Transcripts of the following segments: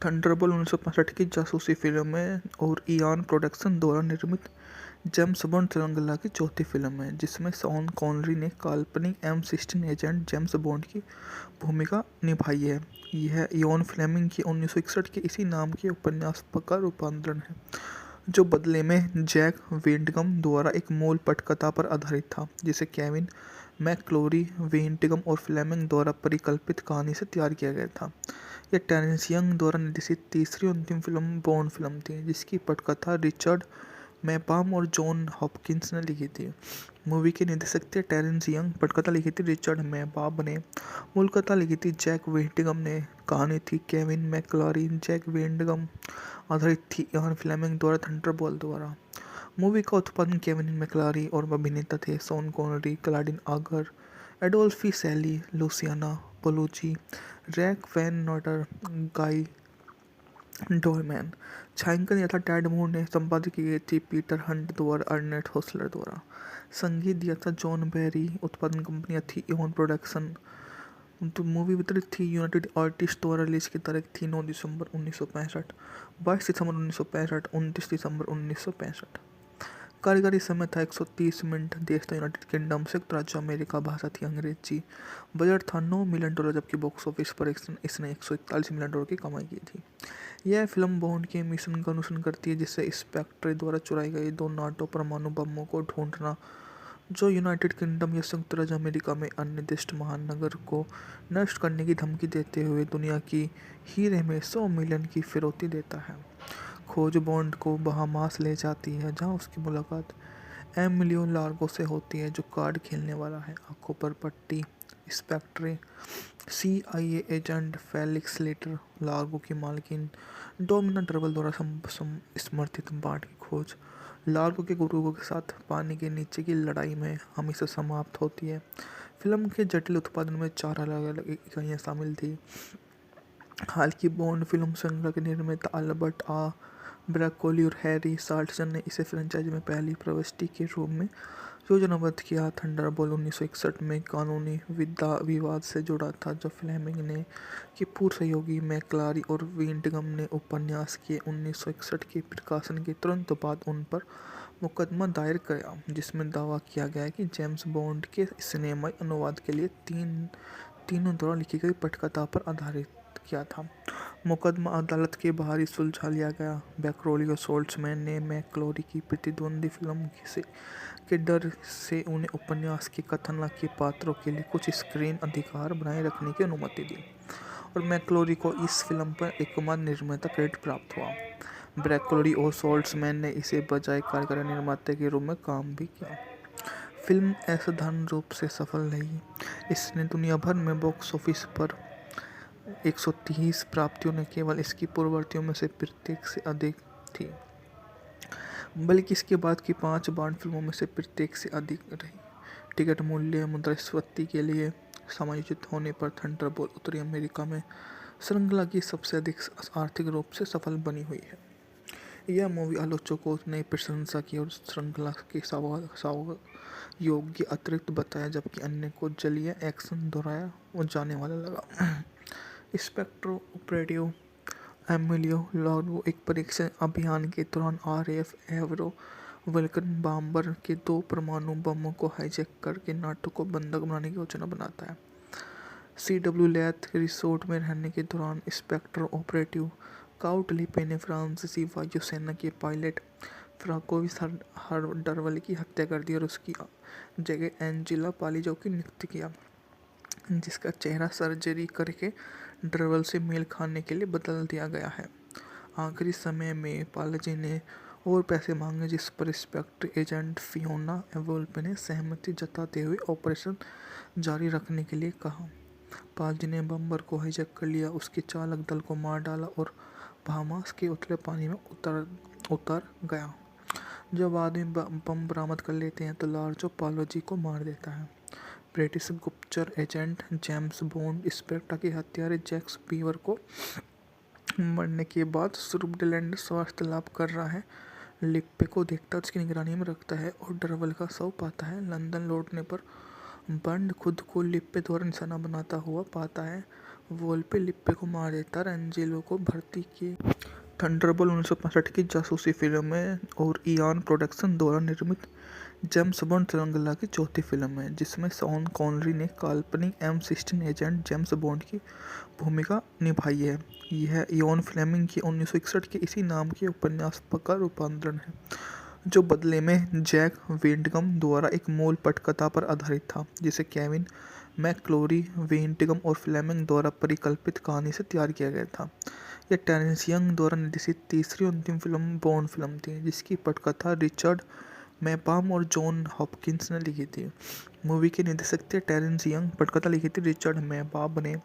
Thunderbolt 1965 की जासूसी film है और इयान प्रोडक्शन द्वारा निर्मित जेम्स बॉन्ड श्रृंखला की चौथी फिल्म है, जिसमें शॉन कॉनरी ने काल्पनिक M16 एजेंट जेम्स बॉन्ड की भूमिका निभाई है। यह इयान फ्लेमिंग की 1961 के इसी नाम के उपन्यास का रूपांतरण है, जो बदले में जैक वेंटगम द्वारा एक मूल पटकथा पर आधारित था, जिसे केविन मैकक्लोरी, वेंटगम और फ्लेमिंग द्वारा परिकल्पित कहानी से तैयार किया गया था। यह टेरेंस यंग द्वारा निर्देशित तीसरी और अंतिम फिल्म बॉन्ड फिल्म थी, जिसकी पटकथा रिचर्ड मैपाम और जॉन हॉपकिंस ने लिखी थी। मूवी के निर्देशक थे टेरेंस यंग, पटकथा लिखी थी रिचर्ड मैपाम ने, मूल कथा लिखी थी जैक वेंटगम ने, कहानी थी केविन मैकक्लोरी, जैक वेंटगम, आधारित थी इयान फ्लेमिंग द्वारा थंडरबोल्ट द्वारा। मूवी का उत्पादन केविन मैकक्लोरी और अभिनेता थे शॉन कॉनरी, क्लाडिन आगर, एडोल्फी सैली, लुसियाना बोलुची, रैक वैन नॉटर, गाई डोरमैन। छायांकन यथा टेड मूर ने, संपादित की गई थी पीटर हंट द्वारा, अर्नेट होसलर द्वारा। संगीत दिया था जॉन बेरी। उत्पादन कंपनियां थी इवन प्रोडक्शन। तो मूवी वितरित थी यूनाइटेड आर्टिस्ट द्वारा। रिलीज की तारीख थी 9 दिसंबर 1965, 22 दिसंबर 1965, 29 दिसंबर 1965। कार्यकारी समय था 130 मिनट। देश था यूनाइटेड किंगडम, संयुक्त राज्य अमेरिका। भाषा थी अंग्रेजी। बजट था $9 मिलियन, जबकि बॉक्स ऑफिस पर इसने 141 मिलियन डॉलर की कमाई की थी। यह फिल्म बॉन्ड के मिशन का अनुसरण करती है, जिससे स्पेक्ट्रे द्वारा चुराई गई 2 नाटो परमाणु बमों को ढूंढना, जो यूनाइटेड किंगडम या संयुक्त राज्य अमेरिका में अनिर्दिष्ट महानगर को नष्ट करने की धमकी देते हुए दुनिया की हीरे में 100 मिलियन की फिरौती देता है। खोज बॉन्ड को बहामास ले जाती है, जहां उसकी मुलाकात एमिलियो लार्गो से होती है, जो कार्ड खेलने वाला है। आंखों पर पट्टी Spectre CIA agent Felix Leiter Largo की मालकिन डोमिना डर्बल द्वारा समर्थित बांड की खोज लार्गो के गुरुओं के साथ पानी के नीचे की लड़ाई में हमेशा समाप्त होती है। फिल्म के जटिल उत्पादन में 4 अलग-अलग इकाइयां शामिल थी। हाल की बॉन्ड फिल्म श्रृंखला के निर्माता अल्बर्ट ब्रैकोली और हैरी साल्टसन ने इसे फ्रेंचाइजी में पहली प्रविष्टि के रूप में योजनाबद्ध किया। थंडरबोल्ट 1961 में कानूनी विवाद से जुड़ा था, जो फ्लेमिंग ने की पूर्व सहयोगी मैकक्लोरी और वेंटगम ने उपन्यास के 1961 के प्रकाशन के तुरंत बाद उन पर मुकदमा दायर किया, जिसमें दावा किया गया कि जेम्स बॉन्ड के सिनेमाई अनुवाद के लिए तीनों द्वारा लिखी गई पटकथा पर आधारित किया था। मुकदमा अदालत के बाहर ही सुलझा लिया गया। बैकरोली और सोल्ट्समैन ने मैकक्लोरी की प्रतिद्वंदी फिल्म के डर से उन्हें उपन्यास के कथन के पात्रों के लिए कुछ स्क्रीन अधिकार बनाए रखने की अनुमति दी, और मैकक्लोरी को इस फिल्म पर एकमात्र निर्माता क्रेडिट प्राप्त हुआ। ब्रैकोली और सोल्ट्समैन ने इसे बजाय कार्यकारी निर्माता के रूप में काम भी किया। फिल्म असाधारण रूप से सफल रही। इसने दुनिया भर में बॉक्स ऑफिस पर 130 प्राप्तियों ने केवल इसकी पूर्ववर्तियों में से प्रत्येक से अधिक थी, बल्कि इसके बाद की 5 बॉन्ड फिल्मों में से प्रत्येक से अधिक रही। टिकट मूल्य मुद्रास्फीति के लिए समायोजित होने पर थंडरबोल्ट उत्तरी अमेरिका में श्रृंखला की सबसे अधिक आर्थिक रूप से सफल बनी हुई है। यह मूवी आलोचकों ने प्रशंसा की और श्रृंखला के योग्य अतिरिक्त बताया, जबकि अन्य को जलीय एक्शन दोहराया जाने वाला लगा। स्पेक्ट्रो ऑपरेटिव एमिलियो लार्गो एक परीक्षण अभियान के दौरान RAF एवरो वल्कन बॉम्बर के 2 परमाणु बमों को हाईजैक करके नाटो को बंधक बनाने की योजना बनाता है। CW लैथ रिसोर्ट में रहने के दौरान स्पेक्ट्रो ऑपरेटिव काउट लिपे ने फ्रांसीसी वायुसेना के पायलट फ्रांकोइस डर्बल की हत्या कर दी और उसकी जगह एंजेला पालिजो की नियुक्ति किया, जिसका चेहरा सर्जरी करके डर्बल से मेल खाने के लिए बदल दिया गया है। आखिरी समय में पालजी ने और पैसे मांगे, जिस पर स्पेक्ट्रे एजेंट फियोना वोल्प ने सहमति जताते हुए ऑपरेशन जारी रखने के लिए कहा। पालजी ने बम्बर को हाईजैक कर लिया, उसके चालक दल को मार डाला और बहामास के उथले पानी में उतर गया। जब आदमी बम बरामद कर लेते हैं तो लार्जो पालोजी को मार देता है। ब्रिटिश गुप्तचर एजेंट जेम्स बॉन्ड स्पेक्ट्रा के हत्यारे जैक स्पीवर को मरने के बाद स्विट्जरलैंड स्वास्थ्य लाभ कर रहा है, लिप्पे को देखता है, उसकी निगरानी में रखता है और डर्बल का शव पाता है। लंदन लौटने पर बॉन्ड खुद को लिप्पे द्वारा निशाना बनाता हुआ पाता है। वोल्पे लिप्पे को मार देता है, एंजेलो को भर्ती किए। थंडरबोल्ट 1965 की जासूसी फिल्म है और इयान प्रोडक्शन द्वारा निर्मित जेम्स बॉन्ड श्रृंखला की चौथी फिल्म है, जिसमें शॉन कॉनरी ने काल्पनिक M16 एजेंट जेम्स बॉन्ड की भूमिका निभाई है। यह इयान फ्लेमिंग की 1961 के इसी नाम के उपन्यास का रूपांतरण है, जो बदले में जैक वेंटगम द्वारा एक मूल पटकथा पर आधारित था, जिसे केविन मैकक्लोरी, वेंटगम और फ्लेमिंग द्वारा परिकल्पित कहानी से तैयार किया गया था। यह टेरेंस यंग द्वारा निर्देशित तीसरी और अंतिम फिल्म बॉन्ड फिल्म थी, जिसकी पटकथा रिचर्ड मैपाम और जॉन हॉपकिंस ने लिखी थी। मूवी के निर्देशक थे टेरेंस यंग, पटकथा लिखी थी रिचर्ड मैपाम ने,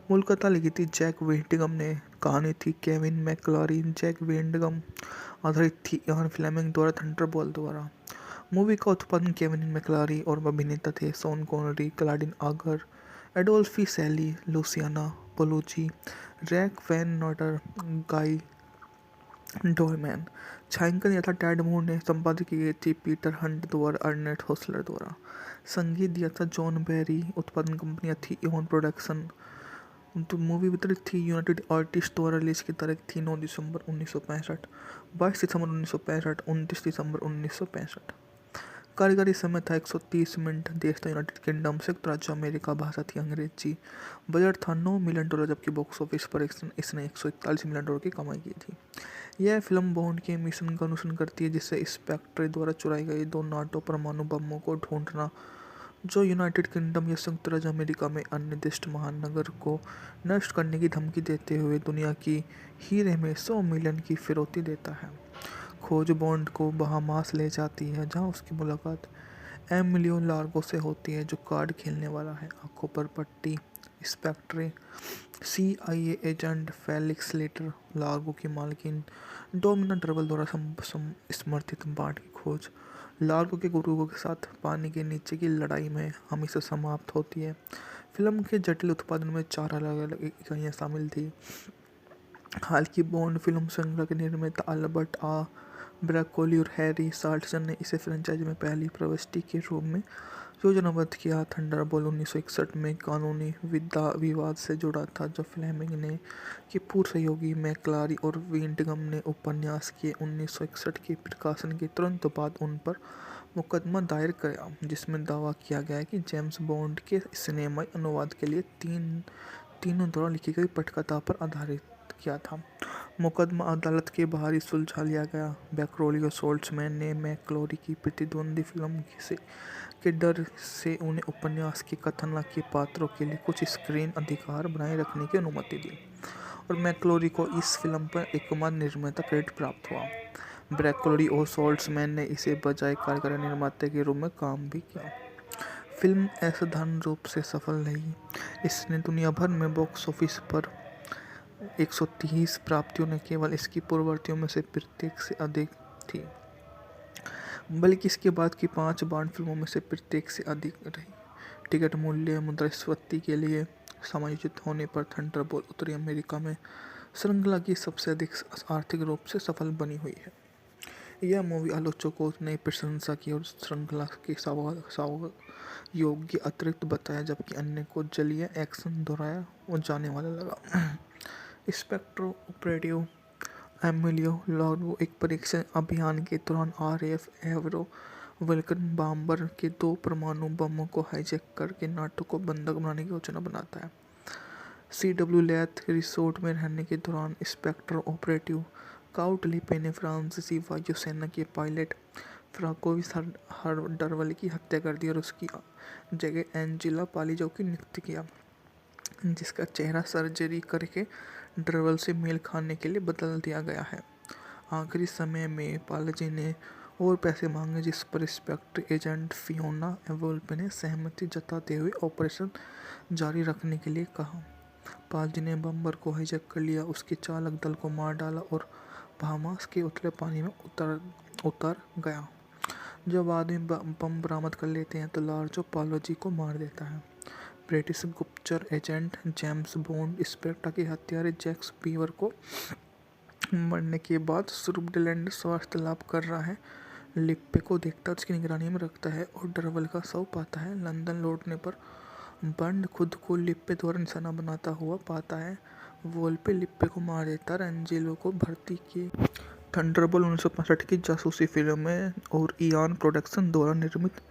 मूल कथा लिखी थी जैक वेंटगम ने, कहानी थी केविन मैकक्लोरी, जैक वेंटगम, आधारित थी इयान फ्लेमिंग द्वारा थंडरबोल्ट द्वारा। मूवी का उत्पादन केविन मैकक्लोरी और अभिनेता थे शॉन कॉनरी, क्लाडिन आगर, एडोल्फी सैली, लुसियाना पोलुची, रैक वैन नॉटर, गाई डोरमैन। छायांकन यथा टैड मूर ने, संपादित की गई थी पीटर हंट द्वारा, अर्नेट होसलर द्वारा। संगीत दिया था जॉन बैरी, उत्पादन कंपनियां थी इवन प्रोडक्शन। तो मूवी वितरित थी यूनाइटेड आर्टिस्ट द्वारा। रिलीज की तारीख थी 9 दिसंबर 1965, 22 दिसंबर 1965, 29 दिसंबर 1965। कार्यकारी समय था 130 मिनट। देश था यूनाइटेड किंगडम, संयुक्त राज्य अमेरिका। भाषा थी अंग्रेजी। बजट था $9 मिलियन, जबकि बॉक्स ऑफिस पर इसने $141 मिलियन की कमाई की थी। यह फिल्म बॉन्ड के मिशन का अनुसरण करती है, जिससे स्पेक्ट्रे द्वारा चुराई गई 2 नाटो परमाणु बमों को ढूंढना, जो यूनाइटेड किंगडम या संयुक्त राज्य अमेरिका में अनिर्दिष्ट महानगर को नष्ट करने की धमकी देते हुए दुनिया की हीरे में 100 मिलियन की फिरौती देता है। खोज बॉन्ड को बहामास ले जाती है, जहां उसकी मुलाकात एमिलियो लार्गो से होती है, जो कार्ड खेलने वाला है। आंखों पर पट्टी Spectre CIA agent Felix Leiter, Largo की मालकिन डोमिना डर्बल द्वारा समर्थित बांड की खोज लार्गो के गुरुओं के साथ पानी के नीचे की लड़ाई में हमेशा समाप्त होती है। फिल्म के जटिल उत्पादन में 4 अलग-अलग इकाइयाँ शामिल थी। हाल की बॉन्ड फिल्म श्रृंखला के निर्माता अल्बर्ट ब्रैकोली और हैरी साल्टसन ने इसे फ्रेंचाइजी में पहली प्रविष्टि के रूप में योजनाबद्ध किया। थंडरबोल्ट 1961 में कानूनी विवाद से जुड़ा था, जब फ्लेमिंग ने के पूर्व सहयोगी मैकक्लोरी और वेंटगम ने उपन्यास के 1961 के प्रकाशन के तुरंत बाद उन पर मुकदमा दायर किया, जिसमें दावा किया गया कि जेम्स बॉन्ड के सिनेमाई अनुवाद के लिए तीनों द्वारा लिखी गई पटकथा पर आधारित किया था। मुकदमा अदालत के बाहर ही सुलझा लिया गया। बैकरोली और सोल्ट्समैन ने मैकक्लोरी की प्रतिद्वंदी फिल्म के डर से उन्हें उपन्यास के कथानक के पात्रों के लिए कुछ स्क्रीन अधिकार बनाए रखने की अनुमति दी, और मैकक्लोरी को इस फिल्म पर एकमात्र निर्माता क्रेडिट प्राप्त हुआ। ब्रैकोली और सोल्ट्समैन ने इसे बजाय कार्यकारी निर्माता के रूप में काम भी किया। फिल्म असाधारण रूप से सफल रही। इसने दुनिया भर में बॉक्स ऑफिस पर 130 प्राप्तियों ने केवल इसकी पूर्ववर्तियों में से प्रत्येक से अधिक थी, बल्कि इसके बाद की 5 बॉन्ड फिल्मों में से प्रत्येक से अधिक रही। टिकट मूल्य मुद्रास्फीति के लिए समायोजित होने पर थंडरबोल्ट उत्तरी अमेरिका में श्रृंखला की सबसे अधिक आर्थिक रूप से सफल बनी हुई है। यह मूवी आलोचकों ने प्रशंसा की और श्रृंखला के योग्य अतिरिक्त बताया, जबकि अन्य को जलीय एक्शन दोहराया और जाने वाला लगा। स्पेक्ट्रो ऑपरेटिव एमिलियो लार्गो एक परीक्षण अभियान के दौरान RAF एवरो वल्कन बॉम्बर के 2 परमाणु बमों को हाईजैक करके नाटो को बंधक बनाने की योजना बनाता है। CW लैथ रिसोर्ट में रहने के दौरान स्पेक्ट्रो ऑपरेटिव काउट लिपे ने फ्रांसीसी वायुसेना के पायलट फ्रांकोइस डर्बल की हत्या कर दी और उसकी जगह एंजेला पालिजो की नियुक्ति किया, जिसका चेहरा सर्जरी करके डर्बल से मेल खाने के लिए बदल दिया गया है। आखिरी समय में पालजी ने और पैसे मांगे, जिस पर स्पेक्ट्रे एजेंट फियोना वोल्पे ने सहमति जताते हुए ऑपरेशन जारी रखने के लिए कहा। पालजी ने बम्बर को हाईजैक कर लिया, उसके चालक दल को मार डाला और बहामास के उथले पानी में उतर गया। जब आदमी बम बरामद कर लेते हैं तो लार्जो पालोजी को मार देता है। ब्रिटिश गुप्तचर एजेंट जेम्स बॉन्ड स्पेक्ट्रा के हत्यारे जैक स्पीवर को मरने के बाद स्विट्जरलैंड स्वास्थ्य लाभ कर रहा है, लिप्पे को देखता है, उसकी निगरानी में रखता है और डर्बल का शव पाता है। लंदन लौटने पर बंड खुद को लिप्पे द्वारा निशाना बनाता हुआ पाता है। वोल्पे लिप्पे को मार देता है और एंजेलो को भर्ती की। थंडरबोल्ट 1965 की जासूसी फिल्म है और इयान प्रोडक्शन द्वारा निर्मित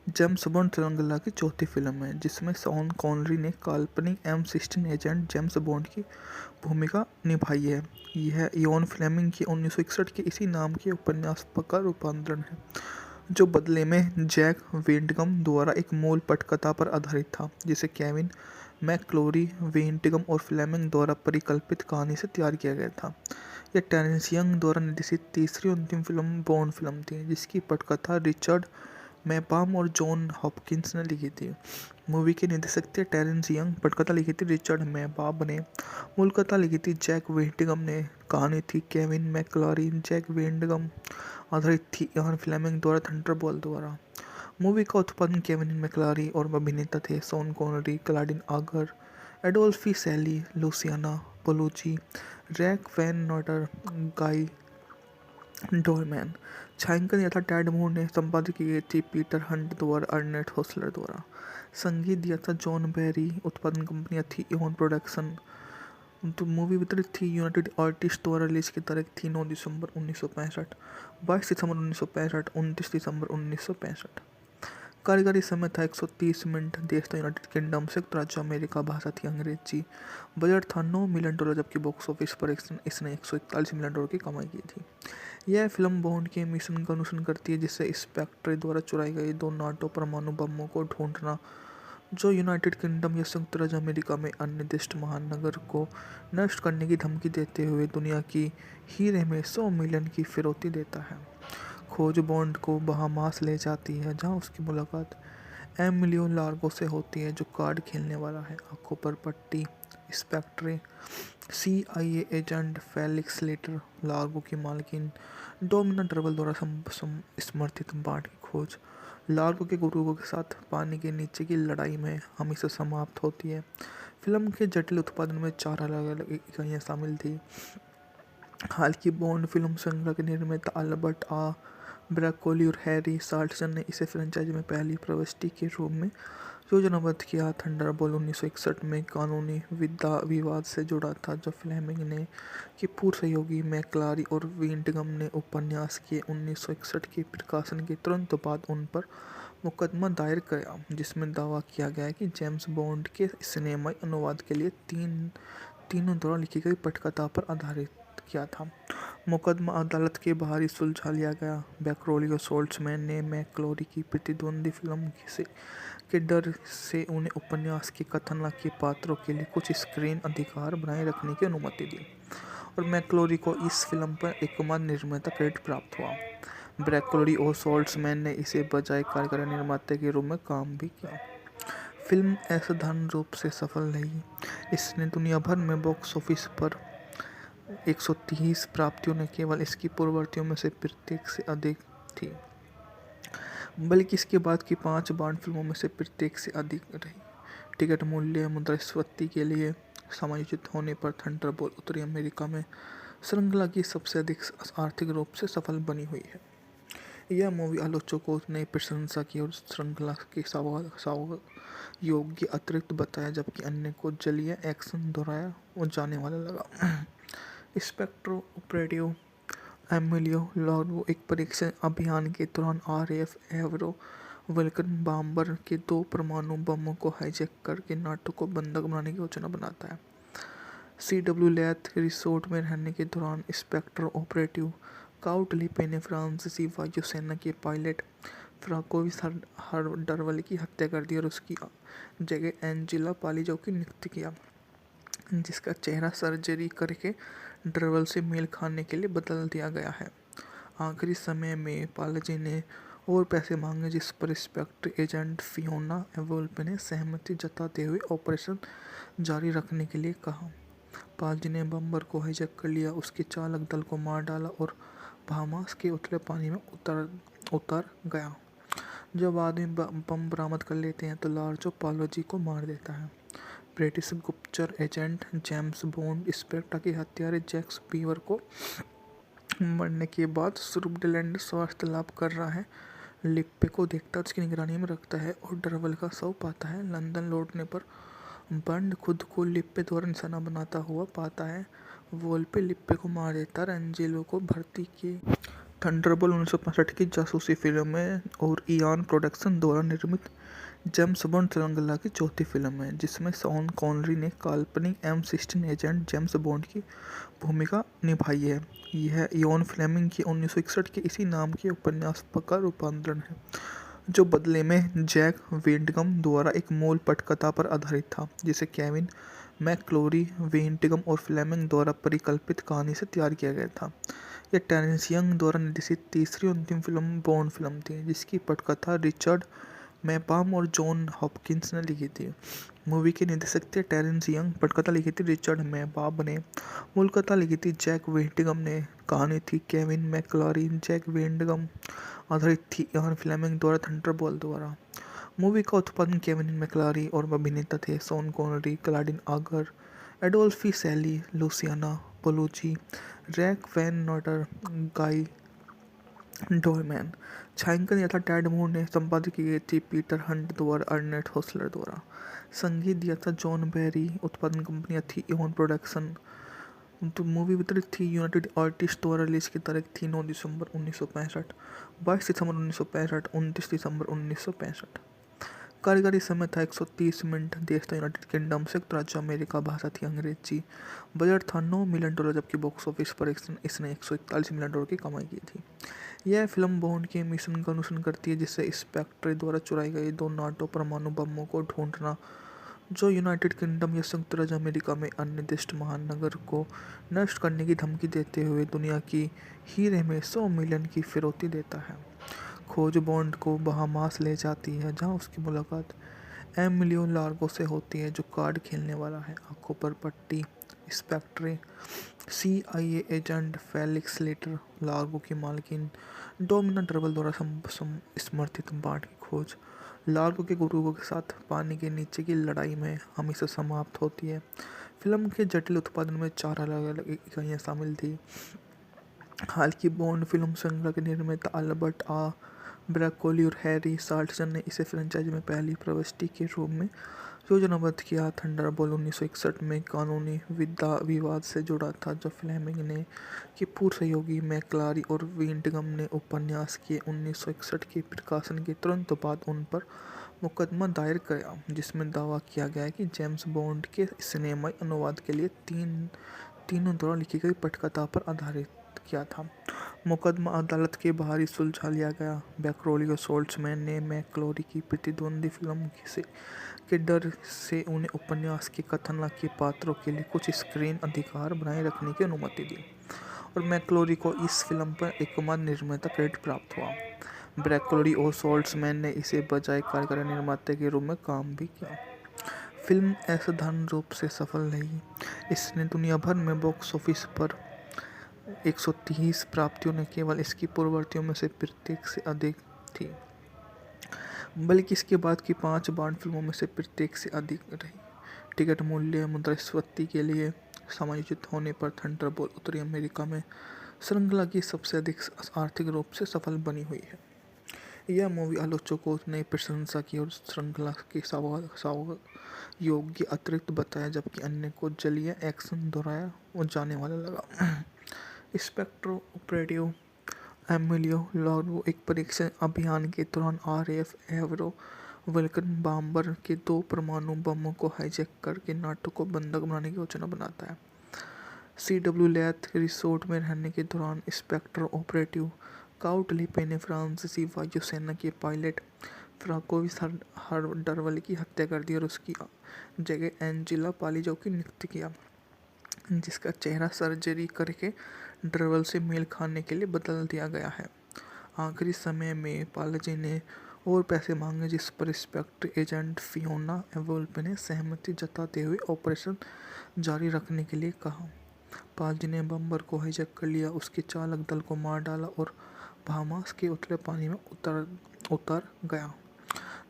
जेम्स बॉन्ड श्रृंखला की चौथी फिल्म है, जिसमें शॉन कॉनरी ने काल्पनिक M16 एजेंट जेम्स बॉन्ड की भूमिका निभाई है। यह इयान फ्लेमिंग की 1961 के इसी नाम के उपन्यास का रूपांतरण है, जो बदले में जैक वेंटगम द्वारा एक मूल पटकथा पर आधारित था, जिसे केविन मैकक्लोरी, वेंटगम और फ्लेमिंग द्वारा परिकल्पित कहानी से तैयार किया गया था। यह टेरेंस यंग द्वारा निर्देशित तीसरी और अंतिम फिल्म बॉन्ड फिल्म थी, जिसकी पटकथा रिचर्ड मैपाम और जॉन हॉपकिंस ने लिखी थी। मूवी के निर्देशक थे टेरेंस यंग, पटकथा लिखी थी रिचर्ड मैपाम ने, मूल कथा लिखी थी जैक वेंटगम ने, कहानी थी केविन मैकक्लोरी, जैक वेंटगम, आधारित थी इयान फ्लेमिंग द्वारा थंडरबोल्ट द्वारा। मूवी का उत्पादन केविन मैकक्लोरी और अभिनेता थे शॉन कॉनरी, क्लाडिन आगर, एडोल्फी सैली, लुसियाना पोलुची, रैक वैन नॉटर, गाई डोरमैन। छायांकन यथा टैड मूर ने, संपादित की गई थी पीटर हंट द्वारा, अर्नेट होसलर द्वारा। संगीत दिया था जॉन बैरी। उत्पादन कंपनियां थी इवन प्रोडक्शन। तो मूवी वितरित थी यूनाइटेड आर्टिस्ट द्वारा। रिलीज की तारीख थी 9 दिसंबर 1965, 22 दिसंबर 1965, 29 दिसंबर 1965। कार्यकारी समय था 130 मिनट। देश था यूनाइटेड किंगडम, संयुक्त राज्य अमेरिका। भाषा थी अंग्रेजी। बजट था $9 मिलियन, जबकि बॉक्स ऑफिस पर इसने $141 मिलियन की कमाई की थी। यह फिल्म बॉन्ड के मिशन का अनुसरण करती है, जिससे स्पेक्ट्रे द्वारा चुराई गई 2 नाटो परमाणु बमों को ढूंढना, जो यूनाइटेड किंगडम या संयुक्त राज्य अमेरिका में अनिर्दिष्ट महानगर को नष्ट करने की धमकी देते हुए दुनिया की हीरे में 100 मिलियन की फिरौती देता है। खोज बॉन्ड को बहामास ले जाती है, जहां उसकी मुलाकात एमिलियो लार्गो से होती है, जो कार्ड खेलने वाला है। आंखों पर पट्टी Spectre CIA agent Felix Leiter Largo की मालकिन डोमिना डर्बल द्वारा समर्थित बांड की खोज लार्गो के गुरुओं के साथ पानी के नीचे की लड़ाई में हमेशा समाप्त होती है। फिल्म के जटिल उत्पादन में 4 अलग-अलग इकाइयाँ शामिल थी। हाल की बॉन्ड फिल्म श्रृंखला के निर्माता अल्बर्ट ब्रैकोली और हैरी साल्टसन ने इसे फ्रेंचाइजी में पहली प्रविष्टि के रूप में योजनाबद्ध किया। थंडरबोल्ट 1961 में कानूनी विवाद से जुड़ा था, जब फ्लेमिंग ने के पूर्व सहयोगी मैकक्लोरी और वेंटगम ने उपन्यास के 1961 के प्रकाशन के तुरंत बाद उन पर मुकदमा दायर किया, जिसमें दावा किया गया कि जेम्स बॉन्ड के सिनेमाई अनुवाद के लिए तीनों द्वारा लिखी गई पटकथा पर आधारित किया था। मुकदमा अदालत के बाहर ही सुलझा लिया गया। बैकरोली और सोल्ट्समैन ने मैकक्लोरी की प्रतिद्वंदी फिल्म के डर से उन्हें उपन्यास के कथानक के पात्रों के लिए कुछ स्क्रीन अधिकार बनाए रखने की अनुमति दी, और मैकक्लोरी को इस फिल्म पर एकमात्र निर्माता क्रेडिट प्राप्त हुआ। ब्रैकोली और सोल्ट्समैन ने इसे बजाय कार्यकारी निर्माता के रूप में काम भी किया। फिल्म असाधारण रूप से सफल रही। इसने दुनिया भर में बॉक्स ऑफिस पर 130 प्राप्तियों ने केवल इसकी पूर्ववर्तियों में से प्रत्येक से अधिक थी, बल्कि इसके बाद की 5 बॉन्ड फिल्मों में से प्रत्येक से अधिक रही। टिकट मूल्य मुद्रास्फीति के लिए समायोजित होने पर थंडरबोल्ट उत्तरी अमेरिका में श्रृंखला की सबसे अधिक आर्थिक रूप से सफल बनी हुई है। यह मूवी आलोचकों ने प्रशंसा की और श्रृंखला के योग्य अतिरिक्त बताया, जबकि अन्य को जलीय एक्शन दोहराया और जाने वाला लगा। स्पेक्ट्रो ऑपरेटिव एमिलियो लार्गो एक परीक्षण अभियान के दौरान RAF एवरो वल्कन बॉम्बर के 2 परमाणु बमों को हाईजैक करके नाटो को बंधक बनाने की योजना बनाता है। CW लैथ रिसोर्ट में रहने के दौरान स्पेक्ट्रो ऑपरेटिव काउट लिपे ने फ्रांसीसी वायुसेना के पायलट फ्रांकोइस डरवल की हत्या कर दी और उसकी जगह एंजेला पालिजो की नियुक्ति किया, जिसका चेहरा सर्जरी करके डरवल से मेल खाने के लिए बदल दिया गया है। आखिरी समय में पालजी ने और पैसे मांगे, जिस पर स्पेक्ट्रे एजेंट फियोना वोल्पे ने सहमति जताते हुए ऑपरेशन जारी रखने के लिए कहा। पालजी ने बम्बर को हाईजैक कर लिया, उसके चालक दल को मार डाला और बहामास के उथले पानी में उतर गया। जब आदमी बम बरामद कर लेते हैं तो लार्जो पालोजी को मार देता है। ब्रिटिश गुप्तचर एजेंट जेम्स बॉन्ड स्पेक्ट्रा के हत्यारे जैक स्पीवर को मरने के बाद स्विट्जरलैंड स्वास्थ्य लाभ कर रहा है। लिप्पे को देखता उसकी निगरानी में रखता है और डरवल का शव पाता है। लंदन लौटने पर बंड खुद को लिप्पे द्वारा निशाना बनाता हुआ पाता है। वोल्पे लिप्पे को मार देता है। एंजेलो को भर्ती किए। थंडरबोल्ट 1965 की जासूसी फिल्म है और इयान प्रोडक्शन द्वारा निर्मित जेम्स बॉन्ड श्रृंखला की चौथी फिल्म है, जिसमें शॉन कॉनरी ने काल्पनिक M16 एजेंट जेम्स बॉन्ड की भूमिका निभाई है। यह इयान फ्लेमिंग की 1961 के इसी नाम के उपन्यास का रूपांतरण है, जो बदले में जैक वेंटगम द्वारा एक मूल पटकथा पर आधारित था, जिसे केविन मैकक्लोरी, वेंटगम और फ्लेमिंग द्वारा परिकल्पित कहानी से तैयार किया गया था। यह टेरेंस यंग द्वारा निर्देशित तीसरी और अंतिम फिल्म बॉन्ड फिल्म थी, जिसकी पटकथा रिचर्ड मैपाम और जॉन हॉपकिंस ने लिखी थी। मूवी के निर्देशक थे टेरेंस यंग, पटकथा लिखी थी रिचर्ड मैपाम ने, मूल कथा लिखी थी जैक वेंटगम ने, कहानी थी केविन मैकक्लोरी, जैक वेंटगम, आधारित थी इयान फ्लेमिंग द्वारा थंडरबोल्ट द्वारा। मूवी का उत्पादन केविन मैकक्लोरी और अभिनेता थे शॉन कॉनरी, क्लाडिन आगर, एडोल्फी सैली, लुसियाना पोलुची, रैक वैन नॉटर, गाई डोरमैन। छायांकन तथा टैड मूर ने संपादित की गई थी पीटर हंट द्वारा, अर्नेट होसलर द्वारा। संगीत दिया था जॉन बैरी। उत्पादन कंपनियां थी इवन प्रोडक्शन। तो मूवी वितरित थी यूनाइटेड आर्टिस्ट द्वारा। रिलीज की तारीख थी 9 दिसंबर 1965, 22 दिसंबर 1965, 29 दिसंबर 1965। कार्यकारी समय था 130 मिनट। देश था यूनाइटेड किंगडम, संयुक्त राज्य अमेरिका। भाषा थी अंग्रेजी। बजट था $9 मिलियन, जबकि बॉक्स ऑफिस पर इसने $141 मिलियन की कमाई की थी। यह फिल्म बॉन्ड के मिशन का अनुसरण करती है, जिससे स्पेक्ट्रे द्वारा चुराई गई 2 नाटो परमाणु बमों को ढूंढना, जो यूनाइटेड किंगडम या संयुक्त राज्य अमेरिका में अन्य महानगर को नष्ट करने की धमकी देते हुए दुनिया की हीरे में 100 मिलियन की फिरौती देता है। खोज बॉन्ड को बहामास ले जाती है, जहां उसकी मुलाकात एमिलियो लार्गो से होती है, जो कार्ड खेलने वाला है। आंखों पर पट्टी Spectre CIA agent Felix Leiter Largo की मालकिन डोमिना डर्बल द्वारा समर्थित बाढ़ की खोज लार्गो के गुरुओं के साथ पानी के नीचे की लड़ाई में हमेशा समाप्त होती है। फिल्म के जटिल उत्पादन में 4 अलग अलग इकाइयाँ शामिल थी। हाल की बॉन्ड फिल्म श्रृंखला के निर्माता अल्बर्ट ब्रैकोली और हैरी साल्टसन ने इसे फ्रेंचाइज में पहली प्रविष्टि के रूप में योजनाबद्ध किया। थंडरबोल्ट 1961 में कानूनी विवाद से जुड़ा था, जब फ्लेमिंग ने के पूर्व सहयोगी मैकक्लोरी और वेंटगम ने उपन्यास के 1961 के प्रकाशन के तुरंत बाद उन पर मुकदमा दायर किया, जिसमें दावा किया गया कि जेम्स बॉन्ड के सिनेमाई अनुवाद के लिए तीनों द्वारा लिखी गई पटकथा पर आधारित किया था। मुकदमा अदालत के बाहर ही सुलझा लिया गया। बैकरोली और सोल्ट्समैन ने मैकक्लोरी की प्रतिद्वंदी फिल्म के डर से उन्हें उपन्यास के कथन के पात्रों के लिए कुछ स्क्रीन अधिकार बनाए रखने की अनुमति दी, और मैकक्लोरी को इस फिल्म पर एकमात्र निर्माता क्रेडिट प्राप्त हुआ। ब्रैकोली और सोल्ट्समैन ने इसे बजाय कार्यकारी निर्माता के रूप में काम भी किया। फिल्म असाधारण रूप से सफल रही। इसने दुनिया भर में बॉक्स ऑफिस पर 130 प्राप्तियों ने केवल इसकी पूर्ववर्तियों में से प्रत्येक से अधिक थी, बल्कि इसके बाद की 5 बॉन्ड फिल्मों में से प्रत्येक से अधिक रही। टिकट मूल्य मुद्रास्फीति के लिए समायोजित होने पर थंडरबोल्ट उत्तरी अमेरिका में श्रृंखला की सबसे अधिक आर्थिक रूप से सफल बनी हुई है। यह मूवी आलोचकों ने प्रशंसा की और श्रृंखला के योग्य अतिरिक्त बताया, जबकि अन्य को जलीय एक्शन दोहराया और जाने वाला लगा। स्पेक्ट्रो ऑपरेटिव एमिलियो लार्गो एक परीक्षण अभियान के दौरान RAF एवरो वल्कन बॉम्बर के 2 परमाणु बमों को हाईजैक करके नाटो को बंधक बनाने की योजना बनाता है। CW लैथ रिसोर्ट में रहने के दौरान स्पेक्ट्रो ऑपरेटिव काउट लिपे ने फ्रांसीसी वायुसेना के पायलट फ्रांकोइस डरवल की हत्या कर दी और उसकी जगह एंजेला पालिजो की नियुक्ति किया, जिसका चेहरा सर्जरी करके डरवल से मेल खाने के लिए बदल दिया गया है। आखिरी समय में पालजी ने और पैसे मांगे, जिस पर स्पेक्ट्रे एजेंट फियोना वोल्पे ने सहमति जताते हुए ऑपरेशन जारी रखने के लिए कहा। पालजी ने बम्बर को हाईजैक कर लिया, उसके चालक दल को मार डाला और बहामास के उथले पानी में उतर गया।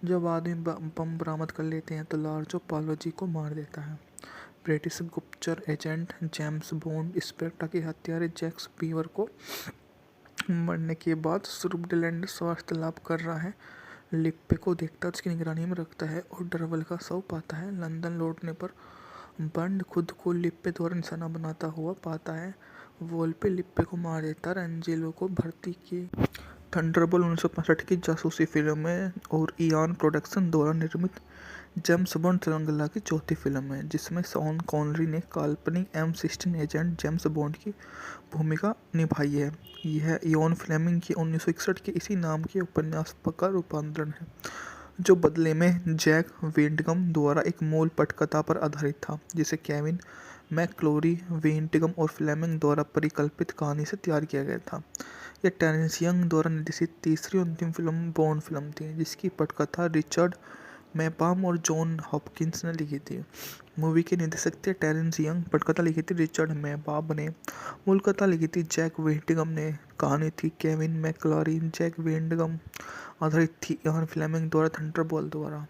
जब आदमी बम बरामद कर लेते हैं तो लार्जो पालोजी को मार देता है। ब्रिटिश गुप्तचर एजेंट जेम्स बॉन्ड स्पेक्ट्रा के हत्यारे जैक्स बीवर को मरने के बाद सुब्रमण्यम स्वास्थ्य लाभ कर रहा है। लिप्पे को देखता है, उसकी निगरानी में रखता है और डरवल का शव पाता है। लंदन लौटने पर बंड खुद को लिप्पे द्वारा निशाना बनाता हुआ पाता है। वोल्पे लिप्पे को मार देता है। एंजेलो को भर्ती की। थंडरबोल्ट 1965 की जासूसी फिल्म है और इयान प्रोडक्शन द्वारा निर्मित जेम्स बॉन्ड श्रृंखला की चौथी फिल्म है, जिसमें शॉन कॉनरी ने काल्पनिक M16 एजेंट जेम्स बॉन्ड की भूमिका निभाई है। यह इयान फ्लेमिंग की 1961 के इसी नाम के उपन्यास का रूपांतरण है, जो बदले में जैक वेंटगम द्वारा एक मूल पटकथा पर आधारित था, जिसे केविन मैकक्लोरी, वेंटगम और फ्लेमिंग द्वारा परिकल्पित कहानी से तैयार किया गया था। यह टेरेंस यंग द्वारा निर्देशित तीसरी और अंतिम फिल्म बॉन्ड फिल्म थी, जिसकी पटकथा रिचर्ड मैपाम और जॉन हॉपकिंस ने लिखी थी। मूवी के निर्देशक थे टेरेंस यंग, पटकथा लिखी थी रिचर्ड मैपाम ने, मूल कथा लिखी थी जैक वेंटगम ने, कहानी थी केविन मैकक्लोरी, जैक वेंटगम, आधारित थी इयान फ्लेमिंग द्वारा थंडरबोल्ट द्वारा।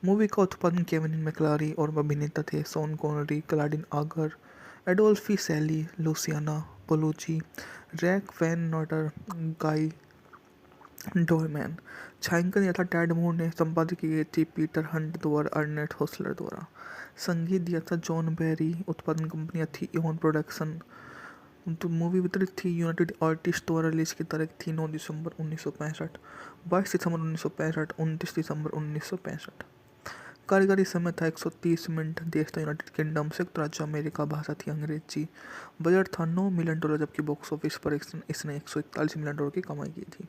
मूवी का उत्पादन केविन मैकक्लोरी और अभिनेता थे शॉन कॉनरी, क्लाडिन आगर, एडोल्फी सैली, लुसियाना पोलोची, रैक वैन नॉटर, गाई डोरमैन। छायांकन यथा टैड मूर ने, संपादित की गई थी पीटर हंट द्वारा, अर्नेट होसलर द्वारा। संगीत दिया था जॉन बैरी। उत्पादन कंपनियां थी इयान प्रोडक्शन। तो मूवी वितरित थी यूनाइटेड आर्टिस्ट द्वारा। रिलीज की तारीख थी 9 दिसंबर 1965, 22 दिसंबर 1965, 29 दिसंबर 1965। कार्यकारी समय था 130 मिनट। देश था यूनाइटेड किंगडम, संयुक्त राज्य अमेरिका। भाषा थी अंग्रेजी। बजट था $9 मिलियन, जबकि बॉक्स ऑफिस पर इसने $141 मिलियन की कमाई की थी।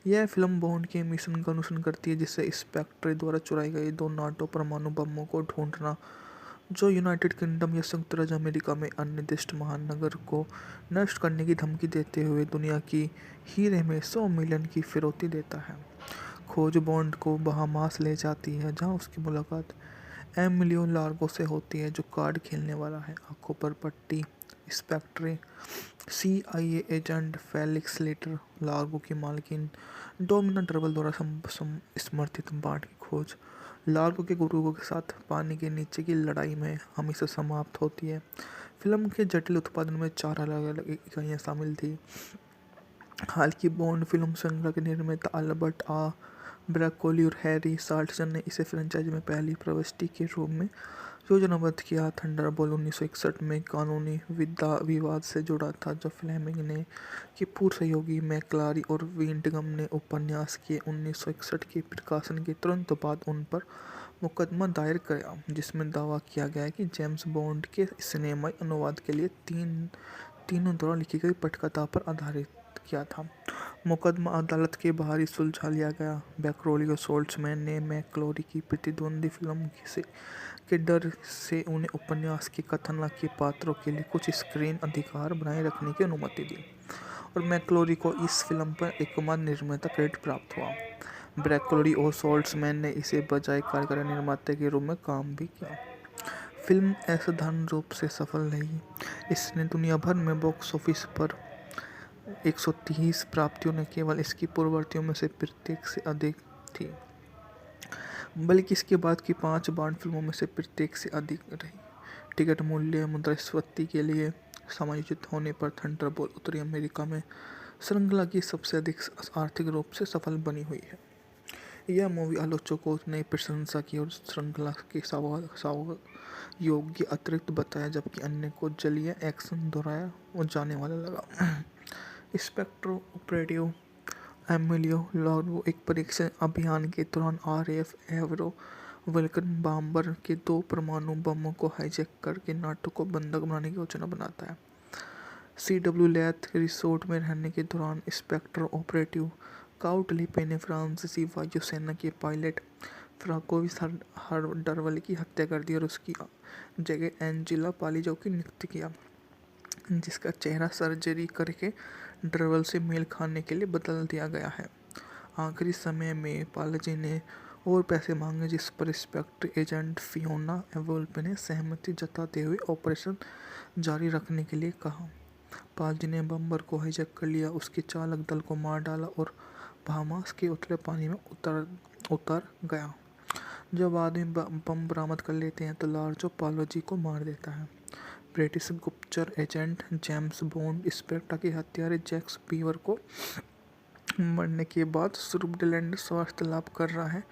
यह फिल्म बॉन्ड के मिशन का अनुसरण करती है, जिससे स्पेक्ट्रे द्वारा चुराई गई 2 नाटो परमाणु बमों को ढूंढना, जो यूनाइटेड किंगडम या संयुक्त राज्य अमेरिका में अनिर्दिष्ट महानगर को नष्ट करने की धमकी देते हुए दुनिया की हीरे में 100 मिलियन की फिरौती देता है। खोज बॉन्ड को बहामास ले जाती है, जहां उसकी मुलाकात एमिलियो लार्गो से होती है, जो कार्ड खेलने वाला है। आंखों पर पट्टी Spectre CIA agent Felix Leiter Largo की मालकिन डोमिना डरवल द्वारा समर्थित बांड की खोज लार्गो के गुरुओं के साथ पानी के नीचे की लड़ाई में हमेशा समाप्त होती है। फिल्म के जटिल उत्पादन में 4 अलग अलग इकाइयाँ शामिल थी। हाल की बॉन्ड फिल्म श्रृंखला के निर्माता अल्बर्ट ब्रैकोली और हैरी साल्टसन ने इसे फ्रेंचाइजी में पहली प्रविष्टि के रूप में योजनाबद्ध किया। थंडरबोल्ट 1961 में कानूनी विवाद से जुड़ा था, जब फ्लेमिंग ने के पूर्व सहयोगी मैकक्लोरी और वेंटगम ने उपन्यास के 1961 के प्रकाशन के तुरंत बाद उन पर मुकदमा दायर किया, जिसमें दावा किया गया कि जेम्स बॉन्ड के सिनेमाई अनुवाद के लिए तीनों द्वारा लिखी गई पटकथा पर आधारित किया था। मुकदमा अदालत के बाहर ही सुलझा लिया गया। बैकरोली और सोल्ट्समैन ने मैकक्लोरी की प्रतिद्वंदी फिल्म के डर से उन्हें उपन्यास के कथानक के पात्रों के लिए कुछ स्क्रीन अधिकार बनाए रखने की अनुमति दी, और मैकक्लोरी को इस फिल्म पर एकमात्र निर्माता क्रेडिट प्राप्त हुआ। ब्रैकोली और सोल्ट्समैन ने इसे बजाय कार्यकारी निर्माता के रूप में काम भी किया। फिल्म असाधारण रूप से सफल रही। इसने दुनिया भर में बॉक्स ऑफिस पर 130 प्राप्तियों ने केवल इसकी पूर्ववर्तियों में से प्रत्येक से अधिक थी, बल्कि इसके बाद की 5 बॉन्ड फिल्मों में से प्रत्येक से अधिक रही। टिकट मूल्य मुद्रास्फीति के लिए समायोजित होने पर थंडरबोल्ट उत्तरी अमेरिका में श्रृंखला की सबसे अधिक आर्थिक रूप से सफल बनी हुई है। यह मूवी आलोचकों ने प्रशंसा की और श्रृंखला के योग्य अतिरिक्त बताया, जबकि अन्य को जलीय एक्शन दोहराया और जाने वाला लगा। स्पेक्ट्रो ऑपरेटिव एमिलियो लार्गो एक परीक्षण अभियान के दौरान RAF एवरो वल्कन बॉम्बर के 2 परमाणु बमों को हाईजैक करके नाटो को बंधक बनाने की योजना बनाता है। CW लैथ रिसोर्ट में रहने के दौरान स्पेक्ट्रो ऑपरेटिव काउट लिपे ने फ्रांसीसी वायुसेना के पायलट फ्रांकोइस डरवल की हत्या कर दी और उसकी जगह एंजेला पालिजो की नियुक्ति किया, जिसका चेहरा सर्जरी करके डरवल से मेल खाने के लिए बदल दिया गया है। आखिरी समय में पालजी ने और पैसे मांगे, जिस पर स्पेक्ट्रे एजेंट फियोना वोल्पे ने सहमति जताते हुए ऑपरेशन जारी रखने के लिए कहा। पालजी ने बम्बर को हाईजैक कर लिया, उसके चालक दल को मार डाला और बहामास के उथले पानी में उतर गया। जब आदमी बम बरामद कर लेते हैं तो लार्जो पालोजी को मार देता है। ब्रिटिश गुप्तचर एजेंट जेम्स बॉन्ड स्पेक्टर के हत्यारे जैक स्पैरो को मरने के बाद सुंदरलैंड स्वास्थ्य लाभ कर रहा है।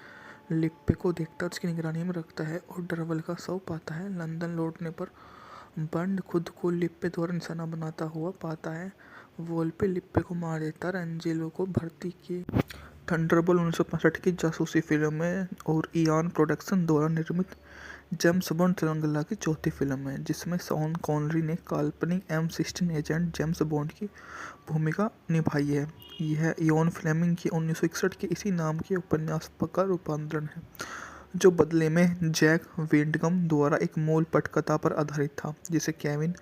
लिप्पे को देखता उसकी निगरानी में रखता है और डरवल का शव पाता है। लंदन लौटने पर बंड खुद को लिप्पे द्वारा निशाना बनाता हुआ पाता है। वोल्पे लिप्पे को मार देता है। एंजेलो को भर्ती की। थंडरबोल्ट 1965 की जासूसी फिल्म है और इयान प्रोडक्शन द्वारा निर्मित जेम्स बॉन्ड श्रृंखला की चौथी फिल्म है, जिसमें शॉन कॉनरी ने काल्पनिक M16 एजेंट जेम्स बॉन्ड की भूमिका निभाई है। यह इयान फ्लेमिंग की 1961 के इसी नाम के उपन्यास का रूपांतरण है, जो बदले में जैक वेंटगम द्वारा एक मूल पटकथा पर आधारित था, जिसे केविन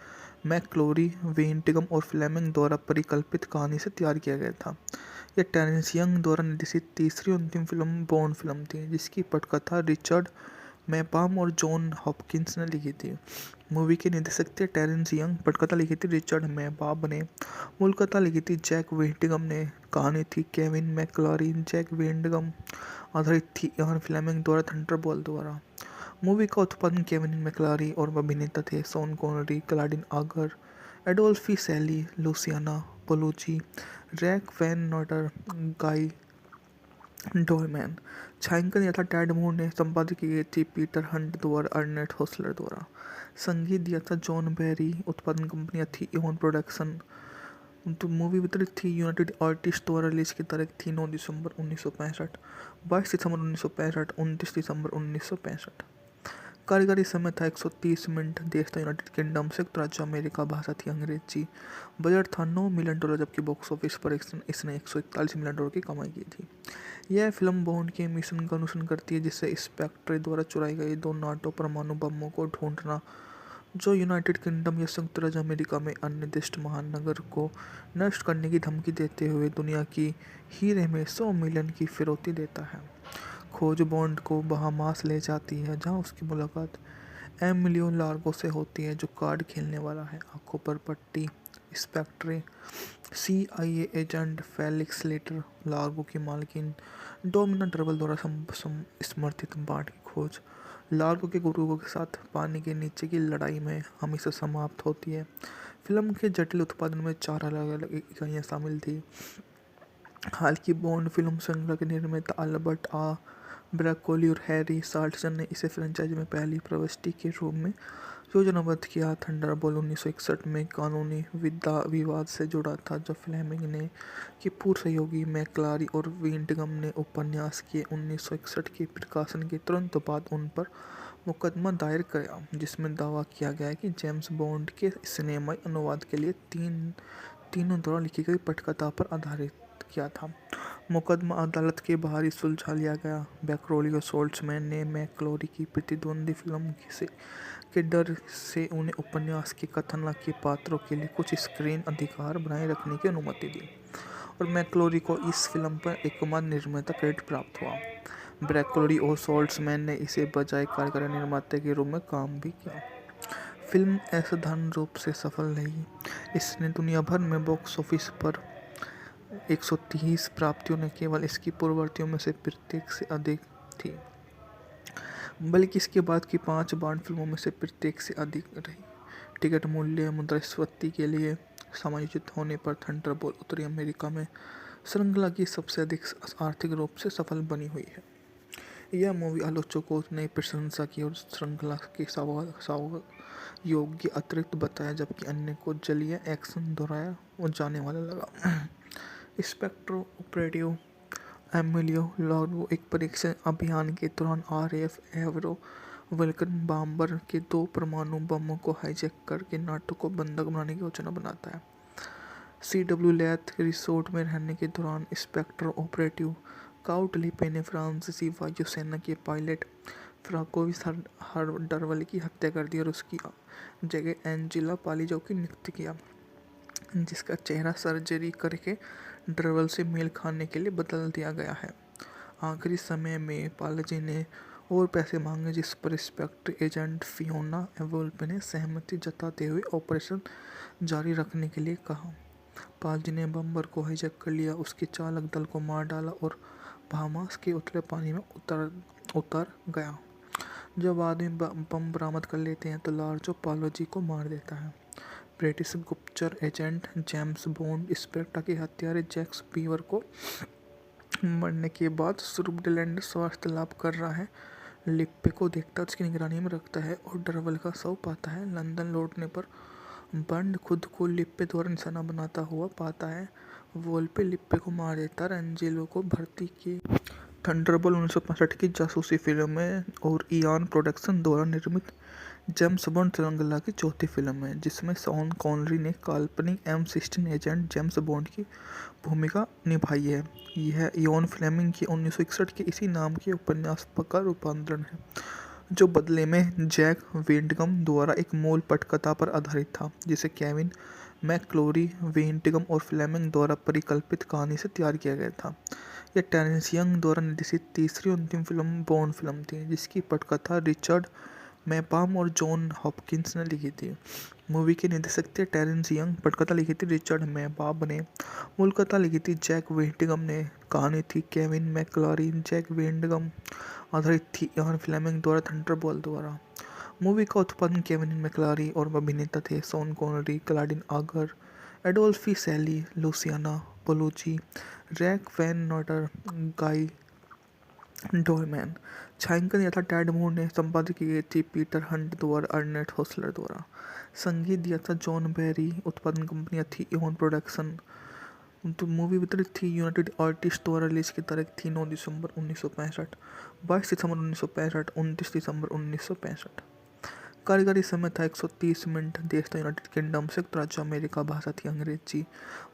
मैकक्लोरी, वेंटगम और फ्लेमिंग द्वारा परिकल्पित कहानी से तैयार किया गया था। यह टेरेंस यंग द्वारा निर्देशित तीसरी और अंतिम फिल्म बॉन्ड फिल्म थी, जिसकी पटकथा रिचर्ड मैपाम और जॉन हॉपकिंस ने लिखी थी। मूवी के निर्देशक थे टेरेंस यंग, पटकथा लिखी थी रिचर्ड मैपाम ने, मूल कथा लिखी थी जैक वेंटगम ने, कहानी थी केविन मैकक्लोरी, जैक वेंटगम, आधारित थी इयान फ्लेमिंग द्वारा थंडरबोल्ट द्वारा। मूवी का उत्पादन केविन मैकक्लोरी और अभिनेता थे शॉन कॉनरी, क्लाउडिन आगर, एडोल्फी सैली, लुसियाना पोलुची, रैक वैन नॉटर, गाई डोरमैन। छायांकन तथा टेड मूर ने संपादित की गई थी पीटर हंट द्वारा, अर्नेट होसलर द्वारा। संगीत दिया था जॉन बैरी। उत्पादन कंपनियां थी इयान प्रोडक्शन। तो मूवी वितरित थी यूनाइटेड आर्टिस्ट द्वारा। रिलीज की तारीख थी 9 दिसंबर 1965, 22 दिसंबर 1965, 29 दिसंबर 1965। कार्यकारी समय था 130 मिनट। देश था यूनाइटेड किंगडम, संयुक्त राज्य अमेरिका। भाषा थी अंग्रेजी। बजट था $9 मिलियन, जबकि बॉक्स ऑफिस पर इसने $141 मिलियन की कमाई की थी। यह फिल्म बॉन्ड के मिशन का अनुसरण करती है, जिससे स्पेक्ट्रे द्वारा चुराई गई 2 नाटो परमाणु बमों को ढूंढना, जो यूनाइटेड किंगडम या संयुक्त राज्य अमेरिका में अन्य महानगर को नष्ट करने की धमकी देते हुए दुनिया की हीरे में 100 मिलियन की फिरौती देता है। खोज बॉन्ड को बहामास ले जाती है, जहां उसकी मुलाकात एमिलियो लार्गो से होती है, जो कार्ड खेलने वाला है। आंखों पर पट्टी। Spectre CIA agent Felix Leiter Largo की मालकिन डोमिना डरवल द्वारा समर्थित बांड की खोज लार्गो के गुरुओं के साथ पानी के नीचे की लड़ाई में हमेशा समाप्त होती है। फिल्म के जटिल उत्पादन में 4 अलग-अलग इकाइयाँ शामिल थी। हाल की बॉन्ड फिल्म श्रृंखला के निर्माता अल्बर्ट ब्रैकोली और हैरी साल्टसन ने इसे फ्रेंचाइज में पहली प्रविष्टि के रूप में योजनाबद्ध किया। थंडरबोल्ट 1961 में कानूनी विवाद से जुड़ा था, जो फ्लेमिंग ने के पूर्व सहयोगी मैकक्लोरी और वेंटगम ने उपन्यास के 1961 के प्रकाशन के तुरंत बाद उन पर मुकदमा दायर किया, जिसमें दावा किया गया कि जेम्स बॉन्ड के सिनेमाई अनुवाद के लिए तीनों द्वारा लिखी गई पटकथा पर आधारित किया था। मुकदमा अदालत के बाहर ही सुलझा लिया गया। बैकरोली और सोल्ट्समैन ने मैकक्लोरी की प्रतिद्वंदी फिल्म के डर से उन्हें उपन्यास के कथन के पात्रों के लिए कुछ स्क्रीन अधिकार बनाए रखने की अनुमति दी, और मैकक्लोरी को इस फिल्म पर एकमात्र निर्माता क्रेडिट प्राप्त हुआ। ब्रैकोली और सोल्ट्समैन ने इसे बजाय कार्यकारी निर्माता के रूप में काम भी किया। फिल्म असाधारण रूप से सफल रही। इसने दुनिया भर में बॉक्स ऑफिस पर 130 प्राप्तियों ने केवल इसकी पूर्ववर्तियों में से प्रत्येक से अधिक थी, बल्कि इसके बाद की 5 बॉन्ड फिल्मों में से प्रत्येक से अधिक रही। टिकट मूल्य मुद्रास्फीति के लिए समायोजित होने पर थंडरबोल्ट उत्तरी अमेरिका में श्रृंखला की सबसे अधिक आर्थिक रूप से सफल बनी हुई है। यह मूवी आलोचकों ने प्रशंसा की और श्रृंखला के योग्य अतिरिक्त बताया, जबकि अन्य को जलीय एक्शन दोहराया और जाने वाला लगा। स्पेक्ट्रो ऑपरेटिव एमिलियो लार्गो एक परीक्षण अभियान के दौरान RAF एवरो वल्कन बॉम्बर के 2 परमाणु बमों को हाईजैक करके नाटो को बंधक बनाने की योजना बनाता है। CW लैथ रिसोर्ट में रहने के दौरान स्पेक्ट्रो ऑपरेटिव काउट लिपे ने फ्रांसीसी वायुसेना के पायलट फ्रांकोइस डरवल की हत्या कर दी और उसकी जगह एंजेला पालिजो की नियुक्ति किया, जिसका चेहरा सर्जरी करके डरवल से मेल खाने के लिए बदल दिया गया है। आखिरी समय में पालजी ने और पैसे मांगे, जिस पर स्पेक्ट्रे एजेंट फियोना वोल्पे ने सहमति जताते हुए ऑपरेशन जारी रखने के लिए कहा। पालजी ने बम्बर को हाईजैक कर लिया, उसके चालक दल को मार डाला और बहामास के उथले पानी में उतर गया। जब आदमी बम बरामद कर लेते हैं तो लार्जो पालोजी को मार देता है। ब्रिटिश गुप्तचर एजेंट जेम्स बॉन्ड स्पेक्टर के हत्यारे जैक्स बीवर को मरने के बाद स्विट्जरलैंड स्वास्थ्य लाभ कर रहा है। लिप्पे को देखता है, उसकी निगरानी में रखता है और डरवल का शव पाता है। लंदन लौटने पर बंड खुद को लिप्पे द्वारा निशाना बनाता हुआ पाता है। वोल्पे लिप्पे को मार देता है। एंजेलो को भर्ती की। थंडरबोल्ट 1965 की जासूसी फिल्म है और इयान प्रोडक्शन द्वारा निर्मित जेम्स बॉन्ड श्रृंखला की चौथी फिल्म है, जिसमें शॉन कॉनरी ने काल्पनिक M16 एजेंट जेम्स बॉन्ड की भूमिका निभाई है। यह इयान फ्लेमिंग की 1961 के इसी नाम के उपन्यास का रूपांतरण है, जो बदले में जैक वेंटगम द्वारा एक मूल पटकथा पर आधारित था, जिसे केविन मैकक्लोरी, वेंटगम और फ्लेमिंग द्वारा परिकल्पित कहानी से तैयार किया गया था। यह टेरेंस यंग द्वारा निर्देशित तीसरी और अंतिम फिल्म बॉन्ड फिल्म थी, जिसकी पटकथा रिचर्ड मैपाम और जॉन हॉपकिंस ने लिखी थी। मूवी के निर्देशक थे टेरेंस यंग, पटकथा लिखी थी रिचर्ड मैपाम ने, मूल कथा लिखी थी जैक वेंटगम ने, कहानी थी केविन मैकक्लोरी, जैक वेंटगम, आधारित थी इयान फ्लेमिंग द्वारा थंडरबोल्ट द्वारा। मूवी का उत्पादन केविन मैकक्लोरी और अभिनेता थे शॉन कॉनरी, क्लाडिन आगर, एडोल्फी सैली, लुसियाना पोलुची, रैक वैन नॉटर, गाई डोरमैन। छायांकन यथा टेड मूर ने, संपादित की गई थी पीटर हंट द्वारा, अर्नेट होसलर द्वारा। संगीत दिया था जॉन बैरी। उत्पादन कंपनियां थी इयान प्रोडक्शन। तो मूवी वितरित थी यूनाइटेड आर्टिस्ट द्वारा। रिलीज की तारीख थी 9 दिसंबर 1965, 22 दिसंबर 1965, 29 दिसंबर 1965। कार्यकारी समय था 130 मिनट। देश था यूनाइटेड किंगडम, संयुक्त राज्य अमेरिका। भाषा थी अंग्रेजी।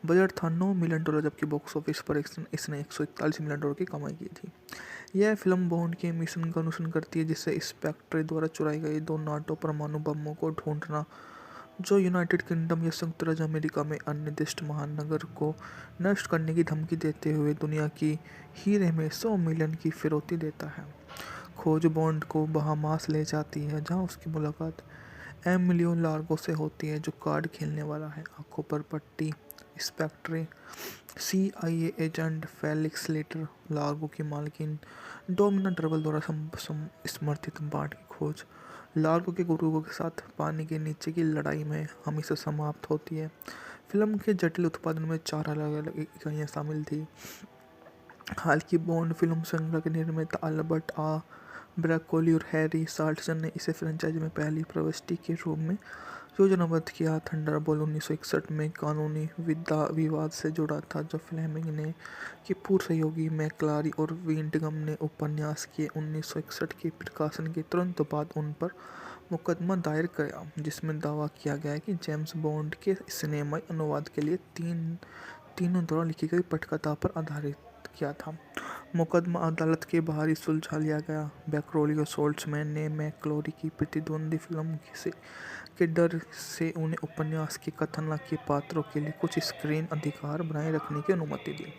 बजट था $9 मिलियन, जबकि बॉक्स ऑफिस पर इसने $141 मिलियन की कमाई की थी। यह फिल्म बॉन्ड के मिशन का अनुसरण करती है, जिससे स्पेक्टर द्वारा चुराई गई 2 नाटो परमाणु बमों को ढूंढना, जो यूनाइटेड किंगडम या संयुक्त राज्य अमेरिका में अन्य महानगर को नष्ट करने की धमकी देते हुए दुनिया की हीरे में 100 मिलियन की फिरौती देता है। खोज बॉन्ड को बहामास ले जाती है, जहां उसकी मुलाकात एमिलियो लार्गो से होती है, जो कार्ड खेलने वाला है। आंखों पर पट्टी Spectre CIA agent Felix Leiter Largo की मालकिन डोमिना डरवल द्वारा समर्थित बाढ़ की खोज लार्गो के गुरुओं के साथ पानी के नीचे की लड़ाई में हमेशा समाप्त होती है। फिल्म के जटिल उत्पादन में 4 अलग अलग इकाइयाँ शामिल थी। हाल की बॉन्ड फिल्म श्रृंखला के निर्माता अल्बर्ट ब्रैकोली और हैरी साल्टसन ने इसे फ्रेंचाइजी में पहली प्रविष्टि के रूप में योजनाबद्ध किया। थंडरबोल्ट 1961 में कानूनी विवाद से जुड़ा था, जो फ्लेमिंग ने की पूर्व सहयोगी मैकक्लोरी और वेंटगम ने उपन्यास के 1961 के प्रकाशन के तुरंत बाद उन पर मुकदमा दायर किया, जिसमें दावा किया गया कि जेम्स बॉन्ड के सिनेमाई अनुवाद के लिए तीनों द्वारा लिखी गई पटकथा पर आधारित किया था। मुकदमा अदालत के बाहर ही सुलझा लिया गया। बैकरोली और सोल्ट्समैन ने मैकक्लोरी की प्रतिद्वंदी फिल्म के डर से उन्हें उपन्यास के कथन के पात्रों के लिए कुछ स्क्रीन अधिकार बनाए रखने की अनुमति दी,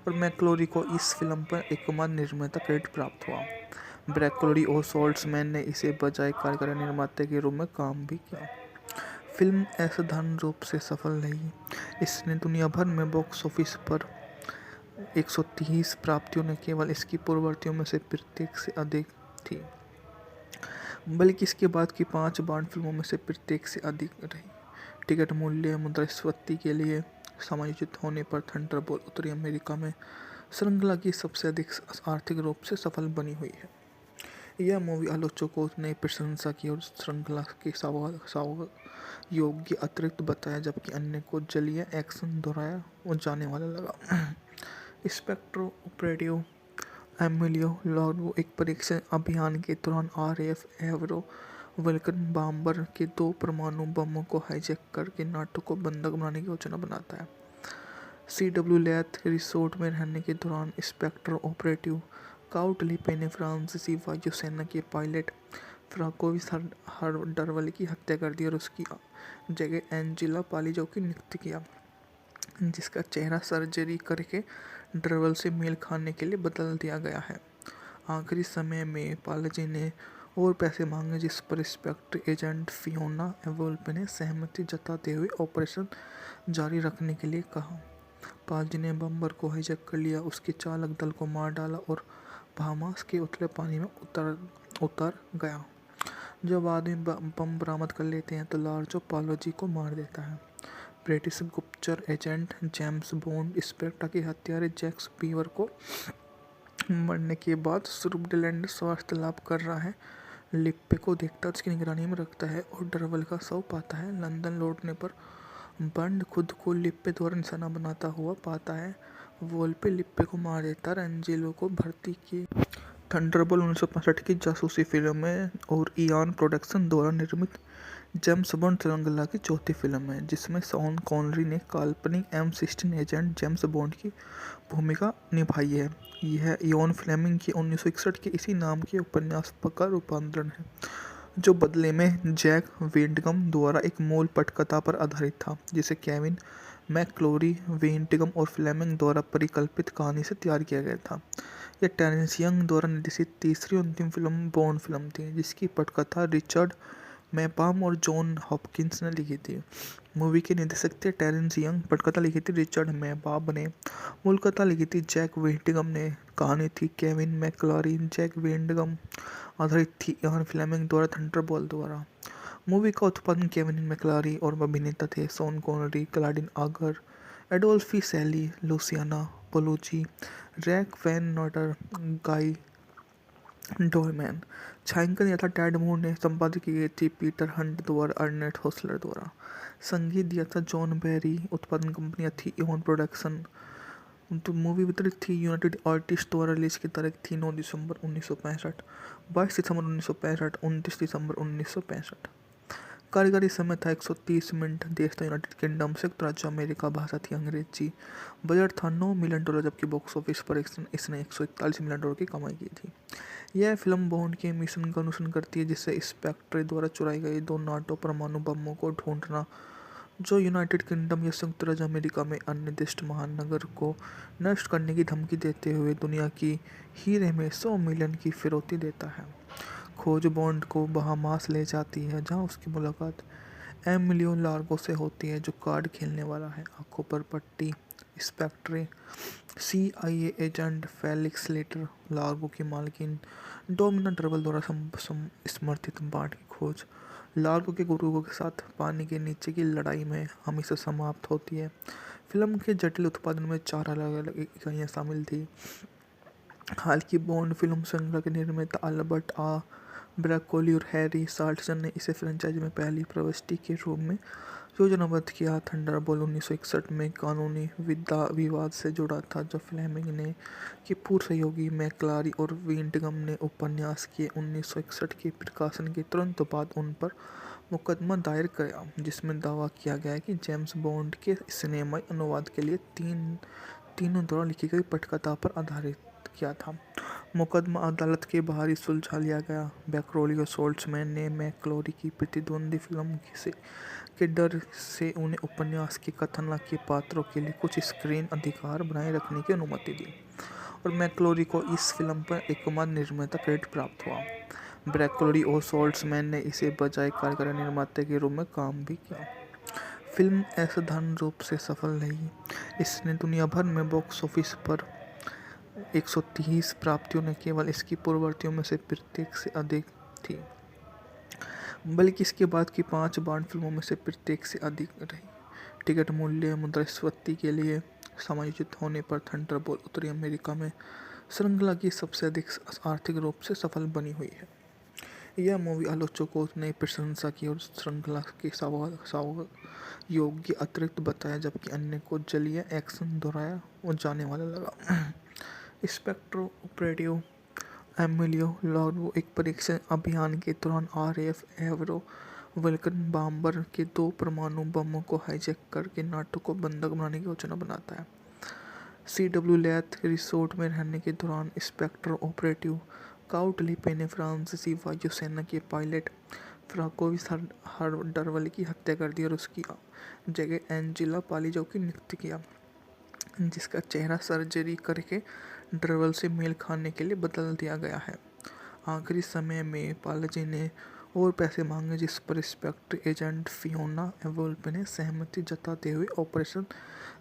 और मैकक्लोरी को इस फिल्म पर एकमात्र निर्माता क्रेडिट प्राप्त हुआ। ब्रैकोली और सोल्ट्समैन ने इसे बजाय कार्यकारी निर्माता के रूप में काम भी किया। फिल्म असाधारण रूप से सफल रही। इसने दुनिया भर में बॉक्स ऑफिस पर 130 प्राप्तियों ने केवल इसकी पूर्ववर्तियों में से प्रत्येक से अधिक थी, बल्कि इसके बाद की 5 बॉन्ड फिल्मों में से प्रत्येक से अधिक रही। टिकट मूल्य मुद्रास्फीति के लिए समायोजित होने पर थंडरबोल्ट उत्तरी अमेरिका में श्रृंखला की सबसे अधिक आर्थिक रूप से सफल बनी हुई है। यह मूवी आलोचकों ने प्रशंसा की और श्रृंखला के योग्य अतिरिक्त बताया, जबकि अन्य को जलीय एक्शन दोहराया वो जाने वाला लगा। स्पेक्ट्रो ऑपरेटिव एमिलियो लार्गो एक परीक्षण अभियान के दौरान RAF एवरो वल्कन बॉम्बर के 2 परमाणु बमों को हाईजैक करके नाटो को बंधक बनाने की योजना बनाता है। CW लैथ रिसोर्ट में रहने के दौरान स्पेक्ट्रो ऑपरेटिव काउट लिपे ने फ्रांसीसी वायुसेना के पायलट फ्रांकोइस डरवल की हत्या कर दी और उसकी जगह एंजेला पालिजो की नियुक्ति किया, जिसका चेहरा सर्जरी करके डरवल से मेल खाने के लिए बदल दिया गया है। आखिरी समय में पालजी ने और पैसे मांगे, जिस पर स्पेक्टर एजेंट फियोना वोल्पे ने सहमति जताते हुए ऑपरेशन जारी रखने के लिए कहा। पालजी ने बम्बर को हाईजैक कर लिया, उसके चालक दल को मार डाला और बहामास के उथले पानी में उतर गया। जब आदमी बम बरामद कर लेते हैं तो लार्जो पालोजी को मार देता है। ब्रिटिश गुप्तचर एजेंट जेम्स बॉन्ड स्पेक्टर के हत्यारे जैक स्पैरो को मरने के बाद सुबरलैंड स्वास्थ्य लाभ कर रहा है। लिप्पे को देखता उसकी निगरानी में रखता है और डरवल का शव पाता है। लंदन लौटने पर बंड खुद को लिप्पे द्वारा निशाना बनाता हुआ पाता है। वोल्पे लिप्पे को मार देता है। एंजेलो को भर्ती की। थंडरबोल्ट 1965 की जासूसी फिल्म है और इयान प्रोडक्शन द्वारा निर्मित जेम्स बॉन्ड श्रृंखला की चौथी फिल्म है, जिसमें शॉन कॉनरी ने काल्पनिक M16 एजेंट जेम्स बॉन्ड की भूमिका निभाई है। यह इयान फ्लेमिंग की 1961 के इसी नाम के उपन्यास का रूपांतरण है, जो बदले में जैक वेंटगम द्वारा एक मूल पटकथा पर आधारित था, जिसे केविन मैकक्लोरी, वेंटगम और फ्लेमिंग द्वारा परिकल्पित कहानी से तैयार किया गया था। यह टेरेंस यंग द्वारा निर्देशित तीसरी और अंतिम फिल्म बॉन्ड फिल्म थी, जिसकी पटकथा रिचर्ड मैपाम और जॉन हॉपकिंस ने लिखी थी। मूवी के निर्देशक थे टेरेंस यंग, पटकथा लिखी थी रिचर्ड मैपाम ने, मूल कथा लिखी थी जैक वेंटगम ने, कहानी थी केविन मैकक्लोरी, जैक वेंटगम, आधारित थी इयान फ्लेमिंग द्वारा थंडरबोल्ट द्वारा। मूवी का उत्पादन केविन मैकक्लोरी और अभिनेता थे शॉन कॉनरी, क्लाडिन आगर, एडोल्फी सैली, लुसियाना पोलुची, रैक वैन नॉटर, गाई डोरमैन। छायांकन दिया था टेड मूर ने, संपादित की गई थी पीटर हंट द्वारा, अर्नेट होसलर द्वारा। संगीत दिया था जॉन बैरी। उत्पादन कंपनियां थी इयान प्रोडक्शन। तो मूवी वितरित थी यूनाइटेड आर्टिस्ट द्वारा। रिलीज की तारीख थी 9 दिसंबर 1965, 22 दिसंबर 1965, 29 दिसंबर 1965। कार्यकारी समय था 130 मिनट। देश था यूनाइटेड किंगडम, संयुक्त राज्य अमेरिका। भाषा थी अंग्रेजी। बजट था $9 मिलियन, जबकि बॉक्स ऑफिस पर इसने 141 मिलियन डॉलर की कमाई की थी। यह फिल्म बॉन्ड के मिशन का अनुसरण करती है, जिससे स्पेक्टर द्वारा चुराई गई 2 नाटो परमाणु बमों को ढूंढना, जो यूनाइटेड किंगडम या संयुक्त राज्य अमेरिका में अनिर्दिष्ट महानगर को नष्ट करने की धमकी देते हुए दुनिया की हीरे में 100 मिलियन की फिरौती देता है। खोज बॉन्ड को बहामास ले जाती है, जहां उसकी मुलाकात एमिलियो लार्गो से होती है, जो कार्ड खेलने वाला है। आंखों पर पट्टी Spectre CIA agent Felix Leiter, Largo की मालकिन डोमिना डरवल द्वारा समर्थित बाढ़ की खोज, लार्गो के गुरुओं के साथ पानी के नीचे की लड़ाई में हमेशा समाप्त होती है। फिल्म के जटिल उत्पादन में 4 अलग-अलग इकाइयाँ शामिल थी। हाल की बॉन्ड फिल्म श्रृंखला के निर्माता अल्बर्ट ब्रैकोली और हैरी साल्टसन ने इसे फ्रेंचाइजी में पहली प्रविष्टि के रूप में योजनाबद्ध किया। थंडरबोल्ट 1961 में कानूनी विवाद से जुड़ा था, जो फ्लेमिंग ने की पूर्व सहयोगी मैकक्लोरी और वेंटगम ने उपन्यास के 1961 के प्रकाशन के तुरंत बाद उन पर मुकदमा दायर किया, जिसमें दावा किया गया कि जेम्स बॉन्ड के सिनेमाई अनुवाद के लिए तीनों द्वारा लिखी गई पटकथा पर आधारित किया था। मुकदमा अदालत के बाहर ही सुलझा लिया गया। ब्रैकोली और साल्टसन ने मैकक्लोरी की प्रतिद्वंदी फिल्म के डर से उन्हें उपन्यास के कथानक के पात्रों के लिए कुछ स्क्रीन अधिकार बनाए रखने की अनुमति दी, और मैकक्लोरी को इस फिल्म पर एकमात्र निर्माता क्रेडिट प्राप्त हुआ। ब्रैकोली और साल्टसन ने इसे बजाय कार्यकारी निर्माता के रूप में काम भी किया। फिल्म असाधारण रूप से सफल रही। इसने दुनिया भर में बॉक्स ऑफिस पर 130 प्राप्तियों न केवल इसकी पूर्ववर्तियों में से प्रत्येक से अधिक थी, बल्कि इसके बाद की 5 बॉन्ड फिल्मों में से प्रत्येक से अधिक रही। टिकट मूल्य मुद्रास्फीति के लिए समायोजित होने पर थंडरबोल्ट उत्तरी अमेरिका में श्रृंखला की सबसे अधिक आर्थिक रूप से सफल बनी हुई है। यह मूवी आलोचकों ने प्रशंसा की और श्रृंखला के योग्य अतिरिक्त बताया, जबकि अन्य को जलीय एक्शन दोहराया वो जाने वाला लगा। स्पेक्ट्रो ऑपरेटिव एमिलियो लार्गो एक परीक्षण अभियान के दौरान RAF एवरो वल्कन बॉम्बर के 2 परमाणु बमों को हाईजैक करके नाटो को बंधक बनाने की योजना बनाता है। CW लैथ रिसोर्ट में रहने के दौरान स्पेक्ट्रो ऑपरेटिव काउट लिपे ने फ्रांसीसी वायुसेना के पायलट फ्रांकोइस डरवल की हत्या कर दी और उसकी जगह एंजेला पालिजो की नियुक्ति किया, जिसका चेहरा सर्जरी करके डरवल से मेल खाने के लिए बदल दिया गया है। आखिरी समय में पालजी ने और पैसे मांगे, जिस पर स्पेक्टर एजेंट फियोना वोल्पे ने सहमति जताते हुए ऑपरेशन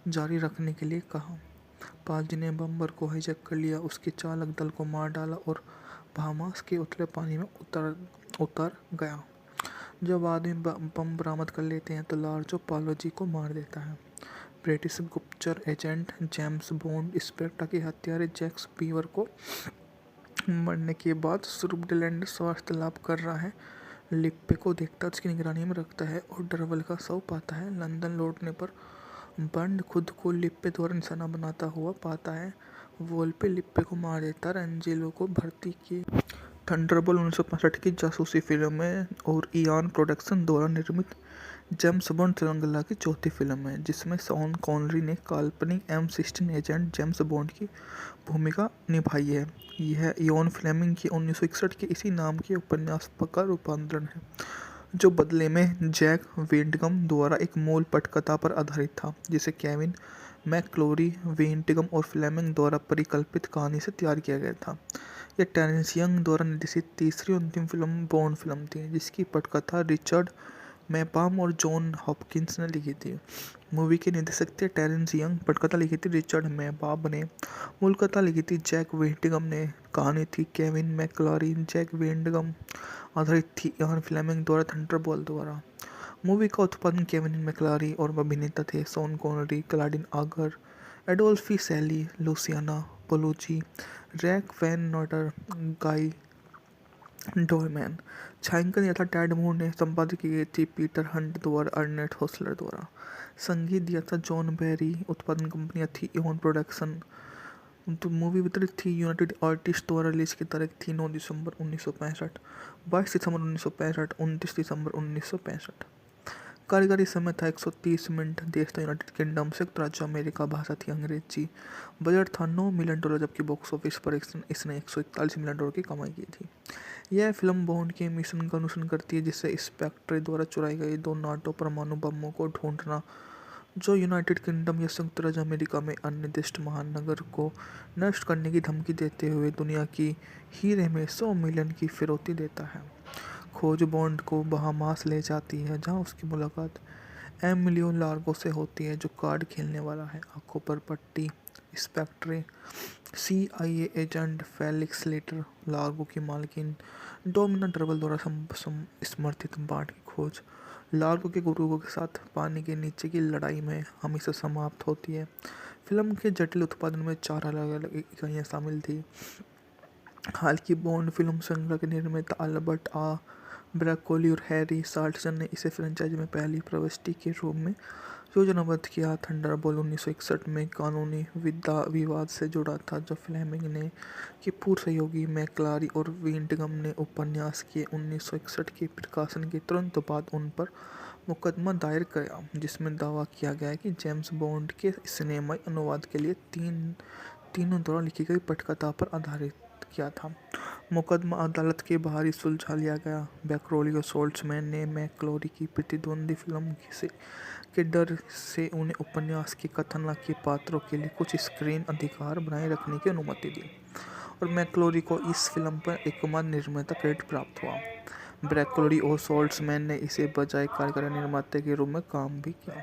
जारी रखने के लिए कहा। पालजी ने बम्बर को हाईजैक कर लिया, उसके चालक दल को मार डाला और बहामास के उतले पानी में उतर गया। जब आदमी बम बरामद कर लेते हैं तो लार्जो पालोजी को मार देता है। ब्रिटिश गुप्तचर एजेंट जेम्स बॉन्ड स्पेक्टर के हत्यारे जैक स्पैरो को मरने के बाद स्विट्जरलैंड स्वास्थ्य लाभ कर रहा है। लिप्पे को देखता उसकी निगरानी में रखता है और डरवल का शव पाता है। लंदन लौटने पर बंड खुद को लिप्पे द्वारा निशाना बनाता हुआ पाता है। वोल्पे लिप्पे को मार देता है। एंजेलो को भर्ती की थंडरबोल्ट 1965 की जासूसी फिल्म है और इयान प्रोडक्शन द्वारा निर्मित जेम्स बॉन्ड श्रृंखला की चौथी फिल्म है, जिसमें शॉन कॉनरी ने काल्पनिक M16 एजेंट जेम्स बॉन्ड की भूमिका निभाई है। यह इयान फ्लेमिंग की 1961 के इसी नाम के उपन्यास का रूपांतरण है, जो बदले में जैक वेंटगम द्वारा एक मूल पटकथा पर आधारित था, जिसे केविन मैकक्लोरी, वेंटगम और फ्लेमिंग द्वारा परिकल्पित कहानी से तैयार किया गया था। यह टेरेंस यंग द्वारा निर्देशित तीसरी और अंतिम फिल्म बॉन्ड फिल्म थी, जिसकी पटकथा रिचर्ड मैपाम और जॉन हॉपकिंस ने लिखी थी। मूवी के निर्देशक थे टेरेंस यंग, पटकथा लिखी थी रिचर्ड मैपाम ने, मूल कथा लिखी थी जैक वेंटगम ने, कहानी थी केविन मैकक्लोरी, जैक वेंटगम, आधारित थी इयान फ्लेमिंग द्वारा थंडरबोल्ट द्वारा। मूवी का उत्पादन केविन मैकक्लोरी और अभिनेता थे शॉन कॉनरी, क्लाडिन आगर, एडोल्फी सैली, लुसियाना पोलुची, रैक वैन नॉटर, गाई डोरमैन। छायांकन यथा टैड मूर ने, संपादित की गई थी पीटर हंट द्वारा, अर्नेट होसलर द्वारा। संगीत दिया था जॉन बैरी। उत्पादन कंपनियां थी इयान प्रोडक्शन। तो मूवी वितरित थी यूनाइटेड आर्टिस्ट द्वारा। रिलीज की तारीख थी 9 दिसंबर 1965, 22 दिसंबर 1965, 29 दिसंबर 1965। कार्यकारी समय था 130 मिनट। देश था यूनाइटेड किंगडम, संयुक्त राज्य अमेरिका। भाषा थी अंग्रेजी। बजट था $9 मिलियन, जबकि बॉक्स ऑफिस पर इसने $141 मिलियन की कमाई की थी। यह फिल्म बॉन्ड के मिशन का अनुसरण करती है, जिससे स्पेक्टर द्वारा चुराई गई 2 नाटो परमाणु बमों को ढूंढना, जो यूनाइटेड किंगडम या संयुक्त राज्य अमेरिका में अनिर्दिष्ट महानगर को नष्ट करने की धमकी देते हुए दुनिया की हीरे में 100 मिलियन की फिरौती देता है। खोज बॉन्ड को बहामास ले जाती है, जहां उसकी मुलाकात एमिलियो लार्गो से होती है, जो कार्ड खेलने वाला है। आंखों पर पट्टी Spectre CIA agent Felix Leiter, Largo की मालकिन डोमिना डरवल द्वारा समर्थित बांड की खोज लार्गो के गुरुओं के साथ पानी के नीचे की लड़ाई में हमेशा समाप्त होती है। फिल्म के जटिल उत्पादन में 4 अलग-अलग इकाइयाँ शामिल थी। हाल की बॉन्ड फिल्म श्रृंखला के निर्माता अल्बर्ट ब्रैकोली और हैरी साल्टसन ने इसे फ्रेंचाइजी में पहली प्रविष्टि के रूप में योजनाबद्ध किया। थंडरबोल्ट 1961 में कानूनी विवाद से जुड़ा था, जब फ्लेमिंग ने के पूर्व सहयोगी मैकक्लोरी और वेंटगम ने उपन्यास के 1961 के प्रकाशन के तुरंत बाद उन पर मुकदमा दायर किया, जिसमें दावा किया गया कि जेम्स बॉन्ड के सिनेमाई अनुवाद के लिए तीनों द्वारा लिखी गई पटकथा पर आधारित किया था। मुकदमा अदालत के बाहर ही सुलझा लिया गया। ब्रैकोली और साल्टसन ने मैकक्लोरी की प्रतिद्वंदी फिल्म के डर से उन्हें उपन्यास के कथानक के पात्रों के लिए कुछ स्क्रीन अधिकार बनाए रखने की अनुमति दी, और मैकक्लोरी को इस फिल्म पर एकमात्र निर्माता क्रेडिट प्राप्त हुआ। ब्रैकोली और साल्टसन ने इसे बजाय कार्यकारी निर्माता के रूप में काम भी किया।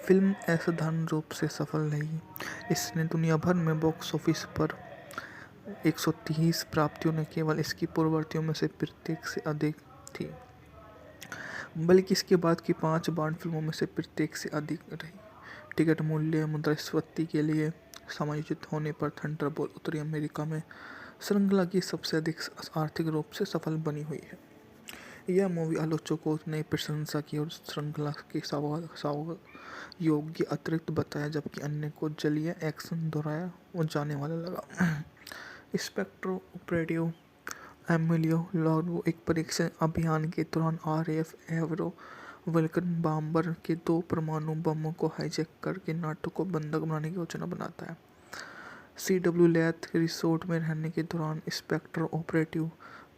फिल्म असाधारण रूप से सफल रही। इसने दुनिया भर में बॉक्स ऑफिस पर 130 प्राप्तियों न केवल इसकी पूर्ववर्तियों में से प्रत्येक से अधिक थी, बल्कि इसके बाद की 5 बॉन्ड फिल्मों में से प्रत्येक से अधिक रही। टिकट मूल्य मुद्रास्फीति के लिए समायोजित होने पर थंडरबोल्ट उत्तरी अमेरिका में श्रृंखला की सबसे अधिक आर्थिक रूप से सफल बनी हुई है। यह मूवी आलोचकों ने प्रशंसा की और श्रृंखला के योग्य अतिरिक्त बताया, जबकि अन्य को जलीय एक्शन दोहराया और जाने वाला लगा। स्पेक्ट्रो ऑपरेटिव एमिलियो लार्गो एक परीक्षण अभियान के दौरान RAF एवरो वल्कन बॉम्बर के 2 परमाणु बमों को हाईजैक करके नाटो को बंधक बनाने की योजना बनाता है। CW लैथ रिसोर्ट में रहने के दौरान स्पेक्ट्रो ऑपरेटिव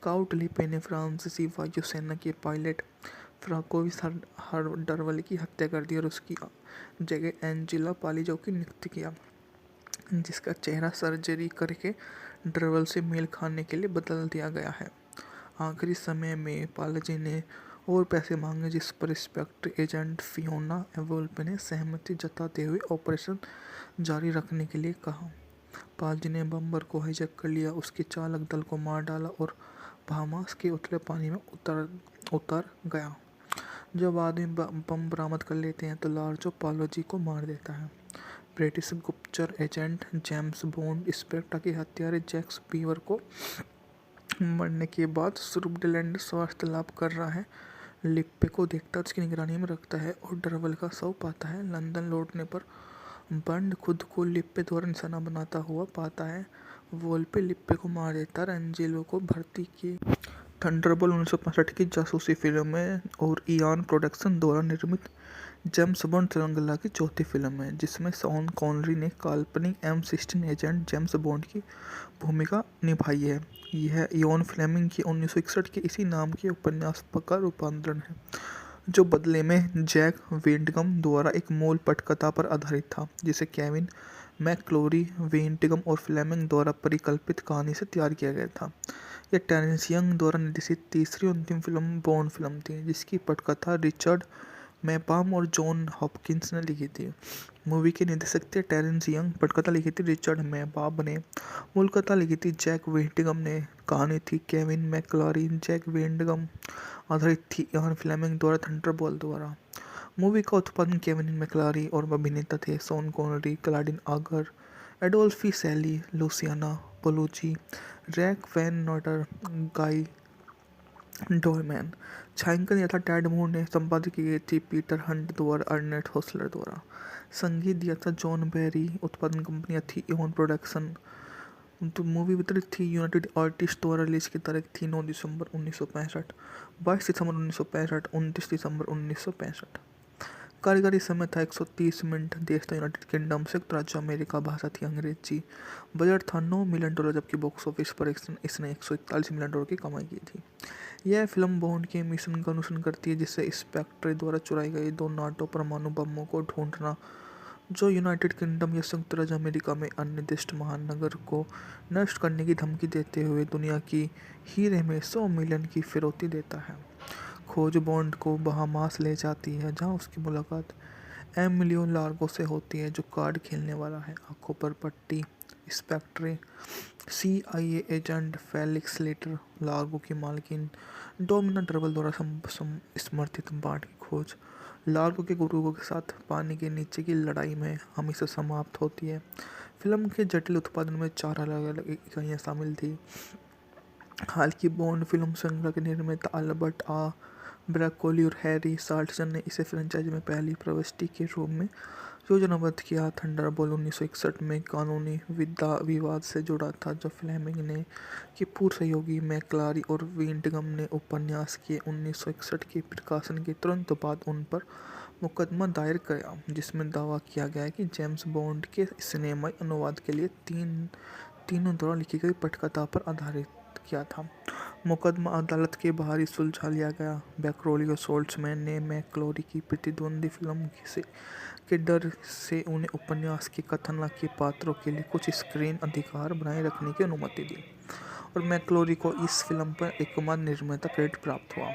काउट लिपे ने फ्रांसीसी वायुसेना के पायलट फ्रांकोइस डरवल की हत्या कर दी और उसकी जगह एंजेला पालिजो की नियुक्ति किया, जिसका चेहरा सर्जरी करके डरवल से मेल खाने के लिए बदल दिया गया है। आखिरी समय में पालिजो ने और पैसे मांगे, जिस पर स्पेक्टर एजेंट फियोना वोल्पे ने सहमति जताते हुए ऑपरेशन जारी रखने के लिए कहा। पालजी ने बम्बर को हाईजैक कर लिया, उसके चालक दल को मार डाला और बहामास के उथले पानी में उतर गया। जब आदमी बम बरामद कर लेते हैं तो लार्जो पालोजी को मार देता है। ब्रिटिश गुप्तचर एजेंट जेम्स बॉन्ड इंस्पेक्टर के हत्यारे जैक स्पीवर को मरने के बाद सुब्रमण्यम स्वास्थ्य लाभ कर रहा है। लिप्पे को देखता उसकी निगरानी में रखता है और डरवल का शव पाता है। लंदन लौटने पर बंड खुद को लिप्पे द्वारा निशाना बनाता हुआ पाता है। वोल्पे लिप्पे को मार देता है। एंजेलो को भर्ती की। थंडरबोल्ट 1965 की जासूसी फिल्म है और इयान प्रोडक्शन द्वारा निर्मित जेम्स बॉन्ड श्रृंखला की चौथी फिल्म है, जिसमें शॉन कॉनरी ने काल्पनिक M16 एजेंट जेम्स बॉन्ड की भूमिका निभाई है। यह इयान फ्लेमिंग की 1961 के इसी नाम के उपन्यास का रूपांतरण है, जो बदले में जैक वेंटगम द्वारा एक मूल पटकथा पर आधारित था, जिसे केविन मैकक्लोरी, वेंटगम और फ्लेमिंग द्वारा परिकल्पित कहानी से तैयार किया गया था। यह टेरेंस यंग द्वारा निर्देशित तीसरी और अंतिम फिल्म बॉन्ड फिल्म थी, जिसकी पटकथा रिचर्ड मैपाम और जॉन हॉपकिंस ने लिखी थी। मूवी के निर्देशक थे टेरेंस यंग, पटकथा लिखी थी रिचर्ड मैपाम ने, मूल कथा लिखी थी जैक वेंटगम ने, कहानी थी केविन मैकक्लोरी, जैक वेंटगम, आधारित थी इयान फ्लेमिंग द्वारा थंडरबोल्ट द्वारा। मूवी का उत्पादन केविन मैकक्लोरी और अभिनेता थे शॉन कॉनरी, क्लाडिन आगर, एडोल्फी सैली, लुसियाना पोलुची, रैक वैन नॉटर, गाई डोरमैन। छायांकन यथा टैड मूर ने, संपादित की गई थी पीटर हंट द्वारा, अर्नेट होसलर द्वारा। संगीत दिया था जॉन बैरी। उत्पादन कंपनियां थी इयान प्रोडक्शन। तो मूवी वितरित थी यूनाइटेड आर्टिस्ट द्वारा। रिलीज की तारीख थी 9 दिसंबर 1965, 22 दिसंबर 1965, 29 दिसंबर 1965। कार्यकारी समय था 130 मिनट। देश था यूनाइटेड किंगडम, संयुक्त राज्य अमेरिका। भाषा थी अंग्रेजी। बजट था $9 मिलियन, जबकि बॉक्स ऑफिस पर इसने $141 मिलियन की कमाई की थी। यह फिल्म बॉन्ड के मिशन का अनुसरण करती है, जिससे स्पेक्ट्रे द्वारा चुराई गई 2 नाटो परमाणु बमों को ढूंढना, जो यूनाइटेड किंगडम या संयुक्त राज्य अमेरिका में अन्य महानगर को नष्ट करने की धमकी देते हुए दुनिया की हीरे में 100 मिलियन की फिरौती देता है। खोज बॉन्ड को बहामास ले जाती है, जहां उसकी मुलाकात एमिलियो लार्गो से होती है, जो कार्ड खेलने वाला है। आंखों पर पट्टी Spectre CIA agent Felix Leiter Largo की मालकिन डोमिना डरवल द्वारा समर्थित बांड की खोज लार्गो के गुरुओं के साथ पानी के नीचे की लड़ाई में हमेशा समाप्त होती है। फिल्म के जटिल उत्पादन में 4 अलग अलग इकाइयाँ शामिल थी। हाल की बॉन्ड फिल्म श्रृंखला के निर्माता अल्बर्ट ब्रैकोली और हैरी साल्टसन ने इसे फ्रेंचाइज में पहली प्रविष्टि के रूप में योजनाबद्ध किया। थंडरबोल्ट 1961 में कानूनी विवाद से जुड़ा था, जब फ्लेमिंग ने के पूर्व सहयोगी मैकक्लोरी और वेंटगम ने उपन्यास के 1961 के प्रकाशन के तुरंत बाद उन पर मुकदमा दायर किया, जिसमें दावा किया गया कि जेम्स बॉन्ड के सिनेमाई अनुवाद के लिए तीनों द्वारा लिखी गई पटकथा पर आधारित किया था। मुकदमा अदालत के बाहर ही सुलझा लिया गया। बैकरोली और सोल्ट्समैन ने मैकक्लोरी की प्रतिद्वंदी फिल्म के डर से उन्हें उपन्यास के कथन के पात्रों के लिए कुछ स्क्रीन अधिकार बनाए रखने की अनुमति दी, और मैकक्लोरी को इस फिल्म पर एकमात्र निर्माता क्रेडिट प्राप्त हुआ।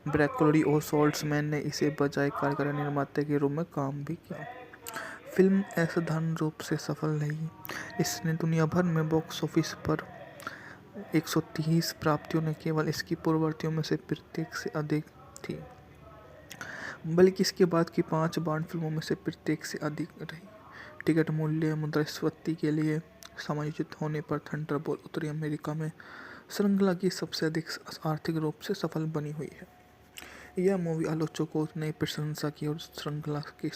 ब्रैकोली और सोल्ट्समैन ने इसे बजाय कार्यकारी निर्माता के रूप में काम भी किया। फिल्म असाधारण रूप से सफल रही। इसने दुनिया भर में बॉक्स ऑफिस पर 130 प्राप्तियों ने केवल इसकी पूर्ववर्तियों में से प्रत्येक से अधिक थी, बल्कि इसके बाद की 5 बॉन्ड फिल्मों में से प्रत्येक से अधिक रही। टिकट मूल्य मुद्रास्फीति के लिए समायोजित होने पर थंडरबोल्ट उत्तरी अमेरिका में श्रृंखला की सबसे अधिक आर्थिक रूप से सफल बनी हुई है। यह मूवी आलोचकों ने प्रशंसा की और श्रृंखला के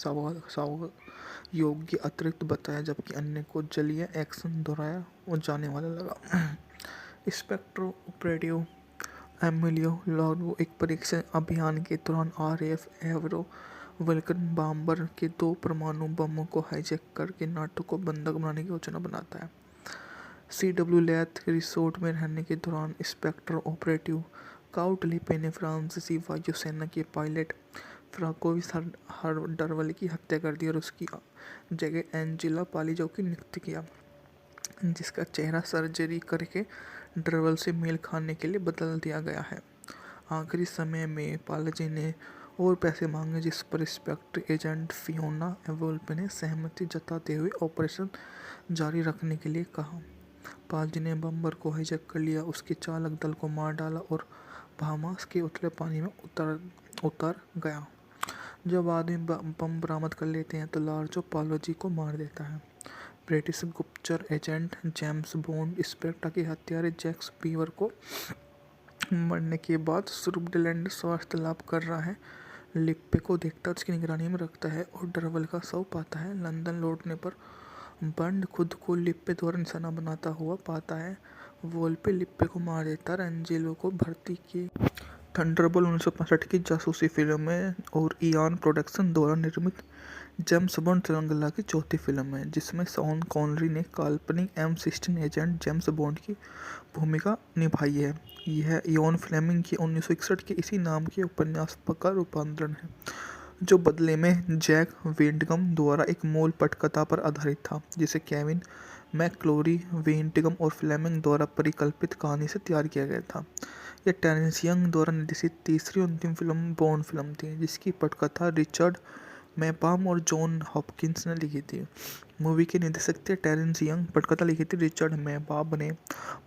योग्य अतिरिक्त बताया, जबकि अन्य को जलीय एक्शन दोहराया और जाने वाला लगा। स्पेक्ट्रो ऑपरेटिव एमिलियो लार्गो एक परीक्षण अभियान के दौरान RAF एवरो वल्कन बॉम्बर के 2 परमाणु बमों को हाईजैक करके नाटो को बंधक बनाने की योजना बनाता है। CW लैथ रिसोर्ट में रहने के दौरान स्पेक्ट्रो ऑपरेटिव काउट लिपे ने फ्रांसीसी वायुसेना के पायलट फ्रांकोइस डरवल की हत्या कर दी और उसकी जगह एंजेला पालिजो की नियुक्ति किया, जिसका चेहरा सर्जरी करके डरवल से मेल खाने के लिए बदल दिया गया है। आखिरी समय में पालजी ने और पैसे मांगे, जिस पर इंस्पेक्टर एजेंट फियोना वोल्pe ने सहमति जताते हुए ऑपरेशन जारी रखने के लिए कहा। पाजी ने बम्पर को हाईजैक कर लिया, उसके चालक दल को मार डाला और बहामास के उथले पानी में उतर गया। जब आदमी बम बरामद कर लेते हैं तो लार्जो पालोजी को मार देता है। ब्रिटिश गुप्तचर एजेंट जेम्स बॉन्ड इंस्पेक्टर के हत्यारे जैक स्पीवर को मरने के बाद स्विट्जरलैंड स्वास्थ्य लाभ कर रहा है। लिप्पे को देखता उसकी निगरानी में रखता है और डरवल का शव पाता है। लंदन लौटने पर बंड खुद को लिप्पे द्वारा निशाना बनाता हुआ पाता है। वोल्पे लिप्पे को मार देता है। एंजेलो को भर्ती की। थंडरबोल्ट 1965 की जासूसी फिल्म है और इयान प्रोडक्शन द्वारा निर्मित जेम्स बॉन्ड श्रृंखला की चौथी फिल्म है, जिसमें शॉन कॉनरी ने काल्पनिक M16 एजेंट जेम्स बॉन्ड की भूमिका निभाई है। यह इयान फ्लेमिंग की 1961 के इसी नाम के उपन्यास का रूपांतरण है, जो बदले में जैक वेंटगम द्वारा एक मूल पटकथा पर आधारित था, जिसे केविन मैकक्लोरी, वेंटगम और फ्लेमिंग द्वारा परिकल्पित कहानी से तैयार किया गया था। यह टेरेंस यंग द्वारा निर्देशित तीसरी और अंतिम फिल्म बॉन्ड फिल्म थी, जिसकी पटकथा रिचर्ड मैपाम और जॉन हॉपकिंस ने लिखी थी। मूवी के निर्देशक थे टेरेंस यंग, पटकथा लिखी थी रिचर्ड मैपाम ने,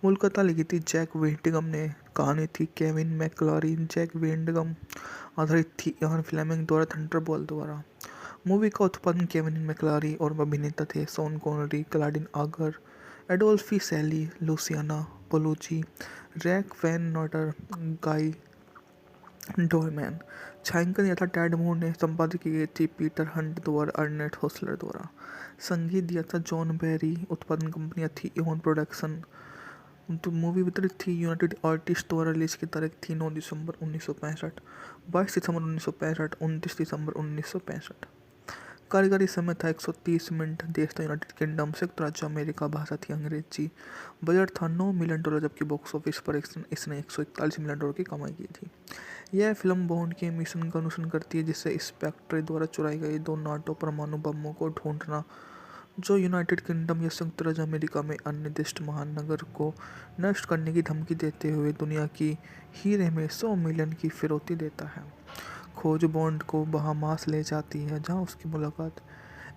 मूल कथा लिखी थी जैक वेंटगम ने, कहानी थी केविन मैकक्लोरी, जैक वेंटगम, आधारित थी इयान फ्लेमिंग द्वारा थंडरबोल्ट द्वारा। मूवी का उत्पादन केविन मैकक्लोरी और अभिनेता थे शॉन कॉनरी, क्लाडिन आगर, एडोल्फी सैली, लुसियाना पोलोची, रैक वैन नॉटर, गाई डोरमैन। छायांकन यथा टैड मूर ने, संपादित की गई थी पीटर हंट द्वारा, अर्नेट होसलर द्वारा। संगीत दिया था जॉन बैरी। उत्पादन कंपनियां थी इवन प्रोडक्शन। तो मूवी वितरित थी यूनाइटेड आर्टिस्ट द्वारा। रिलीज की तारीख थी 9 दिसंबर 1965, 22 दिसंबर 1965, 29 दिसंबर 1965। कार्यकारी समय था 130 मिनट। देश था यूनाइटेड किंगडम, संयुक्त राज्य अमेरिका। भाषा थी अंग्रेजी। बजट था $9 मिलियन, जबकि बॉक्स ऑफिस पर इसने $141 मिलियन की कमाई की थी। यह फिल्म बॉन्ड के मिशन का अनुसरण करती है, जिससे स्पेक्ट्रे द्वारा चुराई गई 2 नाटो परमाणु बमों को ढूंढना, जो यूनाइटेड किंगडम या संयुक्त राज्य अमेरिका में अन्य महानगर को नष्ट करने की धमकी देते हुए दुनिया की हीरे में 100 मिलियन की फिरौती देता है। खोज बॉन्ड को बहामास ले जाती है, जहां उसकी मुलाकात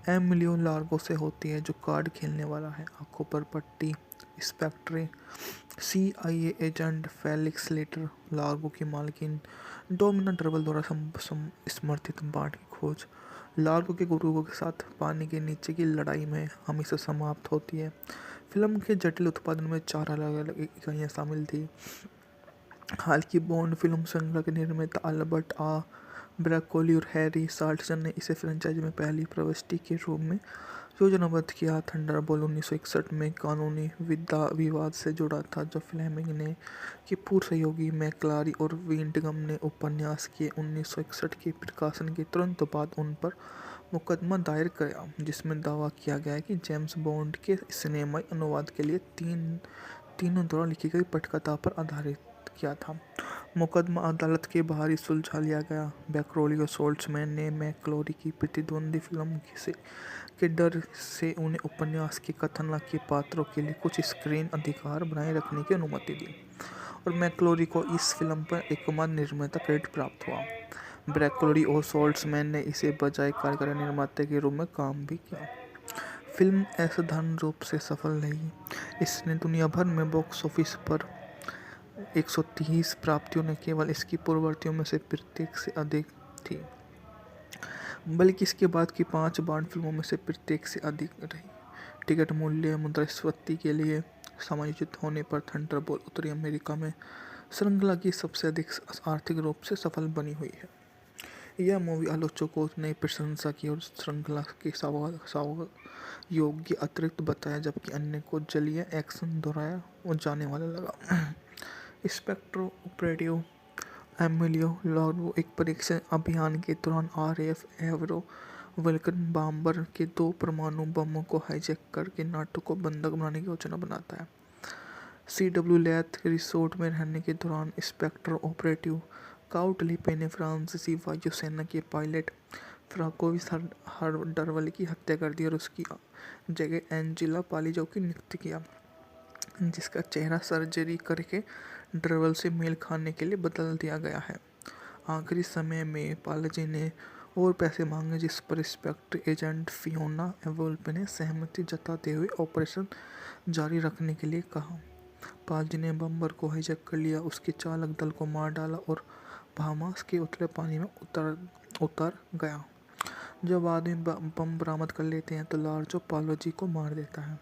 एमिलियो लार्गो से होती है, जो कार्ड खेलने वाला है। आंखों पर पट्टी Spectre CIA agent Felix Leiter Largo की मालकिन डोमिना डरवल द्वारा समर्थित बांड की खोज लार्गो के गुरुओं के साथ पानी के नीचे की लड़ाई में हमेशा समाप्त होती है। फिल्म के जटिल उत्पादन में 4 अलग-अलग इकाइयाँ शामिल थी। हाल की बॉन्ड फिल्म श्रृंखला के निर्माता अल्बर्ट ब्रैकोली और हैरी साल्टसन ने इसे फ्रेंचाइजी में पहली प्रविष्टि के रूप में योजनाबद्ध किया। थंडरबोल्ट 1961 में कानूनी विवाद से जुड़ा था, जब फ्लेमिंग ने के पूर्व सहयोगी मैकक्लोरी और वेंटगम ने उपन्यास के 1961 के प्रकाशन के तुरंत बाद उन पर मुकदमा दायर किया, जिसमें दावा किया गया कि जेम्स बॉन्ड के सिनेमाई अनुवाद के लिए तीनों द्वारा लिखी गई पटकथा पर आधारित किया था। मुकदमा अदालत के बाहर ही सुलझा लिया गया। बैकरोली और सोल्ट्समैन ने मैकक्लोरी की प्रतिद्वंदी फिल्म के डर से उन्हें उपन्यास के कथानक के पात्रों के लिए कुछ स्क्रीन अधिकार बनाए रखने की अनुमति दी, और मैकक्लोरी को इस फिल्म पर एकमात्र निर्माता क्रेडिट प्राप्त हुआ। ब्रैकोली और सोल्ट्समैन ने इसे बजाय कार्यकारी निर्माता के रूप में काम भी किया। फिल्म असाधारण रूप से सफल रही। इसने दुनिया भर में बॉक्स ऑफिस पर 130 प्राप्तियों न केवल इसकी पूर्ववर्तियों में से प्रत्येक से अधिक थी, बल्कि इसके बाद की 5 बॉन्ड फिल्मों में से प्रत्येक से अधिक रही। टिकट मूल्य मुद्रास्फीति के लिए समायोजित होने पर थंडरबोल्ट उत्तरी अमेरिका में श्रृंखला की सबसे अधिक आर्थिक रूप से सफल बनी हुई है। यह मूवी आलोचकों ने प्रशंसा की और श्रृंखला के योग्य अतिरिक्त बताया, जबकि अन्य को जलीय एक्शन दोहराया और जाने वाला लगा। स्पेक्ट्रो ऑपरेटिव एमिलियो लार्गो एक परीक्षण अभियान के दौरान RAF एवरो वल्कन बॉम्बर के 2 परमाणु बमों को हाईजैक करके नाटो को बंधक बनाने की योजना बनाता है। CW लैथ रिसोर्ट में रहने के दौरान स्पेक्ट्रो ऑपरेटिव काउट लिपे ने फ्रांसीसी वायुसेना के पायलट फ्रांकोइस डरवल की हत्या कर दी और उसकी जगह एंजेला पालिजो की नियुक्ति किया, जिसका चेहरा सर्जरी करके डरवल से मेल खाने के लिए बदल दिया गया है। आखिरी समय में पालाजी ने और पैसे मांगे, जिस पर स्पेक्टर एजेंट फियोना वोल्pe ने सहमति जताते हुए ऑपरेशन जारी रखने के लिए कहा। पालाजी ने बम्पर को हाईजैक कर लिया, उसके चालक दल को मार डाला और बहामास के उथले पानी में उतर गया। जब आदमी बम बरामद कर लेते हैं तो लार्जो पालाजी को मार देता है।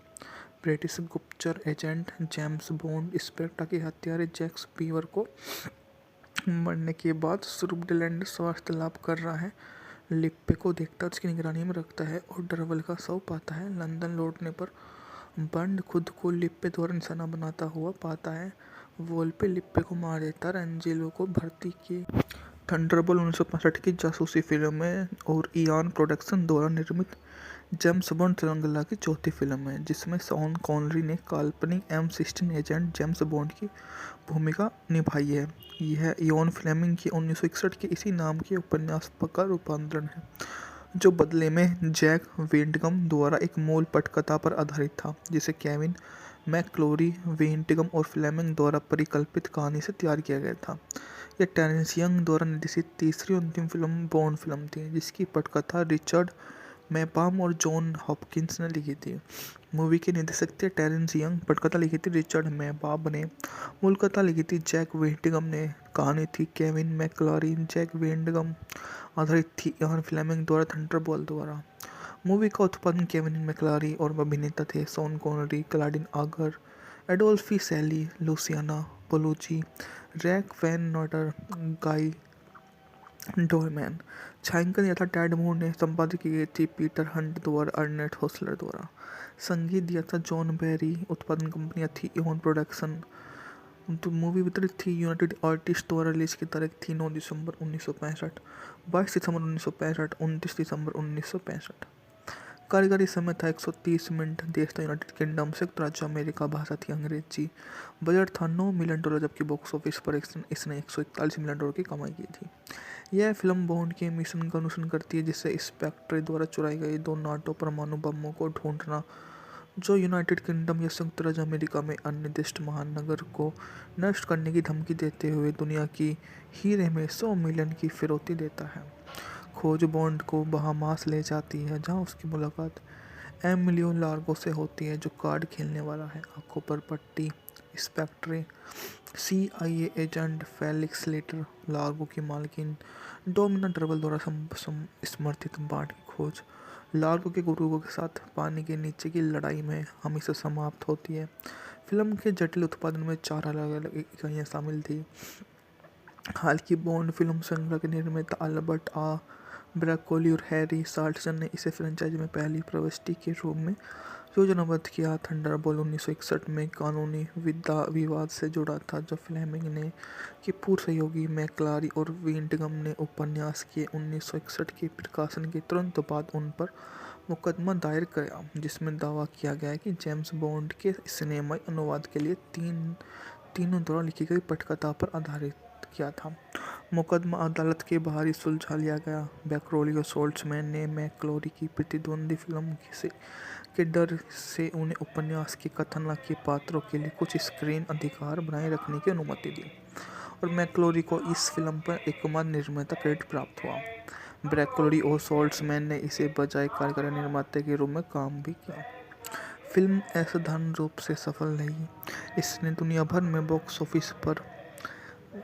ब्रिटिश गुप्तचर एजेंट जेम्स बॉन्ड स्पेक्टर के हत्यारे जैक स्पीवर को मरने के बाद स्विट्जरलैंड स्वास्थ्य लाभ कर रहा है। लिप्पे को देखता उसकी निगरानी में रखता है और डरवल का शव पाता है। लंदन लौटने पर बंड खुद को लिप्पे द्वारा निशाना बनाता हुआ पाता है। वोल्पे लिप्पे को मार देता है। एंजेलो को भर्ती की। थंडरबोल्ट 1965 की जासूसी फिल्म है और इयान प्रोडक्शन द्वारा निर्मित जेम्स बॉन्ड श्रृंखला की चौथी फिल्म है, जिसमें शॉन कॉनरी ने काल्पनिक M16 एजेंट जेम्स बॉन्ड की भूमिका निभाई है। यह इयान फ्लेमिंग की 1961 के इसी नाम के उपन्यास का रूपांतरण है, जो बदले में जैक वेंटगम द्वारा एक मूल पटकथा पर आधारित था, जिसे केविन मैकक्लोरी, वेंटगम और फ्लेमिंग द्वारा परिकल्पित कहानी से तैयार किया गया था। यह टेरेंस यंग द्वारा निर्देशित तीसरी और अंतिम फिल्म बॉन्ड फिल्म थी, जिसकी पटकथा रिचर्ड मैपाम और जॉन हॉपकिंस ने लिखी थी। मूवी के निर्देशक थे टेरेंस यंग, पटकथा लिखी थी रिचर्ड मैपाम ने, मूल कथा लिखी थी जैक वेंटगम ने, कहानी थी केविन मैकक्लोरी, जैक वेंटगम, आधारित थी इयान फ्लेमिंग द्वारा थंडरबोल्ट द्वारा। मूवी का उत्पादन केविन मैकक्लोरी और अभिनेता थे शॉन कॉनरी, क्लाडिन आगर, एडोल्फी सैली, लुसियाना पोलुची, रैक वैन नॉटर, गाई डोरमैन। छायांकन तथा टेड मूर ने संपादित की गई थी पीटर हंट द्वारा, अर्नेट होसलर द्वारा। संगीत दिया था जॉन बैरी। उत्पादन कंपनियां थी इयान प्रोडक्शन। मूवी वितरित थी यूनाइटेड आर्टिस्ट द्वारा। रिलीज की तारीख थी 9 दिसंबर 1965, 22 दिसंबर 1965, 29 दिसंबर 1965। कार्यकारी समय था 130 मिनट। देश था यूनाइटेड किंगडम, संयुक्त राज्य अमेरिका। भाषा थी अंग्रेजी। बजट था $9 मिलियन, जबकि बॉक्स ऑफिस पर इसने $141 मिलियन की कमाई की थी। यह फिल्म बॉन्ड के मिशन का अनुसरण करती है, जिससे स्पेक्टर द्वारा चुराई गई 2 नाटो परमाणु बमों को ढूंढना, जो यूनाइटेड किंगडम या संयुक्त राज्य अमेरिका में अन्य महानगर को नष्ट करने की धमकी देते हुए दुनिया की हीरे में 100 मिलियन की फिरौती देता है। खोज बॉन्ड को बहामास ले जाती है, जहां उसकी मुलाकात एमिलियो लार्गो से होती है, जो कार्ड खेलने वाला है। आंखों पर पट्टी। Spectre CIA agent Felix Leiter, Largo की मालकिन डोमिना डरवल द्वारा समर्थित बांड की खोज लार्गो के गुरुओं के साथ पानी के नीचे की लड़ाई में हमेशा समाप्त होती है। फिल्म के जटिल उत्पादन में 4 अलग-अलग इकाइयाँ शामिल थी। हाल की बॉन्ड फिल्म श्रृंखला के निर्माता अल्बर्ट ब्रैकोली और हैरी साल्टसन ने इसे फ्रेंचाइज में पहली प्रविष्टि के रूप में योजनाबद्ध किया। थंडरबोल्ट 1961 में कानूनी विवाद से जुड़ा था, जब फ्लेमिंग ने के पूर्व सहयोगी मैकक्लोरी और वेंटगम ने उपन्यास के 1961 के प्रकाशन के तुरंत बाद उन पर मुकदमा दायर किया, जिसमें दावा किया गया कि जेम्स बॉन्ड के सिनेमाई अनुवाद के लिए तीनों द्वारा लिखी गई पटकथा पर आधारित किया था। मुकदमा अदालत के बाहर ही सुलझा लिया गया। बैकरोली और सोल्ट्समैन ने मैकक्लोरी की प्रतिद्वंदी फिल्म के डर से उन्हें उपन्यास के कथन के पात्रों के लिए कुछ स्क्रीन अधिकार बनाए रखने की अनुमति दी, और मैकक्लोरी को इस फिल्म पर एकमात्र निर्माता क्रेडिट प्राप्त हुआ। ब्रैकोली और सोल्ट्समैन ने इसे बजाय कार्यकारी निर्माता के रूप में काम भी किया। फिल्म असाधारण रूप से सफल रही। इसने दुनिया भर में बॉक्स ऑफिस पर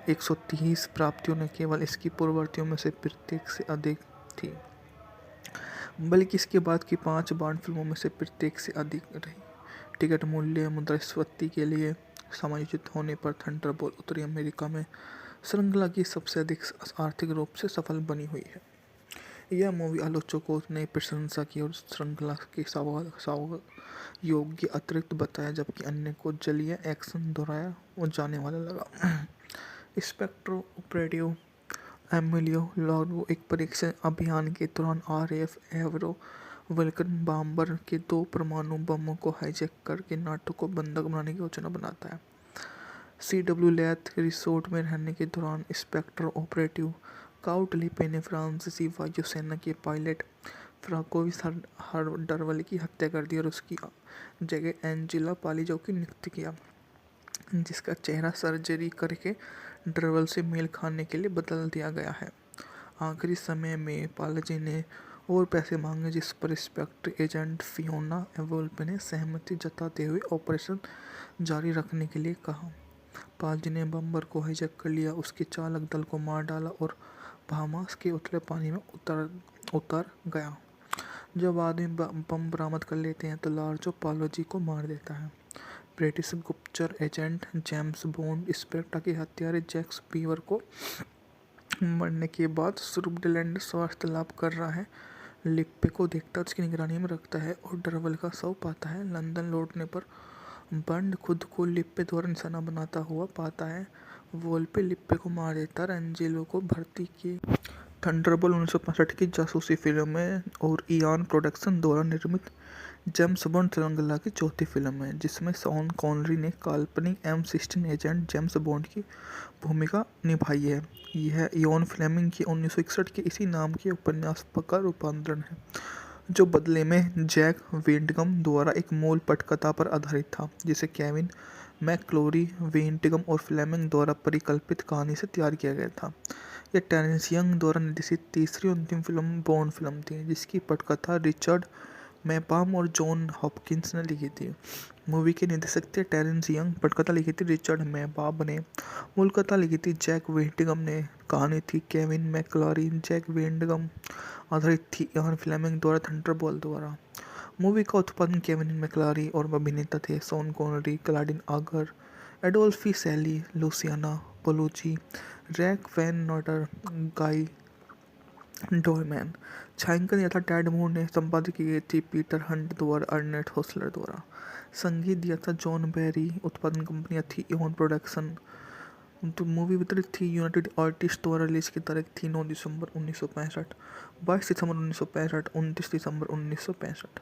130 प्राप्तियों ने केवल इसकी पूर्ववर्तियों में से प्रत्येक से अधिक थी, बल्कि इसके बाद की 5 बॉन्ड फिल्मों में से प्रत्येक से अधिक रही। टिकट मूल्य मुद्रास्फीति के लिए समायोजित होने पर थंडरबोल्ट उत्तरी अमेरिका में श्रृंखला की सबसे अधिक आर्थिक रूप से सफल बनी हुई है। यह मूवी आलोचकों ने प्रशंसा की और श्रृंखला के योग्य अतिरिक्त बताया, जबकि अन्य को जलीय एक्शन दोहराया और जाने वाला लगा। स्पेक्ट्रो ऑपरेटिव एमिलियो लार्गो एक परीक्षण अभियान के दौरान RAF एवरो वल्कन बॉम्बर के 2 परमाणु बमों को हाईजैक करके नाटो को बंधक बनाने की योजना बनाता है। CW लैथ रिसोर्ट में रहने के दौरान स्पेक्ट्रो ऑपरेटिव काउट लिपे ने फ्रांसीसी वायुसेना के पायलट फ्रांकोइस डरवल की हत्या कर दी और उसकी जगह एंजेला पालिजो की नियुक्ति किया। जिसका चेहरा सर्जरी करके ड्रवल से मेल खाने के लिए बदल दिया गया है। आखिरी समय में पालाजी ने और पैसे मांगे, जिस पर इंस्पेक्टर एजेंट फियोना वोल्पे ने सहमति जताते हुए ऑपरेशन जारी रखने के लिए कहा। पालाजी ने बम्पर को हाईजैक कर लिया, उसके चालक दल को मार डाला और बहामास के उथले पानी में उतर गया। जब आदमी बम बरामद कर लेते हैं तो लार्जो पालोजी को मार देता है। ब्रिटिश गुप्तचर एजेंट जेम्स बॉन्ड इंस्पेक्टर के हत्यारे जैक स्पीवर को मरने के बाद स्विट्जरलैंड स्वास्थ्य लाभ कर रहा है। लिप्पे को देखता है, उसकी निगरानी में रखता है और ड्रवल का शव पाता है। लंदन लौटने पर बॉन्ड खुद को लिप्पे द्वारा निशाना बनाता हुआ पाता है। वोल्पे लिप्पे को मार देता है। एंजेलो को भर्ती की। थंडरबोल्ट 1965 की जासूसी फिल्म है और इयान प्रोडक्शन द्वारा निर्मित जेम्स बॉन्ड श्रृंखला की चौथी फिल्म है, जिसमें शॉन कॉनरी ने काल्पनिक M16 एजेंट जेम्स बॉन्ड की भूमिका निभाई है। यह इयान फ्लेमिंग की 1961 के इसी नाम के उपन्यास का रूपांतरण है, जो बदले में जैक वेंटगम द्वारा एक मूल पटकथा पर आधारित था, जिसे केविन मैकक्लोरी, वेंटगम और फ्लेमिंग द्वारा परिकल्पित कहानी से तैयार किया गया था। यह टेरेंस यंग द्वारा निर्देशित तीसरी और अंतिम फिल्म बॉन्ड फिल्म थी, जिसकी पटकथा रिचर्ड मैपाम और जॉन हॉपकिंस ने लिखी थी। मूवी के निर्देशक थे टेरेंस यंग, पटकथा लिखी थी रिचर्ड मैपाम ने, मूल कथा लिखी थी जैक वेंटगम ने, कहानी थी केविन मैकक्लोरी, जैक वेंटगम, आधारित थी इयान फ्लेमिंग द्वारा थंडरबोल्ट द्वारा। मूवी का उत्पादन केविन मैकक्लोरी और अभिनेता थे शॉन कॉनरी, क्लाडिन आगर, एडोल्फी सैली, लुसियाना पोलुची, रैक वैन नॉटर, गाई डोरमैन। छायांकन तथा टेड मूर ने संपादित की गई थी पीटर हंट द्वारा, अर्नेट होसलर द्वारा। संगीत दिया था जॉन बैरी। उत्पादन कंपनियां थी इयान प्रोडक्शन। तो मूवी वितरित थी यूनाइटेड आर्टिस्ट द्वारा। रिलीज की तारीख थी 9 दिसंबर 1965, 22 दिसंबर 1965, 29 दिसंबर 1965।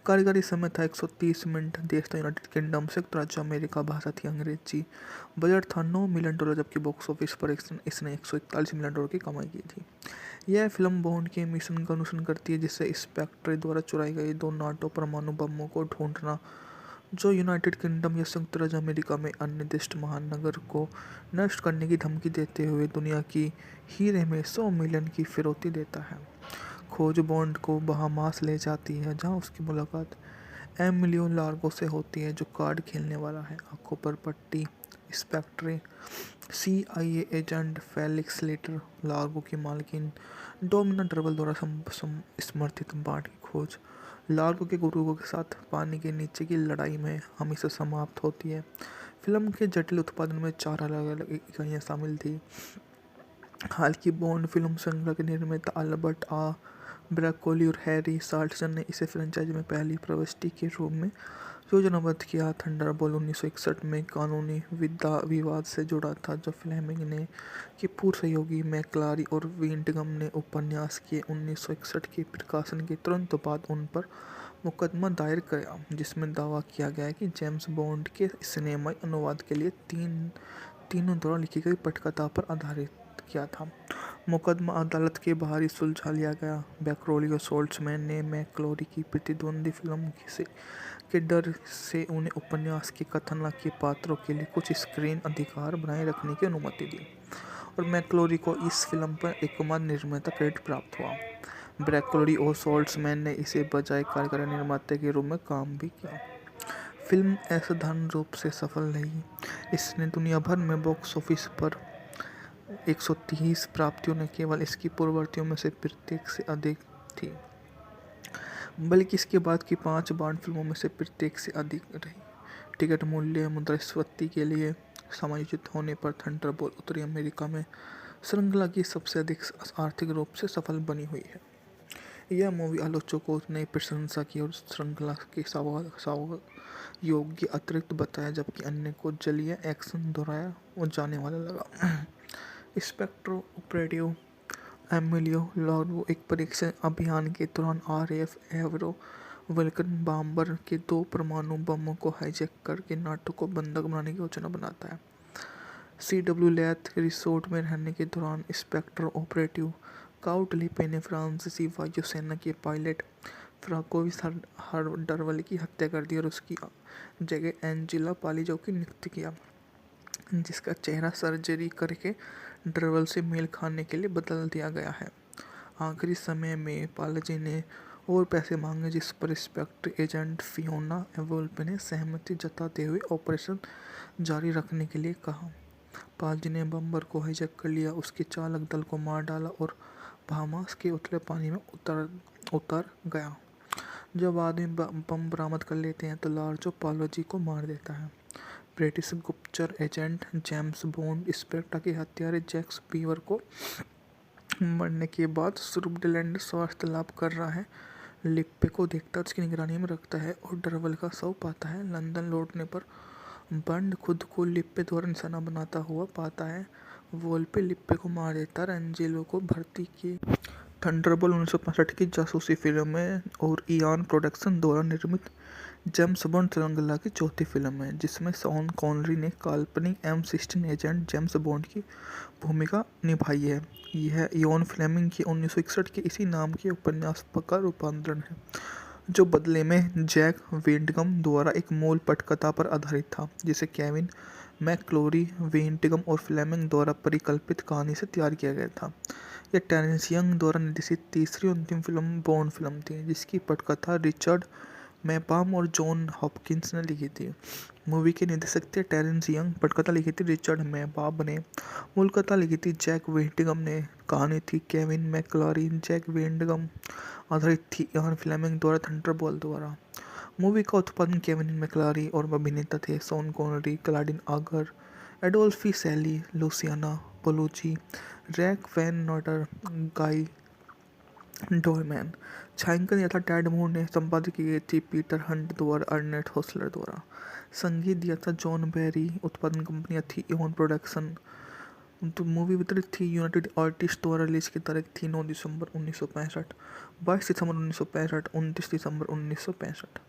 कार्यकारी समय था 130 मिनट। देश था यूनाइटेड किंगडम, संयुक्त राज्य अमेरिका। भाषा थी अंग्रेजी। बजट था $9 मिलियन, जबकि बॉक्स ऑफिस पर इसने $141 मिलियन की कमाई की थी। यह फिल्म बॉन्ड के मिशन का अनुसरण करती है, जिससे इंस्पेक्टर द्वारा चुराई गई 2 नाटो परमाणु बमों को ढूंढना, जो यूनाइटेड किंगडम या संयुक्त राज्य अमेरिका में अन्य महानगर को नष्ट करने की धमकी देते हुए दुनिया की हीरे में 100 मिलियन की फिरौती देता है। खोज बॉन्ड को बहामास ले जाती है, जहां उसकी मुलाकात एमिलियो लार्गो से होती है, जो कार्ड खेलने वाला है। आंखों पर पट्टी inspector CIA agent Felix Leiter Largo की मालकिन डोमिना ड्रबल द्वारा समर्थित बाढ़ की खोज लार्गो के गुरुओं के साथ पानी के नीचे की लड़ाई में हमेशा समाप्त होती है। फिल्म के जटिल उत्पादन में 4 अलग-अलग इकाइयाँ शामिल थी। हाल की बॉन्ड फिल्म श्रृंखला के निर्माता अल्बर्ट ब्रैकोली और हैरी साल्टसन ने इसे फ्रेंचाइजी में पहली प्रविष्टि के रूप में योजनाबद्ध किया। थंडरबोल्ट 1961 में कानूनी विवाद से जुड़ा था, जो फ्लेमिंग ने के पूर्व सहयोगी मैकक्लोरी और वेंटगम ने उपन्यास के 1961 के प्रकाशन के तुरंत बाद उन पर मुकदमा दायर किया, जिसमें दावा किया गया कि जेम्स बॉन्ड के सिनेमाई अनुवाद के लिए तीनों द्वारा लिखी गई पटकथा पर आधारित किया था। मुकदमा अदालत के बाहर ही सुलझा लिया गया। ब्रैकोली और साल्टसन ने मैकक्लोरी की प्रतिद्वंदी फिल्म के डर से उन्हें उपन्यास के कथन के पात्रों के लिए कुछ स्क्रीन अधिकार बनाए रखने की अनुमति दी, और मैकक्लोरी को इस फिल्म पर एकमात्र निर्माता क्रेडिट प्राप्त हुआ। ब्रैकोली और साल्टसन ने इसे बजाय कार्यकारी निर्माता के रूप में काम भी किया। फिल्म असाधारण रूप से सफल रही। इसने दुनिया भर में बॉक्स ऑफिस पर 130 प्राप्तियों न केवल इसकी पूर्ववर्तियों में से प्रत्येक से अधिक थी, बल्कि इसके बाद की 5 बॉन्ड फिल्मों में से प्रत्येक से अधिक रही। टिकट मूल्य मुद्रास्फीति के लिए समायोजित होने पर थंडरबोल्ट उत्तरी अमेरिका में श्रृंखला की सबसे अधिक आर्थिक रूप से सफल बनी हुई है। यह मूवी आलोचकों ने प्रशंसा की और श्रृंखला के योग्य अतिरिक्त बताया, जबकि अन्य को जलीय एक्शन दोहराया और जाने वाला लगा। इंस्पेक्टर ऑपरेटिव एमिलियो लार्गो एक परीक्षण अभियान के दौरान RAF एवरो वल्कन बॉम्बर के 2 परमाणु बमों को हाईजैक करके नाटो को बंधक बनाने की योजना बनाता है। CW लैथ रिसोर्ट में रहने के दौरान इंस्पेक्टर ऑपरेटिव काउट लिपे ने फ्रांसीसी वायुसेना के पायलट फ्राकोविस हरडरवली की हत्या कर दी और उसकी जगह एंजेला पालिजो की नियुक्त किया, जिसका चेहरा सर्जरी करके डरवल से मेल खाने के लिए बदल दिया गया है। आखिरी समय में पालजी ने और पैसे मांगे, जिस पर इंस्पेक्टर एजेंट फियोना वोल्पे ने सहमति जताते हुए ऑपरेशन जारी रखने के लिए कहा। पालजी ने बम्बर को हाईजैक कर लिया, उसके चालक दल को मार डाला और बहामास के उथले पानी में उतर गया। जब आदमी बम बरामद कर लेते हैं तो लार्जो पालोजी को मार देता है। ब्रिटिश गुप्तचर एजेंट जेम्स बॉन्ड इंस्पेक्टर के हत्यारे जैक्स बीवर को मरने के बाद सुब्रमण्यम स्वास्थ्य लाभ कर रहा है, लिप्पे को देखता उसकी निगरानी में रखता है और डरवल का शव पाता है। लंदन लौटने पर बंड खुद को लिप्पे द्वारा निशाना बनाता हुआ पाता है। वोल्पे लिप्पे को मार देता है, एंजेलो को भर्ती की। थंडरबोल्ट 1965 की जासूसी फिल्म है और इयान प्रोडक्शन द्वारा निर्मित जेम्स बॉन्ड श्रृंखला की चौथी फिल्म है, जिसमें शॉन कॉनरी ने काल्पनिक M16 एजेंट जेम्स बॉन्ड की भूमिका निभाई है। यह इयान फ्लेमिंग की 1961 के इसी नाम के उपन्यास का रूपांतरण है, जो बदले में जैक वेंटगम द्वारा एक मूल पटकथा पर आधारित था, जिसे केविन मैकक्लोरी, वेंटगम और फ्लेमिंग द्वारा परिकल्पित कहानी से तैयार किया गया था। यह टेरेंस यंग द्वारा निर्देशित तीसरी और अंतिम फिल्म बॉन्ड फिल्म थी, जिसकी पटकथा रिचर्ड मैबाम और जॉन हॉपकिंस ने लिखी थी। मूवी के निर्देशक थे टेरेंस यंग, पटकथा लिखी थी रिचर्ड मैबाम ने, मूल कथा लिखी थी जैक वेंटगम ने, कहानी थी केविन मैकक्लोरी, जैक वेंटगम, आधारित थी इयान फ्लेमिंग द्वारा थंडरबोल्ट द्वारा। मूवी का उत्पादन केविन मैकक्लोरी और अभिनेता थे शॉन कॉनरी, क्लाडिन आगर, एडोल्फी सैली, लुसियाना पोलुची, रैक वैन नॉटर, गाई डोरमैन। छायांकन यथा टैड मूर ने, संपादित की गई थी पीटर हंट द्वारा, अर्नेट होसलर द्वारा। संगीत दिया था जॉन बैरी। उत्पादन कंपनियां थी इयान प्रोडक्शन। तो मूवी वितरित थी यूनाइटेड आर्टिस्ट द्वारा। रिलीज की तारीख थी 9 दिसंबर 1965, 22 दिसंबर 1965, 29 दिसंबर 1965।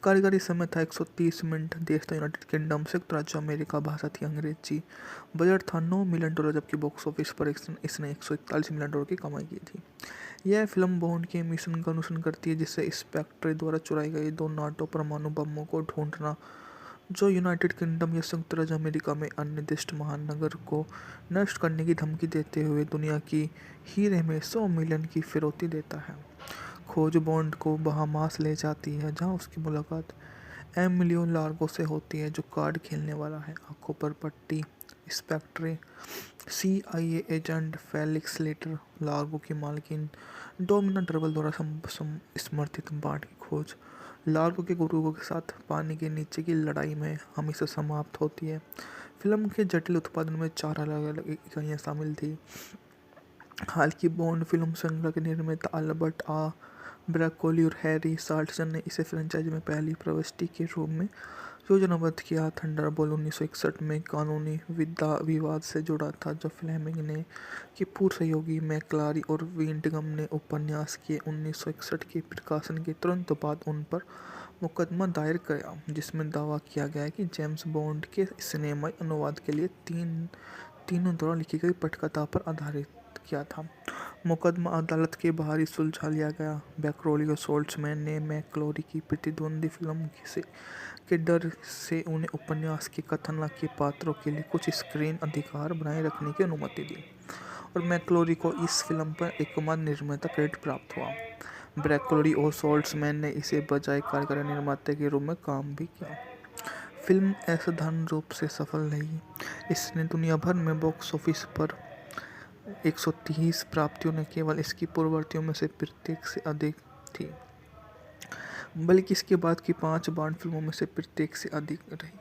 कार्यकारी समय था 130 मिनट। देश था यूनाइटेड किंगडम, संयुक्त राज्य अमेरिका। भाषा थी अंग्रेजी। बजट था $9 मिलियन, जबकि बॉक्स ऑफिस पर इसने 141 मिलियन डॉलर की कमाई की थी। यह फिल्म बॉन्ड के मिशन का अनुसरण करती है, जिससे स्पेक्ट्रे द्वारा चुराई गई 2 नाटो परमाणु बमों को ढूंढना, जो यूनाइटेड किंगडम या संयुक्त राज्य अमेरिका में अन्य महानगर को नष्ट करने की धमकी देते हुए दुनिया की हीरे में 100 मिलियन की फिरौती देता है। खोज बॉन्ड को बहामास ले जाती है, जहां उसकी मुलाकात एमिलियो लार्गो से होती है, जो कार्ड खेलने वाला है। आंखों पर पट्टी Spectre CIA agent Felix Leiter Largo की मालकिन डोमिना डरवल द्वारा समर्थित बाढ़ की खोज लार्गो के गुरुओं के साथ पानी के नीचे की लड़ाई में हमेशा समाप्त होती है। फिल्म के जटिल उत्पादन में 4 अलग-अलग इकाइयाँ शामिल थी। हाल की बॉन्ड फिल्म श्रृंखला के निर्माता अल्बर्ट ब्रैकोली और हैरी साल्टसन ने इसे फ्रेंचाइजी में पहली प्रविष्टि के रूप में योजनाबद्ध किया। थंडरबोल्ट 1961 में कानूनी विवाद से जुड़ा था, जो फ्लेमिंग ने की पूर्व सहयोगी मैकक्लोरी और वेंटगम ने उपन्यास के 1961 के प्रकाशन के तुरंत बाद उन पर मुकदमा दायर किया, जिसमें दावा किया गया कि जेम्स बॉन्ड के सिनेमाई अनुवाद के लिए तीनों द्वारा लिखी गई पटकथा पर आधारित किया था। मुकदमा अदालत के बाहर ही सुलझा लिया गया। ब्रैकोली और साल्टसन ने मैकक्लोरी की प्रतिद्वंदी फिल्म के डर से उन्हें उपन्यास के कथन के पात्रों के लिए कुछ स्क्रीन अधिकार बनाए रखने की अनुमति दी, और मैकक्लोरी को इस फिल्म पर एकमात्र निर्माता क्रेडिट प्राप्त हुआ। ब्रैकोली और साल्टसन ने इसे बजाय कार्यकारी निर्माता के रूप में काम भी किया। फिल्म असाधारण रूप से सफल रही। इसने दुनिया भर में बॉक्स ऑफिस पर 130 प्राप्तियों न केवल इसकी पूर्ववर्तियों में से प्रत्येक से अधिक थी, बल्कि इसके बाद की 5 बॉन्ड फिल्मों में से प्रत्येक से अधिक रही।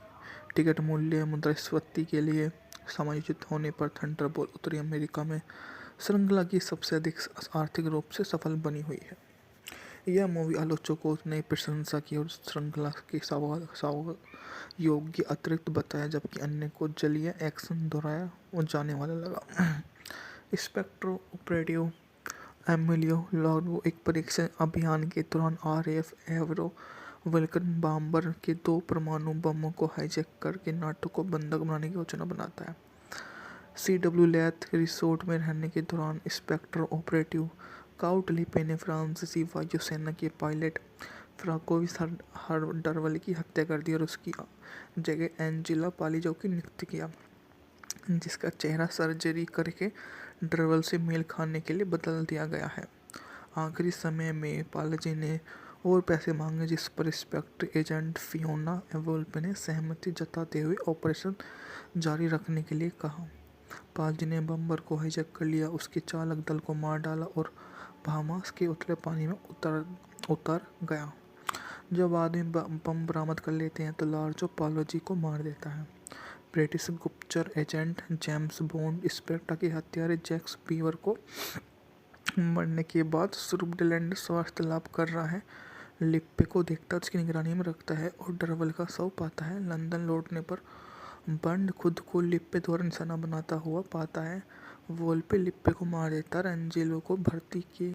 टिकट मूल्य मुद्रास्फीति के लिए समायोजित होने पर थंडरबोल्ट उत्तरी अमेरिका में श्रृंखला की सबसे अधिक आर्थिक रूप से सफल बनी हुई है। यह मूवी आलोचकों ने प्रशंसा की और श्रृंखला के योग्य अतिरिक्त बताया, जबकि अन्य को जलीय एक्शन दोहराया जाने वाला लगा। स्पेक्ट्रो ऑपरेटिव एमिलियो लार्गो एक परीक्षण अभियान के दौरान RAF एवरो वल्कन बॉम्बर के 2 परमाणु बमों को हाईजैक करके नाटो को बंधक बनाने की योजना बनाता है। CW लैथ रिसोर्ट में रहने के दौरान स्पेक्ट्रो ऑपरेटिव काउट लिपे ने फ्रांसीसी वायुसेना के पायलट फ्रांकोइस हरडरवल की हत्या कर दी और उसकी जगह एंजेला पालिजो की नियुक्त किया, जिसका चेहरा सर्जरी करके डरवल से मेल खाने के लिए बदल दिया गया है। आखिरी समय में पालजी ने और पैसे मांगे, जिस पर इंस्पेक्टर एजेंट फियोना वोल्pe ने सहमति जताते हुए ऑपरेशन जारी रखने के लिए कहा। पालजी ने बम्बर को हाईजैक कर लिया, उसके चालक दल को मार डाला और बहामास के उथले पानी में उतर गया। जब आदमी बम बरामद कर लेते हैं तो लार्जो पालोजी को मार देता है। ब्रिटिश गुप्तचर एजेंट जेम्स बॉन्ड इंस्पेक्टर के हत्यारे जैक्स बीवर को मरने के बाद सुब्रलैंड स्वास्थ्य लाभ कर रहा है, लिप्पे को देखता उसकी निगरानी में रखता है और डरवल का शव पाता है। लंदन लौटने पर बंड खुद को लिप्पे द्वारा निशाना बनाता हुआ पाता है। वोल्pe लिप्पे को मार देता है। एंजेलो को भर्ती की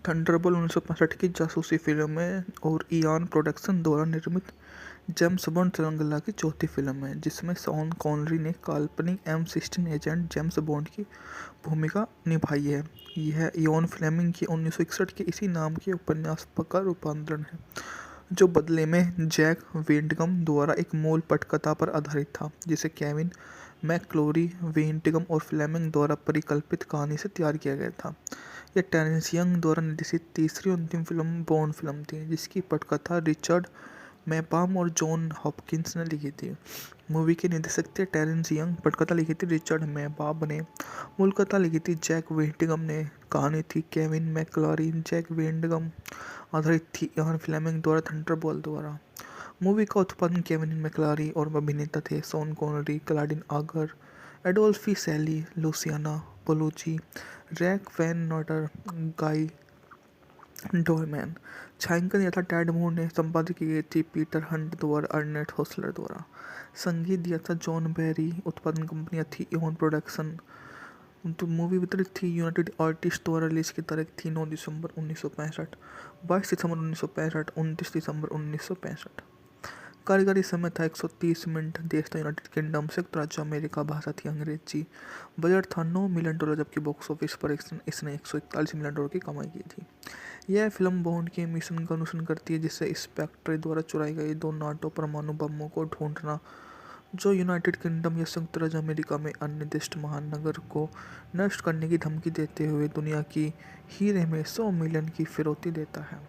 थंडरबोल्ट 1965 की जासूसी फिल्म है और इयान प्रोडक्शन द्वारा निर्मित जेम्स बॉन्ड श्रृंखला की चौथी फिल्म है, जिसमें शॉन कॉनरी ने काल्पनिक M16 एजेंट जेम्स बॉन्ड की भूमिका निभाई है। यह इयान फ्लेमिंग की 1961 के इसी नाम के उपन्यास का रूपांतरण है, जो बदले में जैक वेंटगम द्वारा एक मूल पटकथा पर आधारित था, जिसे केविन मैकक्लोरी, वेंटगम और फ्लेमिंग द्वारा परिकल्पित कहानी से तैयार किया गया था। यह टेरेंस यंग द्वारा निर्देशित तीसरी और अंतिम फिल्म बॉन्ड फिल्म थी, जिसकी पटकथा रिचर्ड मैपाम और जॉन हॉपकिंस ने लिखी थी। मूवी के निर्देशक थे टेरेंस यंग, पटकथा लिखी थी रिचर्ड मैपाम ने, मूल कथा लिखी थी जैक वेंटगम ने, कहानी थी केविन मैकक्लोरी, जैक वेंटगम, आधारित थी इयान फ्लेमिंग द्वारा थंडरबोल्ट द्वारा। मूवी का उत्पादन केविन मैकक्लोरी और अभिनेता थे शॉन कॉनरी, क्लाडिन आगर, एडोल्फी सैली, लुसियाना पोलुची, रैक वैन नॉटर, गाई डोरमैन। छायांकन यथा टैड मूर ने, संपादित की गई थी पीटर हंट द्वारा, अर्नेस्ट होसलर द्वारा। संगीत दिया था जॉन बैरी। उत्पादन कंपनियां थी इयान प्रोडक्शन। तो मूवी वितरित थी यूनाइटेड आर्टिस्ट द्वारा। रिलीज की तारीख थी 9 दिसंबर 1965, 22 दिसंबर 1965, 29 दिसंबर 1965। कार्यकारी समय था 130 मिनट। देश था यूनाइटेड किंगडम, संयुक्त राज्य अमेरिका। भाषा थी अंग्रेजी। बजट था $9 मिलियन, जबकि बॉक्स ऑफिस पर इसने 141 मिलियन डॉलर की कमाई की थी। यह फिल्म बॉन्ड के मिशन का अनुसरण करती है, जिससे इंस्पेक्टर द्वारा चुराई गई 2 नाटो परमाणु बमों को ढूंढना, जो यूनाइटेड किंगडम या संयुक्त राज्य अमेरिका में अन्य महानगर को नष्ट करने की धमकी देते हुए दुनिया की हीरे में 100 मिलियन की फिरौती देता है।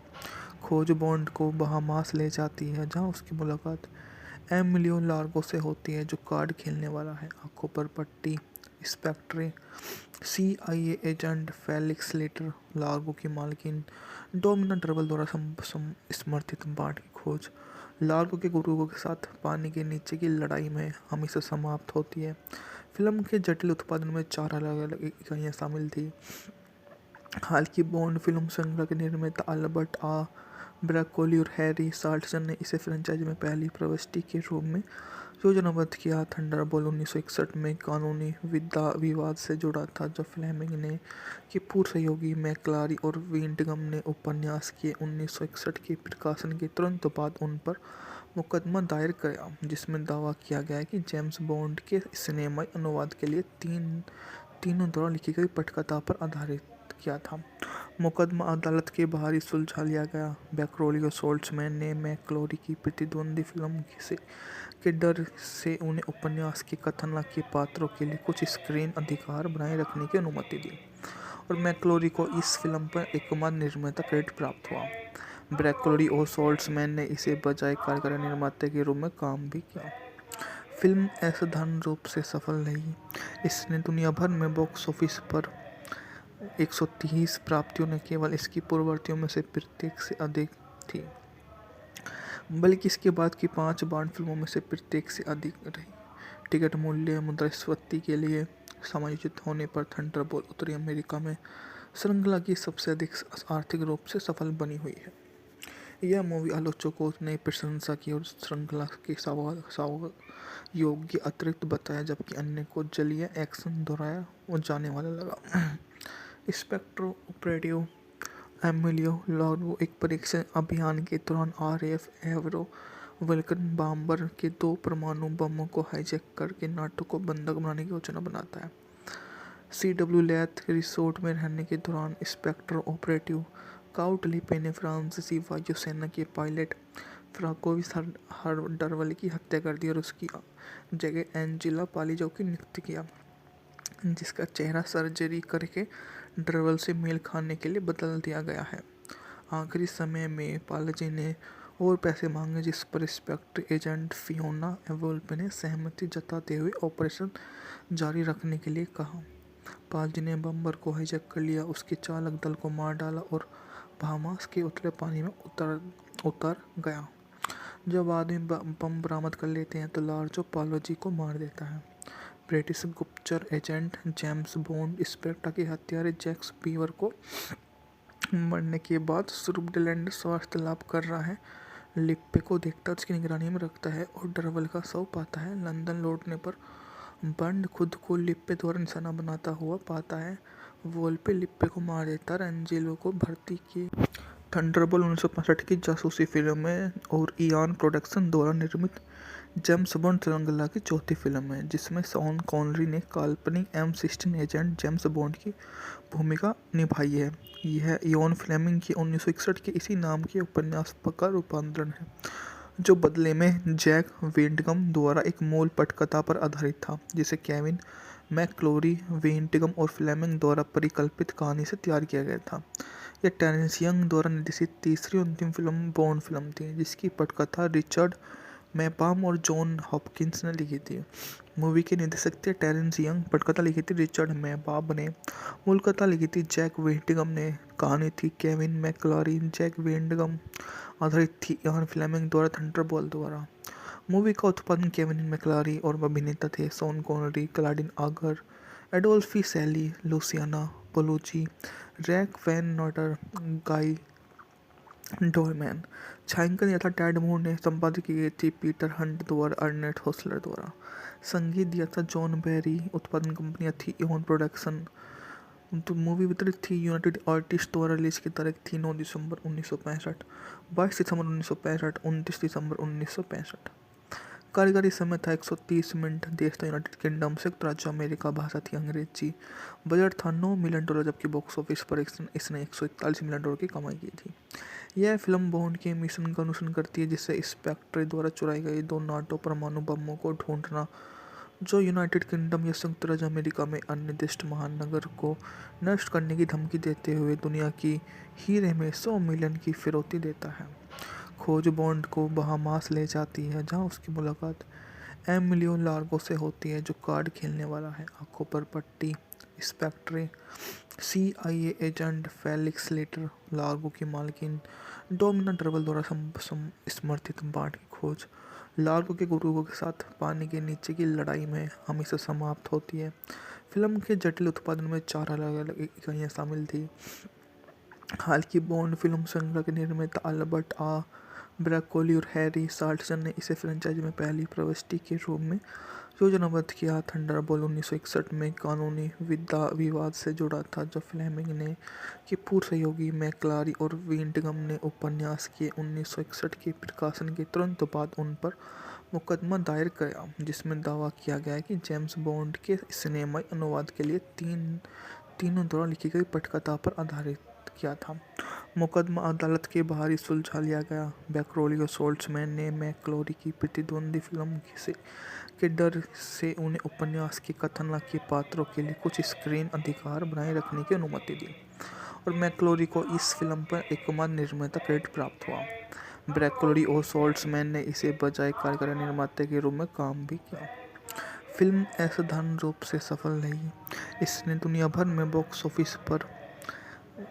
खोज बॉन्ड को बहामास ले जाती है, जहां उसकी मुलाकात एमिलियो लार्गो से होती है, जो कार्ड खेलने वाला है। आंखों पर पट्टी inspector CIA agent Felix Leiter Largo की मालकिन डोमिना डरवल द्वारा समर्थित बांड की खोज लार्गो के गुरुओं के साथ पानी के नीचे की लड़ाई में हमेशा समाप्त होती है। फिल्म के जटिल उत्पादन में 4 अलग-अलग इकाइयाँ शामिल थी। हाल की बॉन्ड फिल्म श्रृंखला के निर्माता अल्बर्ट ब्रैकोली और हैरी साल्टसन ने इसे फ्रेंचाइजी में पहली प्रविष्टि के रूप में योजनाबद्ध किया। थंडरबोल्ट 1961 में कानूनी विवाद से जुड़ा था, जब फ्लेमिंग ने के पूर्व सहयोगी मैकक्लोरी और वेंटगम ने उपन्यास के 1961 के प्रकाशन के तुरंत बाद उन पर मुकदमा दायर किया, जिसमें दावा किया गया कि जेम्स बॉन्ड के सिनेमाई अनुवाद के लिए तीनों द्वारा लिखी गई पटकथा पर आधारित किया था। मुकदमा अदालत के बाहर ही सुलझा लिया गया। ब्रैकोली और साल्टसन ने मैकक्लोरी की प्रतिद्वंदी फिल्म के डर से उन्हें उपन्यास के कथानक के पात्रों के लिए कुछ स्क्रीन अधिकार बनाए रखने की अनुमति दी, और मैकक्लोरी को इस फिल्म पर एकमात्र निर्माता क्रेडिट प्राप्त हुआ। ब्रैकोली और साल्टसन ने इसे बजाय कार्यकारी निर्माता के रूप में काम भी किया। फिल्म असाधारण रूप से सफल रही। इसने दुनिया भर में बॉक्स ऑफिस पर 130 प्राप्तियों ने केवल इसकी पूर्ववर्तियों में से प्रत्येक से अधिक थी, बल्कि इसके बाद की 5 बॉन्ड फिल्मों में से प्रत्येक से अधिक रही। टिकट मूल्य मुद्रास्फीति के लिए समायोजित होने पर थंडरबोल्ट उत्तरी अमेरिका में श्रृंखला की सबसे अधिक आर्थिक रूप से सफल बनी हुई है। यह मूवी आलोचकों ने प्रशंसा की और श्रृंखला के योग्य अतिरिक्त बताया, जबकि अन्य को जलीय एक्शन दोहराया वो जाने वाला लगा। इंस्पेक्टर ऑपरेटिव एमिलियो लार्गो एक परीक्षण अभियान के दौरान RAF एवरो वल्कन बॉम्बर के 2 परमाणु बमों को हाईजैक करके नाटो को बंधक बनाने की योजना बनाता है। CW लैथ रिसोर्ट में रहने के दौरान स्पेक्टर ऑपरेटिव काउट लिपे ने फ्रांसीसी वायुसेना के पायलट फ्रांकोइस हरडरवल की हत्या कर दी और उसकी जगह एंजेला पालिजो की नियुक्ति किया, जिसका चेहरा सर्जरी करके डरवल से मेल खाने के लिए बदल दिया गया है। आखिरी समय में पालजी ने और पैसे मांगे, जिस पर स्पेक्टर एजेंट फियोना वोल्pe ने सहमति जताते हुए ऑपरेशन जारी रखने के लिए कहा। पालजी ने बम्बर को हाईजैक कर लिया, उसके चालक दल को मार डाला और बहामास के उतले पानी में उतर गया। जब आदमी बम बरामद कर लेते हैं तो लार्जो पालोजी को मार देता है। ब्रिटिश गुप्तचर एजेंट जेम्स बॉन्ड स्पेक्टर के हत्यारे जैक्स बीवर को मरने के बाद स्विट्जरलैंड स्वास्थ्य लाभ कर रहा है, लिप्पे को देखता उसकी निगरानी में रखता है और डरवल का शव पाता है। लंदन लौटने पर बंड खुद को लिप्पे द्वारा निशाना बनाता हुआ पाता है। वोल्pe लिप्पे को मार देता और एंजेलो को भर्ती की। थंडरबोल्ट 1965 की जासूसी फिल्म है और इयान प्रोडक्शन द्वारा निर्मित जेम्स बॉन्ड श्रृंखला की चौथी फिल्म है, जिसमें शॉन कॉनरी ने काल्पनिक M16 एजेंट जेम्स बॉन्ड की भूमिका निभाई है। यह इयान फ्लेमिंग की 1961 के इसी नाम के उपन्यास का रूपांतरण है, जो बदले में जैक वेंटगम द्वारा एक मूल पटकथा पर आधारित था, जिसे केविन मैकक्लोरी, वेंटगम और फ्लेमिंग द्वारा परिकल्पित कहानी से तैयार किया गया था। यह टेरेंस यंग द्वारा निर्देशित तीसरी अंतिम फिल्म बॉन्ड फिल्म थी, जिसकी पटकथा रिचर्ड मैपाम और जॉन हॉपकिंस ने लिखी थी। मूवी के निर्देशक थे टेरेंस यंग, पटकथा लिखी थी रिचर्ड मैपाम ने, मूल कथा लिखी थी जैक वेंटगम ने, कहानी थी केविन मैकक्लोरी, जैक वेंटगम, आधारित थी इयान फ्लेमिंग द्वारा थंडरबोल्ट द्वारा। मूवी का उत्पादन केविन मैकक्लोरी और अभिनेता थे शॉन कॉनरी, क्लाडिन आगर, एडोल्फी सैली, लुसियाना पोलुची, रैक वैन नॉटर, गाई डोरमैन। छायांकन यथा टेड मूर ने, संपादित की गई थी पीटर हंट द्वारा, अर्नेट होसलर द्वारा। संगीत दिया था जॉन बैरी। उत्पादन कंपनियां थी इयान प्रोडक्शन। तो मूवी वितरित थी यूनाइटेड आर्टिस्ट द्वारा। रिलीज की तारीख थी 9 दिसंबर 1965, 22 दिसंबर 1965, 29 दिसंबर 1965। कार्यकारी समय था 130 मिनट। देश था यूनाइटेड किंगडम, संयुक्त राज्य अमेरिका। भाषा थी अंग्रेजी। बजट था $9 मिलियन, जबकि बॉक्स ऑफिस पर इसने $141 मिलियन की कमाई की थी। यह फिल्म बॉन्ड के मिशन का अनुसरण करती है, जिससे स्पेक्टर द्वारा चुराई गई 2 नाटो परमाणु बमों को ढूंढना, जो यूनाइटेड किंगडम या संयुक्त राज्य अमेरिका में अनिर्दिष्ट महानगर को नष्ट करने की धमकी देते हुए दुनिया की हीरे में 100 मिलियन की फिरौती देता है। खोज बॉन्ड को बहामास ले जाती है, जहां उसकी मुलाकात एमिलियो लार्गो से होती है, जो कार्ड खेलने वाला है। आंखों पर पट्टी Spectre CIA agent Felix Leiter Largo की मालकिन डोमिना डरवल द्वारा समर्थित बांड की खोज लार्गो के गुरुओं के साथ पानी के नीचे की लड़ाई में हमेशा समाप्त होती है। फिल्म के जटिल उत्पादन में 4 अलग-अलग इकाइयाँ शामिल थी। हाल की बॉन्ड फिल्म श्रृंखला के निर्माता अल्बर्ट ब्रैकोली और हैरी साल्टसन ने इसे फ्रेंचाइजी में पहली प्रविष्टि के रूप में योजनाबद्ध किया। थंडरबोल्ट 1961 में कानूनी विवाद से जुड़ा था, जब फ्लेमिंग ने के पूर्व सहयोगी मैकक्लोरी और वेंटगम ने उपन्यास के 1961 के प्रकाशन के तुरंत बाद उन पर मुकदमा दायर किया, जिसमें दावा किया गया कि जेम्स बॉन्ड के सिनेमाई अनुवाद के लिए तीनों द्वारा लिखी गई पटकथा पर आधारित किया था। मुकदमा अदालत के बाहर ही सुलझा लिया गया। ब्रैकोली और साल्टसन ने मैकक्लोरी की प्रतिद्वंदी फिल्म के डर से उन्हें उपन्यास के कथानक के पात्रों के लिए कुछ स्क्रीन अधिकार बनाए रखने की अनुमति दी, और मैकक्लोरी को इस फिल्म पर एकमात्र निर्माता क्रेडिट प्राप्त हुआ। ब्रैकोली और साल्टसन ने इसे बजाय कार्यकारी निर्माता के रूप में काम भी किया। फिल्म असाधारण रूप से सफल रही। इसने दुनिया भर में बॉक्स ऑफिस पर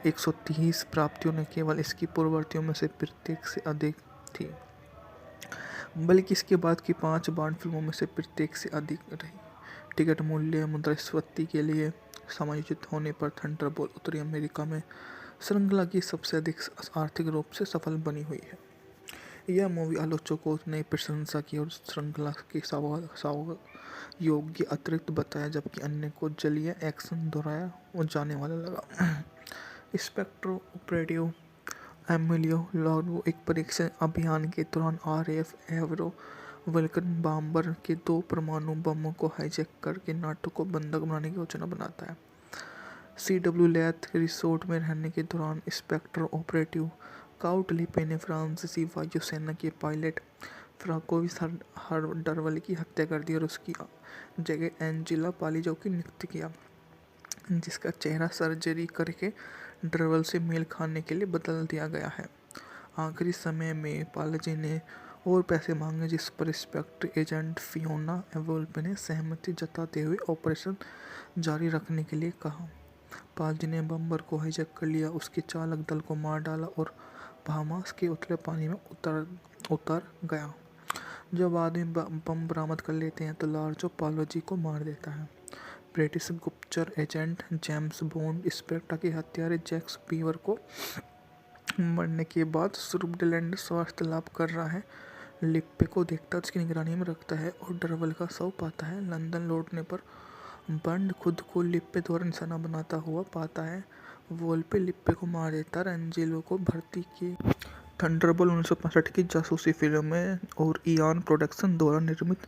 130 प्राप्तियों ने केवल इसकी पूर्ववर्तियों में से प्रत्येक से अधिक थी, बल्कि इसके बाद की 5 बॉन्ड फिल्मों में से प्रत्येक से अधिक रही। टिकट मूल्य मुद्रास्फीति के लिए समायोजित होने पर थंडरबोल्ट उत्तरी अमेरिका में श्रृंखला की सबसे अधिक आर्थिक रूप से सफल बनी हुई है। यह मूवी आलोचकों ने प्रशंसा की और श्रृंखला के योग्य अतिरिक्त बताया, जबकि अन्य को जलीय एक्शन दोहराया और जाने वाला लगा। स्पेक्टर ऑपरेटिव एमिलियो लार्गो एक परीक्षण अभियान के दौरान RAF एवरो वल्कन बॉम्बर के 2 परमाणु बमों को हाईजैक करके नाटो को बंधक बनाने की योजना बनाता है। CW लैथ रिसोर्ट में रहने के दौरान स्पेक्टर ऑपरेटिव काउट लिपे ने फ्रांसीसी वायुसेना के पायलट फ्रांकोइस हरडरवल की हत्या कर दी और उसकी जगह एंजेला पालिजो की नियुक्त किया, जिसका चेहरा सर्जरी करके डरवल से मेल खाने के लिए बदल दिया गया है। आखिरी समय में पालजी ने और पैसे मांगे, जिस पर स्पेक्टर एजेंट फियोना वोल्pe ने सहमति जताते हुए ऑपरेशन जारी रखने के लिए कहा। पालजी ने बम्बर को हाईजैक कर लिया, उसके चालक दल को मार डाला और बहामास के उथले पानी में उतर गया। जब आदमी बम बरामद कर लेते हैं तो लार्जो पालोजी को मार देता है। ब्रिटिश गुप्तचर एजेंट जेम्स बॉन्ड स्पेक्टर के हत्यारे जैक स्पीवर को मरने के बाद सुब्रडेलैंड स्वास्थ्य लाभ कर रहा है, लिप्पे को देखता उसकी निगरानी में रखता है और डरवल का शव पाता है। लंदन लौटने पर बंड खुद को लिप्पे द्वारा निशाना बनाता हुआ पाता है। वोल्pe लिप्पे को मार देता है। एंजेलो को भर्ती की थंडरबोल्ट 1965 की जासूसी फिल्म है और इयान प्रोडक्शन द्वारा निर्मित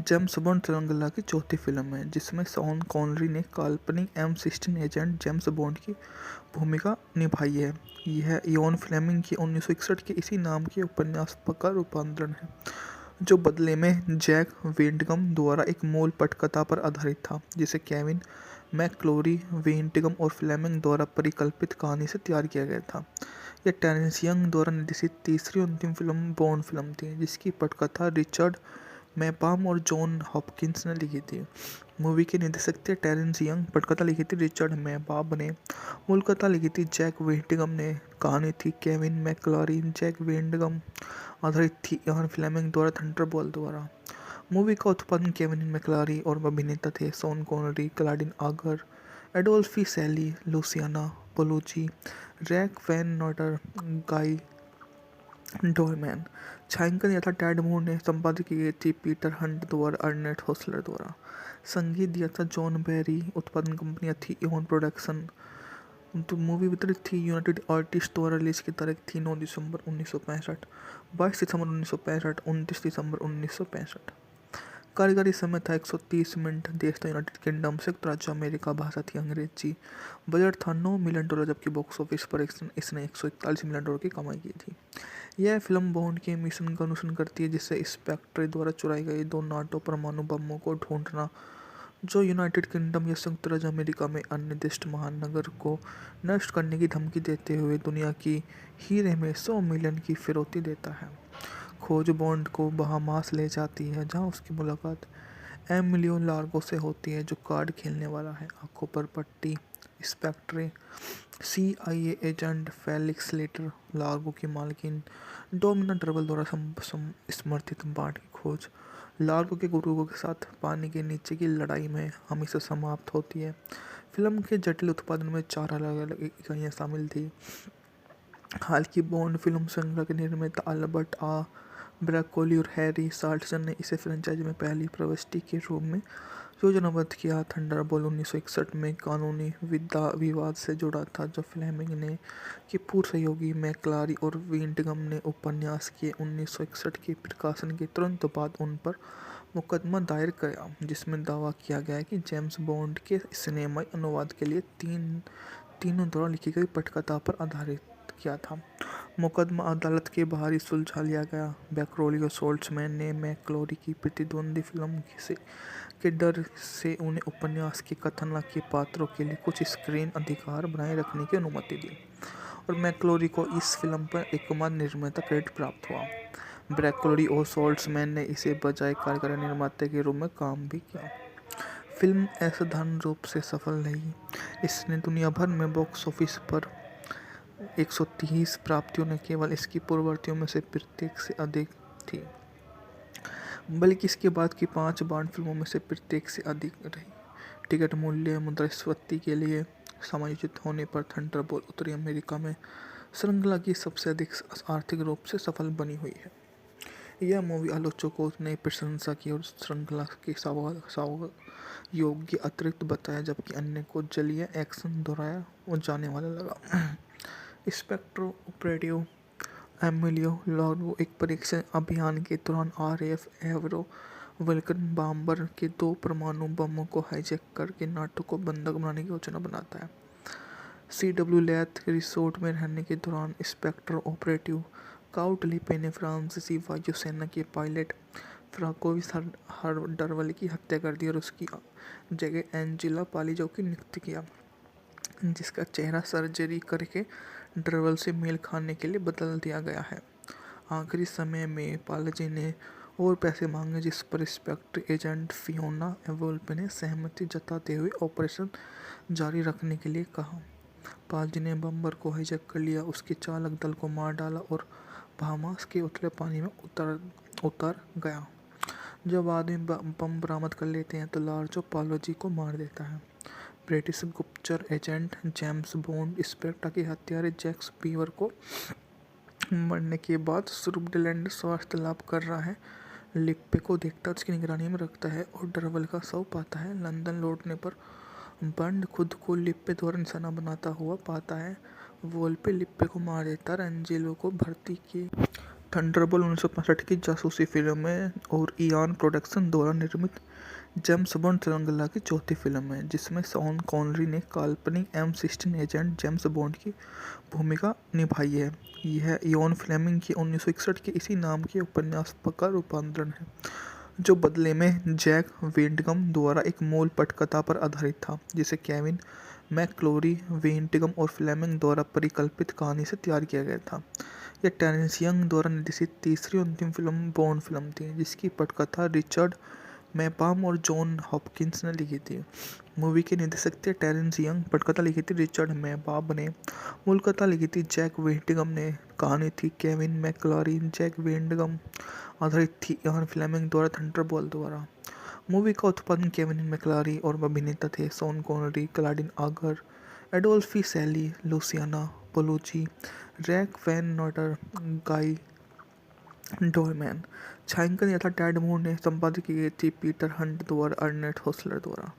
जेम्स बॉन्ड श्रृंखला की चौथी फिल्म है, जिसमें शॉन कॉनरी ने काल्पनिक M16 एजेंट जेम्स बॉन्ड की भूमिका निभाई है। यह इयान फ्लेमिंग की 1961 के इसी नाम के उपन्यास का रूपांतरण है, जो बदले में जैक वेंटगम द्वारा एक मूल पटकथा पर आधारित था, जिसे केविन मैकक्लोरी, वेंटगम और फ्लेमिंग द्वारा परिकल्पित कहानी से तैयार किया गया था। यह टेरेंस यंग द्वारा निर्देशित तीसरी और अंतिम फिल्म बॉन्ड फिल्म थी, जिसकी पटकथा रिचर्ड मैपाम और जॉन हॉपकिंस ने लिखी थी। मूवी के निर्देशक थे टेरेंस यंग, पटकथा लिखी थी रिचर्ड मैपाम ने, मूल कथा लिखी थी जैक वेंटगम ने, कहानी थी केविन मैकक्लोरी, जैक वेंटगम आधारित थी इयान फ्लेमिंग द्वारा थंडरबोल्ट द्वारा। मूवी का उत्पादन केविन मैकक्लोरी और अभिनेता थे शॉन कॉनरी, क्लाडिन आगर, एडोल्फी सैली, लुसियाना पोलुची, रैक वैन नॉटर, गाई डोरमैन। छायांकन तथा टैड मूर ने संपादित की गई थी पीटर हंट द्वारा, अर्नेट होसलर द्वारा। संगीत दिया था जॉन बैरी। उत्पादन कंपनियां थी इयान प्रोडक्शन। तो मूवी वितरित थी यूनाइटेड आर्टिस्ट द्वारा। रिलीज की तारीख थी 9 दिसंबर 1965, 22 दिसंबर 1965, 29 दिसंबर 1965। कार्यकारी समय था 130 मिनट। देश था यूनाइटेड किंगडम, संयुक्त राज्य अमेरिका। भाषा थी अंग्रेजी। बजट था $9 मिलियन, जबकि बॉक्स ऑफिस पर इसने $141 मिलियन की कमाई की थी। यह फिल्म बॉन्ड के मिशन का अनुसरण करती है, जिससे स्पेक्टर द्वारा चुराई गई 2 नाटो परमाणु बमों को ढूंढना, जो यूनाइटेड किंगडम या संयुक्त राज्य अमेरिका में अन्य महानगर को नष्ट करने की धमकी देते हुए दुनिया की हीरे में 100 मिलियन की फिरौती देता है। खोज बॉन्ड को बहामास ले जाती है, जहां उसकी मुलाकात एमिलियो लार्गो से होती है, जो कार्ड खेलने वाला है। आंखों पर पट्टी Spectre CIA agent Felix Leiter Largo की मालकिन डोमिना डरवल द्वारा समर्थित बांड की खोज लार्गो के गुरुओं के साथ पानी के नीचे की लड़ाई में हमेशा समाप्त होती है। फिल्म के जटिल उत्पादन में 4 अलग-अलग इकाइयाँ शामिल थी। हाल की बॉन्ड फिल्म श्रृंखला के निर्माता अल्बर्ट ब्रैकोली और हैरी साल्टसन ने इसे फ्रेंचाइज में पहली प्रविष्टि के रूप में योजनाबद्ध किया। थंडरबोल्ट 1961 में कानूनी विवाद से जुड़ा था, जो फ्लेमिंग ने के पूर्व सहयोगी मैकक्लोरी और वेंटगम ने उपन्यास के 1961 के प्रकाशन के तुरंत बाद उन पर मुकदमा दायर किया, जिसमें दावा किया गया कि जेम्स बॉन्ड के सिनेमाई अनुवाद के लिए तीनों द्वारा लिखी गई पटकथा पर आधारित किया था। मुकदमा अदालत के बाहर ही सुलझा लिया गया। ब्रैकोली और साल्टसन ने मैकक्लोरी की प्रतिद्वंदी फिल्म के डर से उन्हें उपन्यास के कथन के पात्रों के लिए कुछ स्क्रीन अधिकार बनाए रखने की अनुमति दी, और मैकक्लोरी को इस फिल्म पर एकमात्र निर्माता क्रेडिट प्राप्त हुआ। ब्रैकोली और साल्टसन ने इसे बजाय कार्यकारी निर्माता के रूप में काम भी किया। फिल्म असाधारण रूप से सफल रही। इसने दुनिया भर में बॉक्स ऑफिस पर 130 प्राप्तियों ने केवल इसकी पूर्ववर्तियों में से प्रत्येक से अधिक थी, बल्कि इसके बाद की 5 बॉन्ड फिल्मों में से प्रत्येक से अधिक रही। टिकट मूल्य मुद्रास्फीति के लिए समायोजित होने पर थंडरबोल्ट उत्तरी अमेरिका में श्रृंखला की सबसे अधिक आर्थिक रूप से सफल बनी हुई है। यह मूवी आलोचकों ने प्रशंसा की और श्रृंखला के योग्य अतिरिक्त बताया, जबकि अन्य को जलीय एक्शन दोहराया और जाने वाला लगा। स्पेक्टर ऑपरेटिव एमिलियो लार्गो एक परीक्षण अभियान के दौरान RAF एवरो वल्कन बॉम्बर के 2 परमाणु बमों को हाईजैक करके नाटो को बंधक बनाने की योजना बनाता है। CW लैथ रिसोर्ट में रहने के दौरान स्पेक्टर ऑपरेटिव काउट लिपे ने फ्रांसीसी वायुसेना के पायलट फ्रांकोइस हरडरवल की हत्या कर दी और उसकी जगह एंजेला पालिजो की नियुक्त किया, जिसका चेहरा सर्जरी करके डरवल से मेल खाने के लिए बदल दिया गया है। आखिरी समय में पालजी ने और पैसे मांगे, जिस पर स्पेक्टर एजेंट फियोना वोल्pe ने सहमति जताते हुए ऑपरेशन जारी रखने के लिए कहा। पालजी ने बम्पर को हाईजैक कर लिया, उसके चालक दल को मार डाला और बहामास के उथले पानी में उतर गया। जब आदमी बम बरामद कर लेते हैं तो लार्जो पालोजी को मार देता है। ब्रिटिश गुप्तचर एजेंट जेम्स बॉन्ड स्पेक्टर के हत्यारे जैक स्पीवर को मरने के बाद सुब्रलैंड स्वास्थ्य लाभ कर रहा है, लिप्पे को देखता है, उसकी निगरानी में रखता है और डरवल का शव पाता है। लंदन लौटने पर बॉन्ड खुद को लिप्पे द्वारा निशाना बनाता हुआ पाता है। वोल्pe लिप्पे को मार देता है। एंजेलो को भर्ती की थंडरबोल्ट 1965 की जासूसी फिल्म है और इयान प्रोडक्शन द्वारा निर्मित जेम्स बॉन्ड श्रृंखला की चौथी फिल्म है, जिसमें शॉन कॉनरी ने काल्पनिक M16 एजेंट जेम्स बॉन्ड की भूमिका निभाई है। यह इयान फ्लेमिंग की 1961 के इसी नाम के उपन्यास का रूपांतरण है, जो बदले में जैक वेंटगम द्वारा एक मूल पटकथा पर आधारित था, जिसे केविन मैकक्लोरी, वेंटगम और फ्लेमिंग द्वारा परिकल्पित कहानी से तैयार किया गया था। यह टेरेंस यंग द्वारा निर्देशित तीसरी और अंतिम फिल्म बॉन्ड फिल्म थी, जिसकी पटकथा रिचर्ड मैपाम और जॉन हॉपकिंस ने लिखी थी। मूवी के निर्देशक थे टेरेंस यंग, पटकथा लिखी थी रिचर्ड मैपाम ने, मूल कथा लिखी थी जैक वेंटगम ने, कहानी थी केविन मैकक्लोरी, जैक वेंटगम, आधारित थी इयान फ्लेमिंग द्वारा थंडरबोल्ट द्वारा। मूवी का उत्पादन केविन मैकक्लोरी और अभिनेता थे शॉन कॉनरी, क्लाडिन आगर, एडोल्फी सैली, लुसियाना पोलुची, रैक वैन नॉटर, गाई डोरमैन। छायांकन यथा टेड मूर ने, संपादित की गई थी पीटर हंट द्वारा, अर्नेट होसलर द्वारा।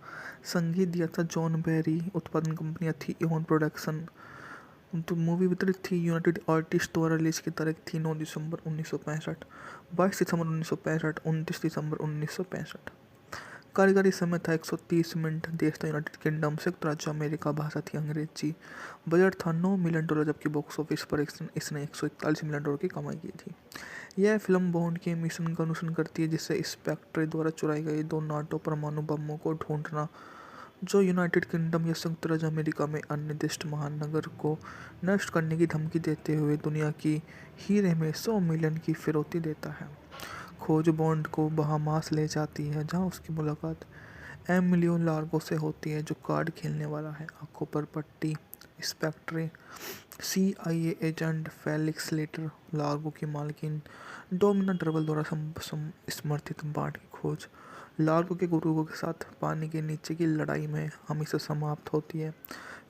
संगीत दिया था जॉन बैरी। उत्पादन कंपनियां थी इयान प्रोडक्शन। तो मूवी वितरित थी यूनाइटेड आर्टिस्ट द्वारा। रिलीज की तारीख थी 9 दिसंबर 1965, 22 दिसंबर 1965, 29 दिसंबर 1965। कार्यकारी समय था 130 मिनट। देश था यूनाइटेड किंगडम, संयुक्त राज्य अमेरिका। भाषा थी अंग्रेजी। बजट था $9 मिलियन, जबकि बॉक्स ऑफिस पर इसने $141 मिलियन की कमाई की थी। यह फिल्म बॉन्ड के मिशन का अनुसरण करती है, जिससे स्पेक्टर द्वारा चुराई गई 2 नाटो परमाणु बमों को ढूंढना, जो यूनाइटेड किंगडम या संयुक्त राज्य अमेरिका में अनिर्दिष्ट महानगर को नष्ट करने की धमकी देते हुए दुनिया की हीरे में 100 मिलियन की फिरौती देता है। खोज बॉन्ड को बहामास ले जाती है, जहां उसकी मुलाकात एमिलियो लार्गो से होती है, जो कार्ड खेलने वाला है। आंखों पर पट्टी Spectre CIA agent Felix Leiter Largo की मालकिन डोमिना डरवल द्वारा समर्थित बाढ़ की खोज लार्गो के गुरुओं के साथ पानी के नीचे की लड़ाई में हमेशा समाप्त होती है।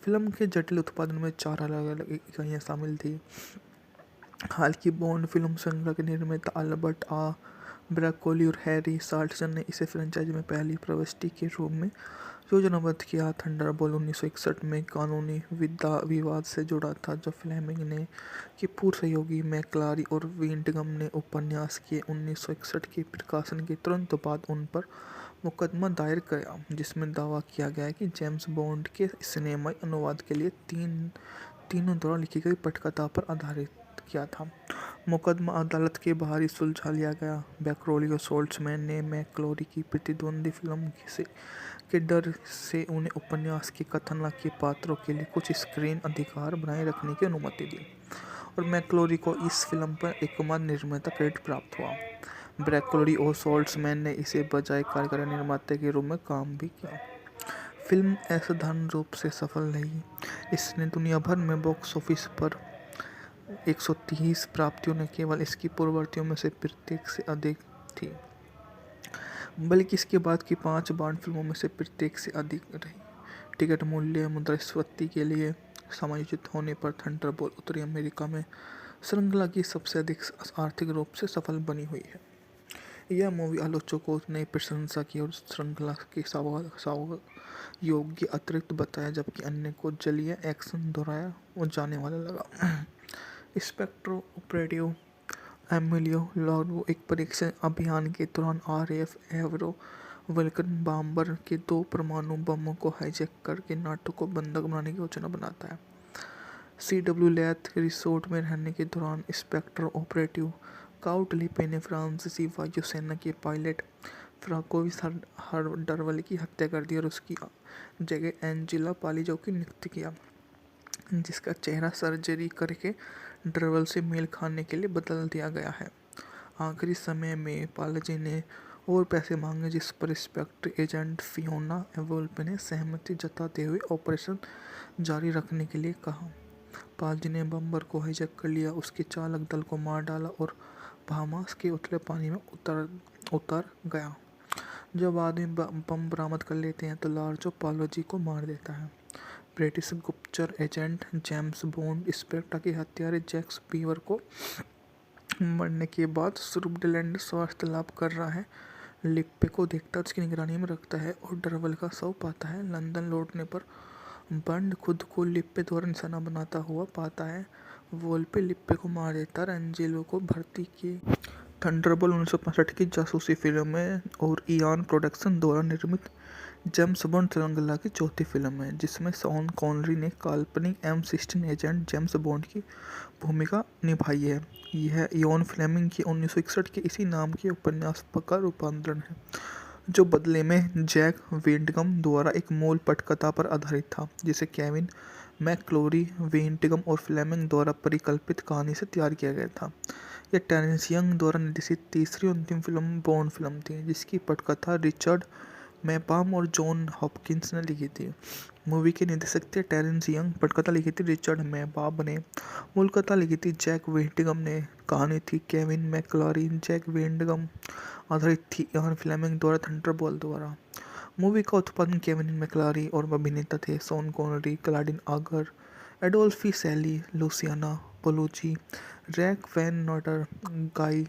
फिल्म के जटिल उत्पादन में 4 अलग अलग इकाइयाँ शामिल थी। हाल की बॉन्ड फिल्म श्रृंखला के निर्माता अल्बर्ट ब्रैकोली और हैरी साल्टसन ने इसे फ्रेंचाइजी में पहली प्रविष्टि के रूप में योजनाबद्ध किया। थंडरबोल्ट 1961 में कानूनी विवाद से जुड़ा था, जो फ्लेमिंग ने की पूर्व सहयोगी मैकक्लोरी और वेंटगम ने उपन्यास के 1961 के प्रकाशन के तुरंत बाद उन पर मुकदमा दायर किया, जिसमें दावा किया गया कि जेम्स बॉन्ड के सिनेमाई अनुवाद के लिए तीनों द्वारा लिखी गई पटकथा पर आधारित किया था। मुकदमा अदालत के बाहर ही सुलझा लिया गया। बैकरोली और सोल्ट्समैन ने मैकक्लोरी की प्रतिद्वंदी फिल्म के डर से उन्हें उपन्यास के कथन के पात्रों के लिए कुछ स्क्रीन अधिकार बनाए रखने की अनुमति दी, और मैकक्लोरी को इस फिल्म पर एकमात्र निर्माता क्रेडिट प्राप्त हुआ। ब्रैकोली और सोल्ट्समैन ने इसे बजाय कार्यकारी निर्माता के रूप में काम भी किया। फिल्म असाधारण रूप से सफल रही। इसने दुनिया भर में बॉक्स ऑफिस पर 130 प्राप्तियों न केवल इसकी पूर्ववर्तियों में से प्रत्येक से अधिक थी, बल्कि इसके बाद की 5 बॉन्ड फिल्मों में से प्रत्येक से अधिक रही। टिकट मूल्य मुद्रास्फीति के लिए समायोजित होने पर थंडरबोल्ट उत्तरी अमेरिका में श्रृंखला की सबसे अधिक आर्थिक रूप से सफल बनी हुई है। यह मूवी आलोचकों ने प्रशंसा की और श्रृंखला के योग्य अतिरिक्त बताया, जबकि अन्य को जलीय एक्शन दोहराया वो जाने वाला लगा। स्पेक्ट्रो ऑपरेटिव एमिलियो लार्गो एक परीक्षण अभियान के दौरान RAF एवरो वल्कन बॉम्बर के 2 परमाणु बमों को हाईजैक करके नाटो को बंधक बनाने की योजना बनाता है। CW लैथ रिसोर्ट में रहने के दौरान स्पेक्टर ऑपरेटिव काउट लिपे ने फ्रांसीसी वायुसेना के पायलट फ्रांकोइस हरडरवल की हत्या कर दी और उसकी जगह एंजेला पालिजो की नियुक्त किया, जिसका चेहरा सर्जरी करके डरवल से मेल खाने के लिए बदल दिया गया है। आखिरी समय में पालजी ने और पैसे मांगे, जिस पर स्पेक्टर एजेंट फियोना वोल्पे ने सहमति जताते हुए ऑपरेशन जारी रखने के लिए कहा। पालजी ने बम्बर को हाईजैक कर लिया, उसके चालक दल को मार डाला और बहामास के उथले पानी में उतर गया। जब आदमी बम बरामद कर लेते हैं तो लार्जो पालोजी को मार देता है। ब्रिटिश गुप्तचर एजेंट जेम्स बॉन्ड स्पेक्टर के हत्यारे जैक्स बीवर को मरने के बाद सुब्रलैंड स्वास्थ्य लाभ कर रहा है, लिप्पे को देखता उसकी निगरानी में रखता है और डरवल का शव पाता है। लंदन लौटने पर बंड खुद को लिप्पे द्वारा निशाना बनाता हुआ पाता है। वोल्पे लिप्पे को मार देता और एंजेलो को भर्ती किए। थंडरबोल्ट 1965 की जासूसी फिल्म है और इयान प्रोडक्शन द्वारा निर्मित जेम्स बॉन्ड श्रृंखला की चौथी फिल्म है, जिसमें शॉन कॉनरी ने काल्पनिक M16 एजेंट जेम्स बॉन्ड की भूमिका निभाई है। यह इयान फ्लेमिंग की 1961 के इसी नाम के उपन्यास का रूपांतरण है, जो बदले में जैक वेंटगम द्वारा एक मूल पटकथा पर आधारित था, जिसे केविन मैकक्लोरी, वेंटगम और फ्लेमिंग द्वारा परिकल्पित कहानी से तैयार किया गया था। यह टेरेंस यंग द्वारा निर्देशित तीसरी और अंतिम फिल्म बॉन्ड फिल्म थी, जिसकी पटकथा रिचर्ड मैपाम और जॉन हॉपकिंस ने लिखी थी। मूवी के निर्देशक थे टेरेंस यंग, पटकथा लिखी थी रिचर्ड मैपाम ने, मूल कथा लिखी थी जैक वेंटगम ने, कहानी थी केविन मैकक्लोरी, जैक वेंटगम, आधारित थी इयान फ्लेमिंग द्वारा थंडरबोल्ट द्वारा। मूवी का उत्पादन केविन मैकक्लोरी और अभिनेता थे शॉन कॉनरी, क्लाडिन आगर, एडोल्फी सैली, लुसियाना पोलुची, रैक वैन नॉटर, गाई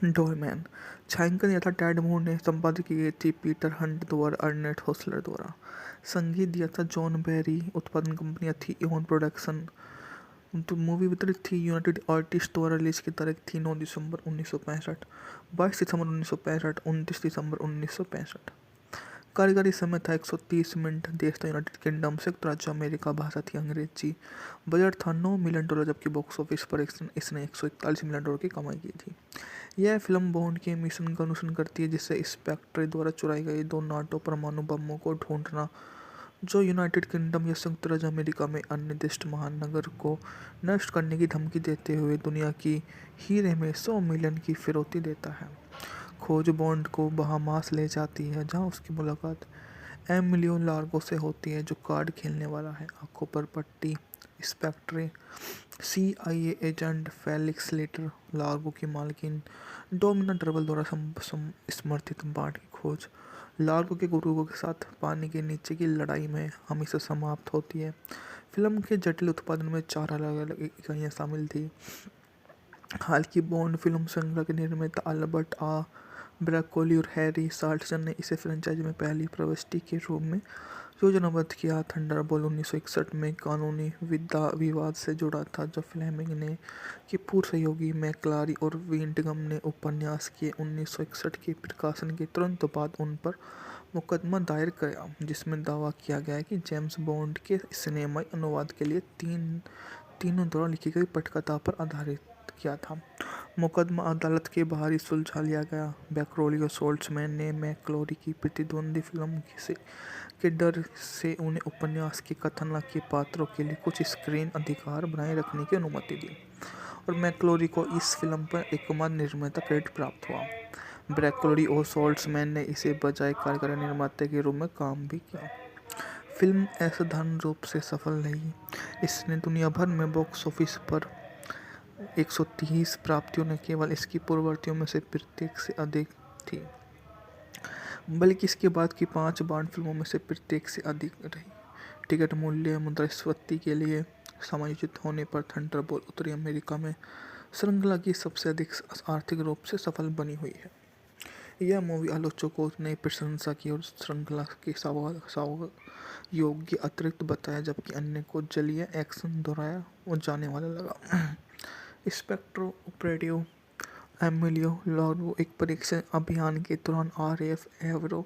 डोरमैन। छायांकन यथा टेड मूर ने, संपादित की गई थी पीटर हंट द्वारा, अर्नेट होसलर द्वारा। संगीत दिया था जॉन बैरी। उत्पादन कंपनियां थी इयान प्रोडक्शन। तो मूवी वितरित थी यूनाइटेड आर्टिस्ट द्वारा। रिलीज की तारीख थी 9 दिसंबर 1965, 22 दिसंबर 1965, 29 दिसंबर 1965। कार्यकारी समय था 130 मिनट। देश था यूनाइटेड किंगडम, संयुक्त राज्य अमेरिका। भाषा थी अंग्रेजी। बजट था $9 मिलियन, जबकि बॉक्स ऑफिस पर इसने 141 मिलियन डॉलर की कमाई की थी। यह फिल्म बॉन्ड के मिशन का अनुसरण करती है, जिससे स्पेक्टर द्वारा चुराई गई 2 नाटो परमाणु बमों को ढूंढना, जो यूनाइटेड किंगडम या संयुक्त राज्य अमेरिका में अन्य महानगर को नष्ट करने की धमकी देते हुए दुनिया की हीरे में 100 मिलियन की फिरौती देता है। खोज बॉन्ड को बहामास ले जाती है, जहां उसकी मुलाकात एमिलियो लार्गो से होती है, जो कार्ड खेलने वाला है। आंखों पर पट्टी Spectre CIA agent Felix Leiter Largo की मालकिन डोमिना डरवल द्वारा समर्थित बाढ़ की खोज लार्गो के गुरुओं के साथ पानी के नीचे की लड़ाई में हमेशा समाप्त होती है। फिल्म के जटिल उत्पादन में 4 अलग-अलग इकाइयाँ शामिल थी। हाल की बॉन्ड फिल्म श्रृंखला के निर्माता अल्बर्ट ब्रैकोली और हैरी साल्टसन ने इसे फ्रेंचाइजी में पहली प्रविष्टि के रूप में योजनाबद्ध किया। थंडरबोल्ट 1961 में कानूनी विवाद से जुड़ा था, जो फ्लेमिंग ने की पूर्व सहयोगी मैकक्लोरी और वेंटगम ने उपन्यास के 1961 के प्रकाशन के तुरंत बाद उन पर मुकदमा दायर किया, जिसमें दावा किया गया कि जेम्स बॉन्ड के सिनेमाई अनुवाद के लिए तीनों द्वारा लिखी गई पटकथा पर आधारित किया था। मुकदमा अदालत के बाहर ही सुलझा लिया गया। ब्रैकोली और साल्टसन ने मैकक्लोरी की प्रतिद्वंदी फिल्म के डर से उन्हें उपन्यास के कथानक के पात्रों के लिए कुछ स्क्रीन अधिकार बनाए रखने की अनुमति दी, और मैकक्लोरी को इस फिल्म पर एकमात्र निर्माता क्रेडिट प्राप्त हुआ। ब्रैकोली और साल्टसन ने इसे बजाय कार्यकारी निर्माता के रूप में काम भी किया। फिल्म असाधारण रूप से सफल रही। इसने दुनिया भर में बॉक्स ऑफिस पर 130 प्राप्तियों न केवल इसकी पूर्ववर्तियों में से प्रत्येक से अधिक थी, बल्कि इसके बाद की 5 बॉन्ड फिल्मों में से प्रत्येक से अधिक रही। टिकट मूल्य मुद्रास्फीति के लिए समायोजित होने पर थंडरबोल्ट उत्तरी अमेरिका में श्रृंखला की सबसे अधिक आर्थिक रूप से सफल बनी हुई है। यह मूवी आलोचकों ने प्रशंसा की और श्रृंखला के योग्य अतिरिक्त बताया, जबकि अन्य को जलीय एक्शन दोहराया वो जाने वाला लगा। स्पेक्ट्रो ऑपरेटिव एमिलियो लार्गो एक परीक्षण अभियान के दौरान RAF एवरो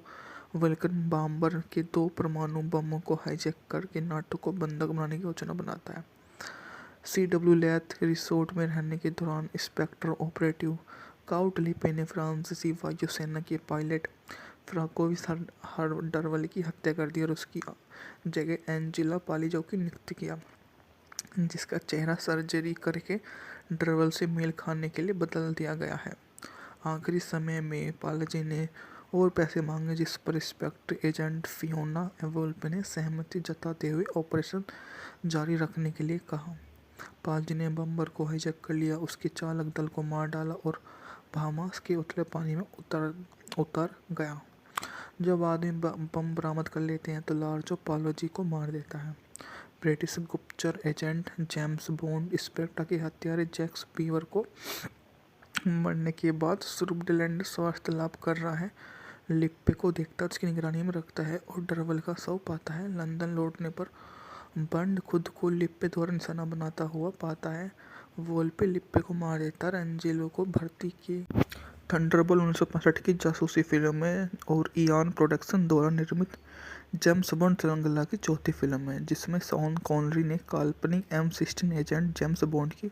वल्कन बॉम्बर के 2 परमाणु बमों को हाईजैक करके नाटो को बंधक बनाने की योजना बनाता है। CW लैथ रिसोर्ट में रहने के दौरान स्पेक्टर ऑपरेटिव काउट लिपे ने फ्रांसीसी वायुसेना के पायलट फ्रांकोइस हरडरवल की हत्या कर दी और उसकी जगह एंजेला पालिजो की नियुक्त किया, जिसका चेहरा सर्जरी करके डरवल से मेल खाने के लिए बदल दिया गया है। आखिरी समय में पालजी ने और पैसे मांगे, जिस पर स्पेक्टर एजेंट फियोना वोल्pe ने सहमति जताते हुए ऑपरेशन जारी रखने के लिए कहा। पालजी ने बम्बर को हाईजैक कर लिया, उसके चालक दल को मार डाला और बहामास के उथले पानी में उतर गया। जब आदमी बम बरामद कर लेते हैं तो लार्जो पालोजी को मार देता है। ब्रिटिश गुप्तचर एजेंट जेम्स बॉन्ड स्पेक्टर के हत्यारे जैक्स बीवर को मरने के बाद स्विट्जरलैंड स्वास्थ्य लाभ कर रहा है, लिप्पे को देखता उसकी निगरानी में रखता है और डरवल का शव पाता है। लंदन लौटने पर बंड खुद को लिप्पे द्वारा निशाना बनाता हुआ पाता है। वोल्pe लिप्पे को मार देता है। एंजेलो को भर्ती की थंडरबोल्ट 1965 की जासूसी फिल्म है और इयान प्रोडक्शन द्वारा निर्मित जेम्स बॉन्ड श्रृंखला की चौथी फिल्म है, जिसमें शॉन कॉनरी ने काल्पनिक M16 एजेंट जेम्स बॉन्ड की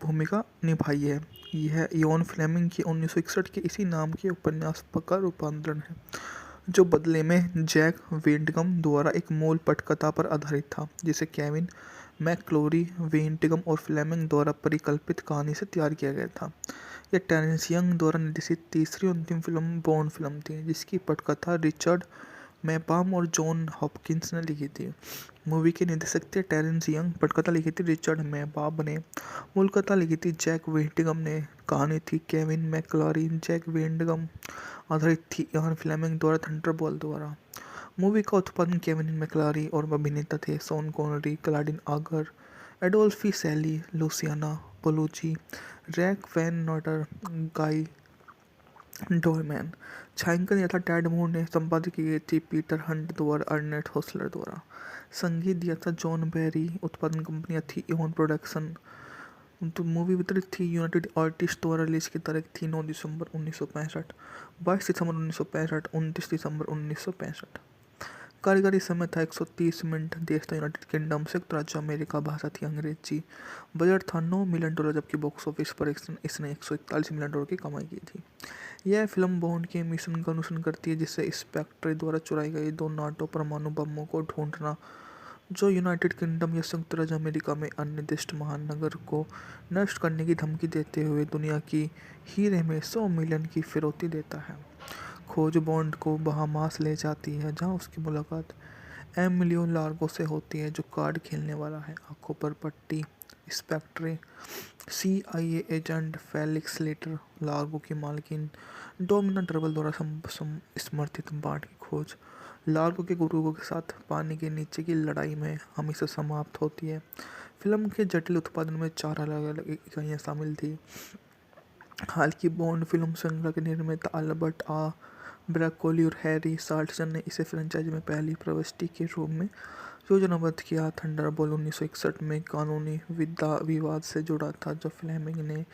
भूमिका निभाई है। यह इयान फ्लेमिंग की 1961 के इसी नाम के उपन्यास का रूपांतरण है, जो बदले में जैक वेंटगम द्वारा एक मूल पटकथा पर आधारित था, जिसे केविन मैकक्लोरी, वेंटगम और फ्लेमिंग द्वारा परिकल्पित कहानी से तैयार किया गया था। यह टेरेंस यंग द्वारा निर्देशित तीसरी और अंतिम फिल्म बॉन्ड फिल्म थी, जिसकी पटकथा रिचर्ड मैपाम और जॉन हॉपकिंस ने लिखी थी। मूवी के निर्देशक थे टेरेंस यंग, पटकथा लिखी थी रिचर्ड मैपाम ने, मूल कथा लिखी थी जैक वेंटगम ने, कहानी थी केविन मैकक्लोरी, जैक वेंटगम, आधारित थी इयान फ्लेमिंग द्वारा थंडरबोल्ट द्वारा। मूवी का उत्पादन केविन मैकक्लोरी और अभिनेता थे शॉन कॉनरी, क्लाडिन आगर, एडोल्फी सैली, लुसियाना पोलुची, रैक वैन नॉटर, गाई डोरमैन। छायांकन दिया था टेड मूर ने, संपादित की गई थी पीटर हंट द्वारा, अर्नेट होसलर द्वारा। संगीत दिया था जॉन बैरी। उत्पादन कंपनियां थी इयान प्रोडक्शन। तो मूवी वितरित थी यूनाइटेड आर्टिस्ट द्वारा। रिलीज की तारीख थी 9 दिसंबर 1965, 22 दिसंबर 1965, 29 दिसंबर 1965। कार्यकारी समय था 130 मिनट। देश था यूनाइटेड किंगडम, संयुक्त राज्य अमेरिका। भाषा थी अंग्रेजी। बजट था $9 मिलियन, जबकि बॉक्स ऑफिस पर इसने 141 मिलियन डॉलर की कमाई की थी। यह फिल्म बॉन्ड के मिशन का अनुसरण करती है, जिससे स्पेक्टर द्वारा चुराई गई 2 नाटो परमाणु बमों को ढूंढना, जो यूनाइटेड किंगडम या संयुक्त राज्य अमेरिका में अनिर्दिष्ट महानगर को नष्ट करने की धमकी देते हुए दुनिया की हीरे में 100 मिलियन की फिरौती देता है। खोज बॉन्ड को बहामास ले जाती है, जहां उसकी मुलाकात एमिलियो लार्गो से होती है, जो कार्ड खेलने वाला है। आंखों पर पट्टी Spectre CIA agent Felix Leiter Largo की मालकिन डोमिना डरवल द्वारा समर्थित बाढ़ की खोज लार्गो के गुरुओं के साथ पानी के नीचे की लड़ाई में हमेशा समाप्त होती है। फिल्म के जटिल उत्पादन में 4 अलग अलग इकाइयाँ शामिल थी। हाल की बॉन्ड फिल्म श्रृंखला के निर्माता अल्बर्ट ब्रैकोली और हैरी साल्टसन ने इसे फ्रेंचाइजी में पहली प्रविष्टि के रूप में योजनाबद्ध किया। थंडरबोल्ट 1961 में कानूनी विवाद से जुड़ा था, जो फ्लेमिंग ने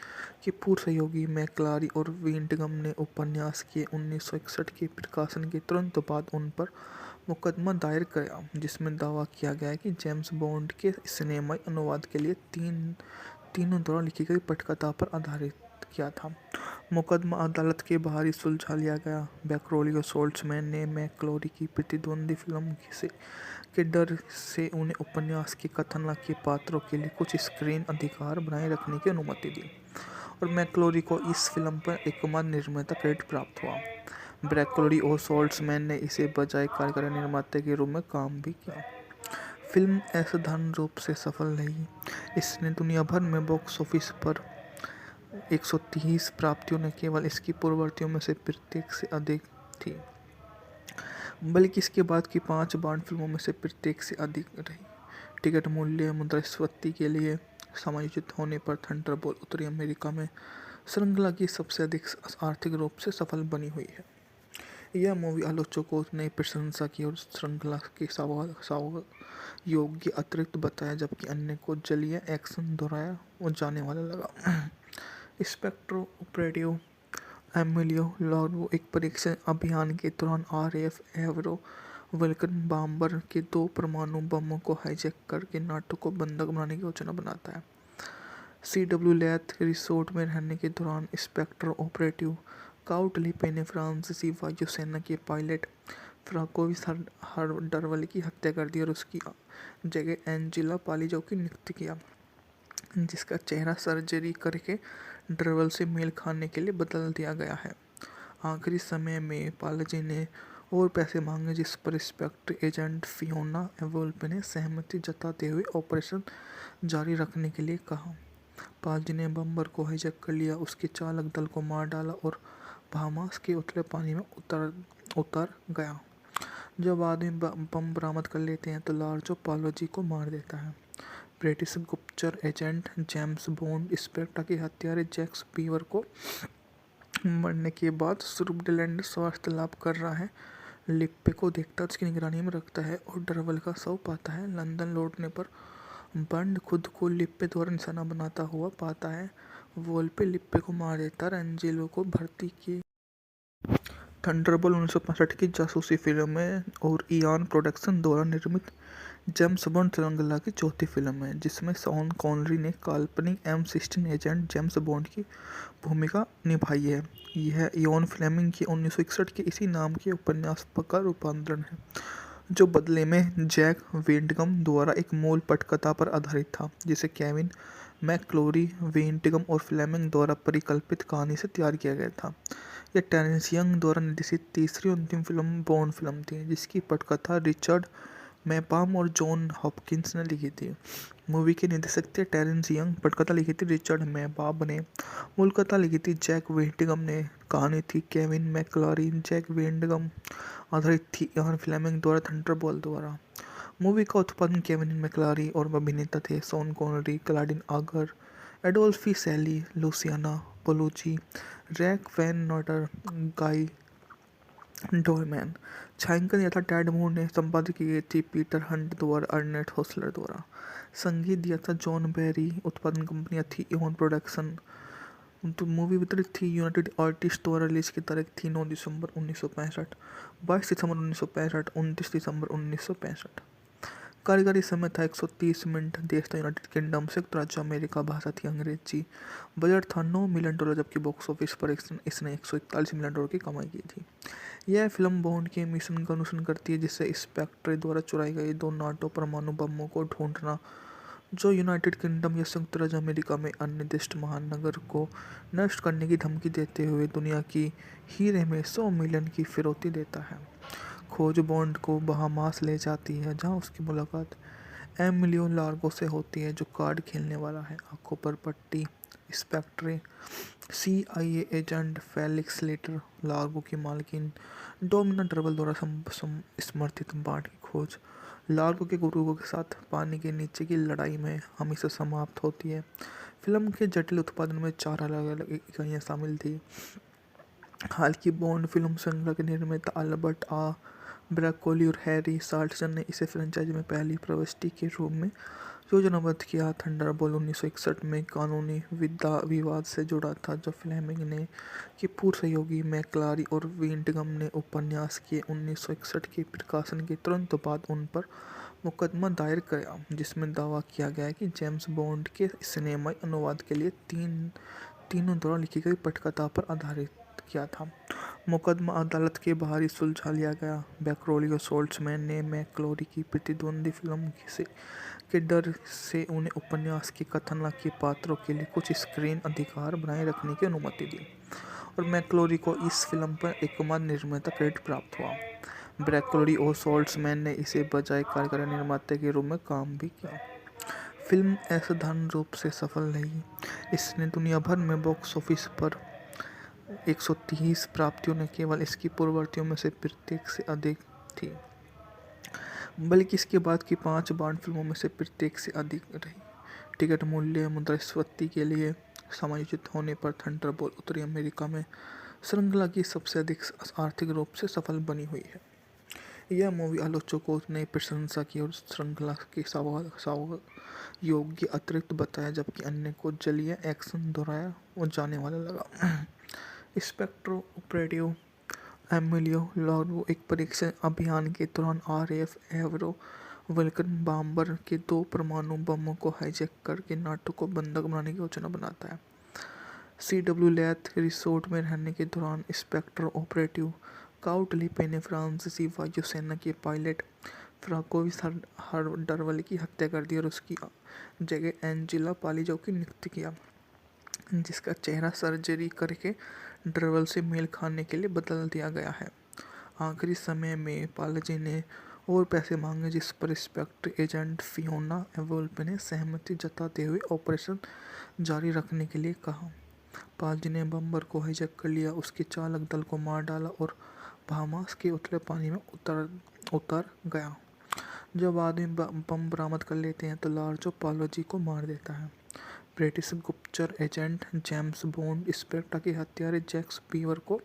के पूर्व सहयोगी मैकक्लोरी और वेंटगम ने उपन्यास के 1961 के प्रकाशन के तुरंत बाद उन पर मुकदमा दायर किया, जिसमें दावा किया गया कि जेम्स बॉन्ड के सिनेमाई अनुवाद के लिए तीनों द्वारा लिखी गई पटकथा पर आधारित किया था। मुकदमा अदालत के बाहर ही सुलझा लिया गया। ब्रैकोली और साल्टसन ने मैकक्लोरी की प्रतिद्वंदी फिल्म के डर से उन्हें उपन्यास के कथानक के पात्रों के लिए कुछ स्क्रीन अधिकार बनाए रखने की अनुमति दी, और मैकक्लोरी को इस फिल्म पर एकमात्र निर्माता क्रेडिट प्राप्त हुआ। ब्रैकोली और साल्टसन ने इसे बजाय कार्यकारी निर्माता के रूप में काम भी किया। फिल्म असाधारण रूप से सफल रही। इसने दुनिया भर में बॉक्स ऑफिस पर 130 प्राप्तियों न केवल इसकी पूर्ववर्तियों में से प्रत्येक से अधिक थी, बल्कि इसके बाद की 5 बॉन्ड फिल्मों में से प्रत्येक से अधिक रही। टिकट मूल्य मुद्रास्फीति के लिए समायोजित होने पर थंडरबोल्ट उत्तरी अमेरिका में श्रृंखला की सबसे अधिक आर्थिक रूप से सफल बनी हुई है। यह मूवी आलोचकों ने प्रशंसा की और श्रृंखला के योग्य अतिरिक्त बताया, जबकि अन्य को जलीय एक्शन दोहराया वो जाने वाला लगा। स्पेक्टर ऑपरेटिव एमिलियो लार्गो एक परीक्षण अभियान के दौरान RAF एवरो वल्कन बॉम्बर के 2 परमाणु बमों को हाईजैक करके नाटो को बंधक बनाने की योजना बनाता है। सीडब्ल्यू लैथ रिसोर्ट में रहने के दौरान स्पेक्टर ऑपरेटिव काउट लिपे ने फ्रांसीसी वायुसेना के पायलट फ्रांकोइस हरडरवल की हत्या कर दी और उसकी जगह एंजेला पालिजो की नियुक्त किया, जिसका चेहरा सर्जरी करके डरवल से मेल खाने के लिए बदल दिया गया है। आखिरी समय में पालजी ने और पैसे मांगे, जिस पर स्पेक्टर एजेंट फियोना वोल्पे ने सहमति जताते हुए ऑपरेशन जारी रखने के लिए कहा। पालजी ने बम्बर को हाईजैक कर लिया, उसके चालक दल को मार डाला और बहामास के उथले पानी में उतर गया। जब आदमी बम बरामद कर लेते हैं तो लार्जो पालोजी को मार देता है। ब्रिटिश गुप्तचर एजेंट जेम्स बॉन्ड स्पेक्टर के हत्यारे जैक्स बीवर को मरने के बाद स्विट्जरलैंड स्वास्थ्य लाभ कर रहा है, लिप्पे को देखता उसकी निगरानी में रखता है और डरवल का शव पाता है। लंदन लौटने पर बॉन्ड खुद को लिप्पे द्वारा निशाना बनाता हुआ पाता है। वोल्पे लिप्पे को मार देता और एंजेलो को भर्ती की। थंडरबोल्ट 1965 की जासूसी फिल्म है और इयान प्रोडक्शन द्वारा निर्मित जेम्स बॉन्ड श्रृंखला की चौथी फिल्म है, जिसमें शॉन कॉनरी ने काल्पनिक M16 एजेंट जेम्स बॉन्ड की भूमिका निभाई है। यह इयान फ्लेमिंग की 1961 के इसी नाम के उपन्यास का रूपांतरण है, जो बदले में जैक वेंटगम द्वारा एक मूल पटकथा पर आधारित था, जिसे केविन मैकक्लोरी, वेंटगम और फ्लेमिंग द्वारा परिकल्पित कहानी से तैयार किया गया था। यह टेरेंस यंग द्वारा निर्देशित तीसरी और अंतिम फिल्म बॉन्ड फिल्म थी, जिसकी पटकथा रिचर्ड मैपाम और जॉन हॉपकिंस ने लिखी थी। मूवी के निर्देशक थे टेरेंस यंग, पटकथा लिखी थी रिचर्ड मैपाम ने, मूल कथा लिखी थी जैक वेंटगम ने, कहानी थी केविन मैकक्लोरी, जैक वेंटगम, आधारित थी इयान फ्लेमिंग द्वारा थंडरबोल्ट द्वारा। मूवी का उत्पादन केविन मैकक्लोरी और अभिनेता थे शॉन कॉनरी, क्लाडिन आगर, एडोल्फी सैली, लुसियाना पोलुची, रैक वैन नॉटर, गाई डोरमैन। छायांकन यथा टैड मूर ने, संपादित की गई थी पीटर हंट द्वारा, अर्नेट होसलर द्वारा। संगीत दिया था जॉन बैरी। उत्पादन कंपनियां थी इयान प्रोडक्शन। तो मूवी वितरित थी यूनाइटेड आर्टिस्ट द्वारा। रिलीज की तारीख थी 9 दिसंबर 1965, 22 दिसंबर 1965, 29 दिसंबर 1965। कार्यकारी समय था 130 मिनट। देश था यूनाइटेड किंगडम, संयुक्त राज्य अमेरिका। भाषा थी अंग्रेजी। बजट था $9 मिलियन, जबकि बॉक्स ऑफिस पर इसने $141 मिलियन की कमाई की थी। यह फिल्म बॉन्ड के मिशन का अनुसरण करती है, जिससे स्पेक्टर द्वारा चुराई गई 2 नाटो परमाणु बमों को ढूंढना, जो यूनाइटेड किंगडम या संयुक्त राज्य अमेरिका में अन्य महानगर को नष्ट करने की धमकी देते हुए दुनिया की हीरे में 100 मिलियन की फिरौती देता है। खोज बॉन्ड को बहामास ले जाती है, जहां उसकी मुलाकात एमिलियो लार्गो से होती है, जो कार्ड खेलने वाला है। आंखों पर पट्टी Spectre CIA agent Felix Leiter Largo की मालकिन डोमिना डरवल द्वारा समर्थित बांड की खोज लार्गो के गुरुओं के साथ पानी के नीचे की लड़ाई में हमेशा समाप्त होती है। फिल्म के जटिल उत्पादन में 4 अलग-अलग इकाइयाँ शामिल थी। हाल की बॉन्ड फिल्म श्रृंखला के निर्माता अल्बर्ट ब्रैकोली और हैरी साल्टजन ने इसे फ्रेंचाइजी में पहली प्रविष्टि के रूप में योजनाबद्ध किया। थंडरबोल्ट 1961 में कानूनी विवाद से जुड़ा था, जब फ्लेमिंग ने के पूर्व सहयोगी मैकक्लोरी और वेंटगम ने उपन्यास के 1961 के प्रकाशन के तुरंत बाद उन पर मुकदमा दायर किया, जिसमें दावा किया गया कि जेम्स बॉन्ड के सिनेमाई अनुवाद के लिए तीनों द्वारा लिखी गई पटकथा पर आधारित किया था। मुकदमा अदालत के बाहर ही सुलझा लिया गया। ब्रैकोली और साल्टजमैन ने मैकक्लोरी की प्रतिद्वंदी फिल्म के डर से उन्हें उपन्यास के कथानक के पात्रों के लिए कुछ स्क्रीन अधिकार बनाए रखने की अनुमति दी, और मैकक्लोरी को इस फिल्म पर एकमात्र निर्माता क्रेडिट प्राप्त हुआ। ब्रैकोली और साल्टजमैन ने इसे बजाय कार्यकारी निर्माता के रूप में काम भी किया। फिल्म असाधारण रूप से सफल रही। इसने दुनिया भर में बॉक्स ऑफिस पर 130 प्राप्तियों न केवल इसकी पूर्ववर्तियों में से प्रत्येक से अधिक थी, बल्कि इसके बाद की 5 बॉन्ड फिल्मों में से प्रत्येक से अधिक रही। टिकट मूल्य मुद्रास्फीति के लिए समायोजित होने पर थंडरबोल्ट उत्तरी अमेरिका में श्रृंखला की सबसे अधिक आर्थिक रूप से सफल बनी हुई है। यह मूवी आलोचकों ने प्रशंसा की और श्रृंखला के योग्य अतिरिक्त बताया, जबकि अन्य को जलीय एक्शन दोहराया और जाने वाला लगा। स्पेक्टर ऑपरेटिव एमिलियो लार्गो एक परीक्षण अभियान के दौरान आरएएफ एवरो वल्कन बॉम्बर के 2 परमाणु बमों को हाईजैक करके नाटो को बंधक बनाने की योजना बनाता है। सीडब्ल्यू लैथ रिसोर्ट में रहने के दौरान स्पेक्टर ऑपरेटिव काउटलिपे ने फ्रांसीसी वायुसेना के पायलट फ्रांकोइस डरवल की हत्या कर दी और उसकी जगह एंजेला पालिजो की नियुक्ति किया, जिसका चेहरा सर्जरी करके डरवल से मेल खाने के लिए बदल दिया गया है। आखिरी समय में पालजी ने और पैसे मांगे, जिस पर स्पेक्टर एजेंट फियोना वोल्pe ने सहमति जताते हुए ऑपरेशन जारी रखने के लिए कहा। पालजी ने बम्बर को हाईजैक कर लिया, उसके चालक दल को मार डाला और बहामास के उथले पानी में उतर गया। जब आदमी बम बरामद कर लेते हैं तो लार्जो पालोजी को मार देता है। ब्रिटिश गुप्तचर एजेंट जेम्स बॉन्ड स्पेक्टर के हत्यारे जैक्स बीवर को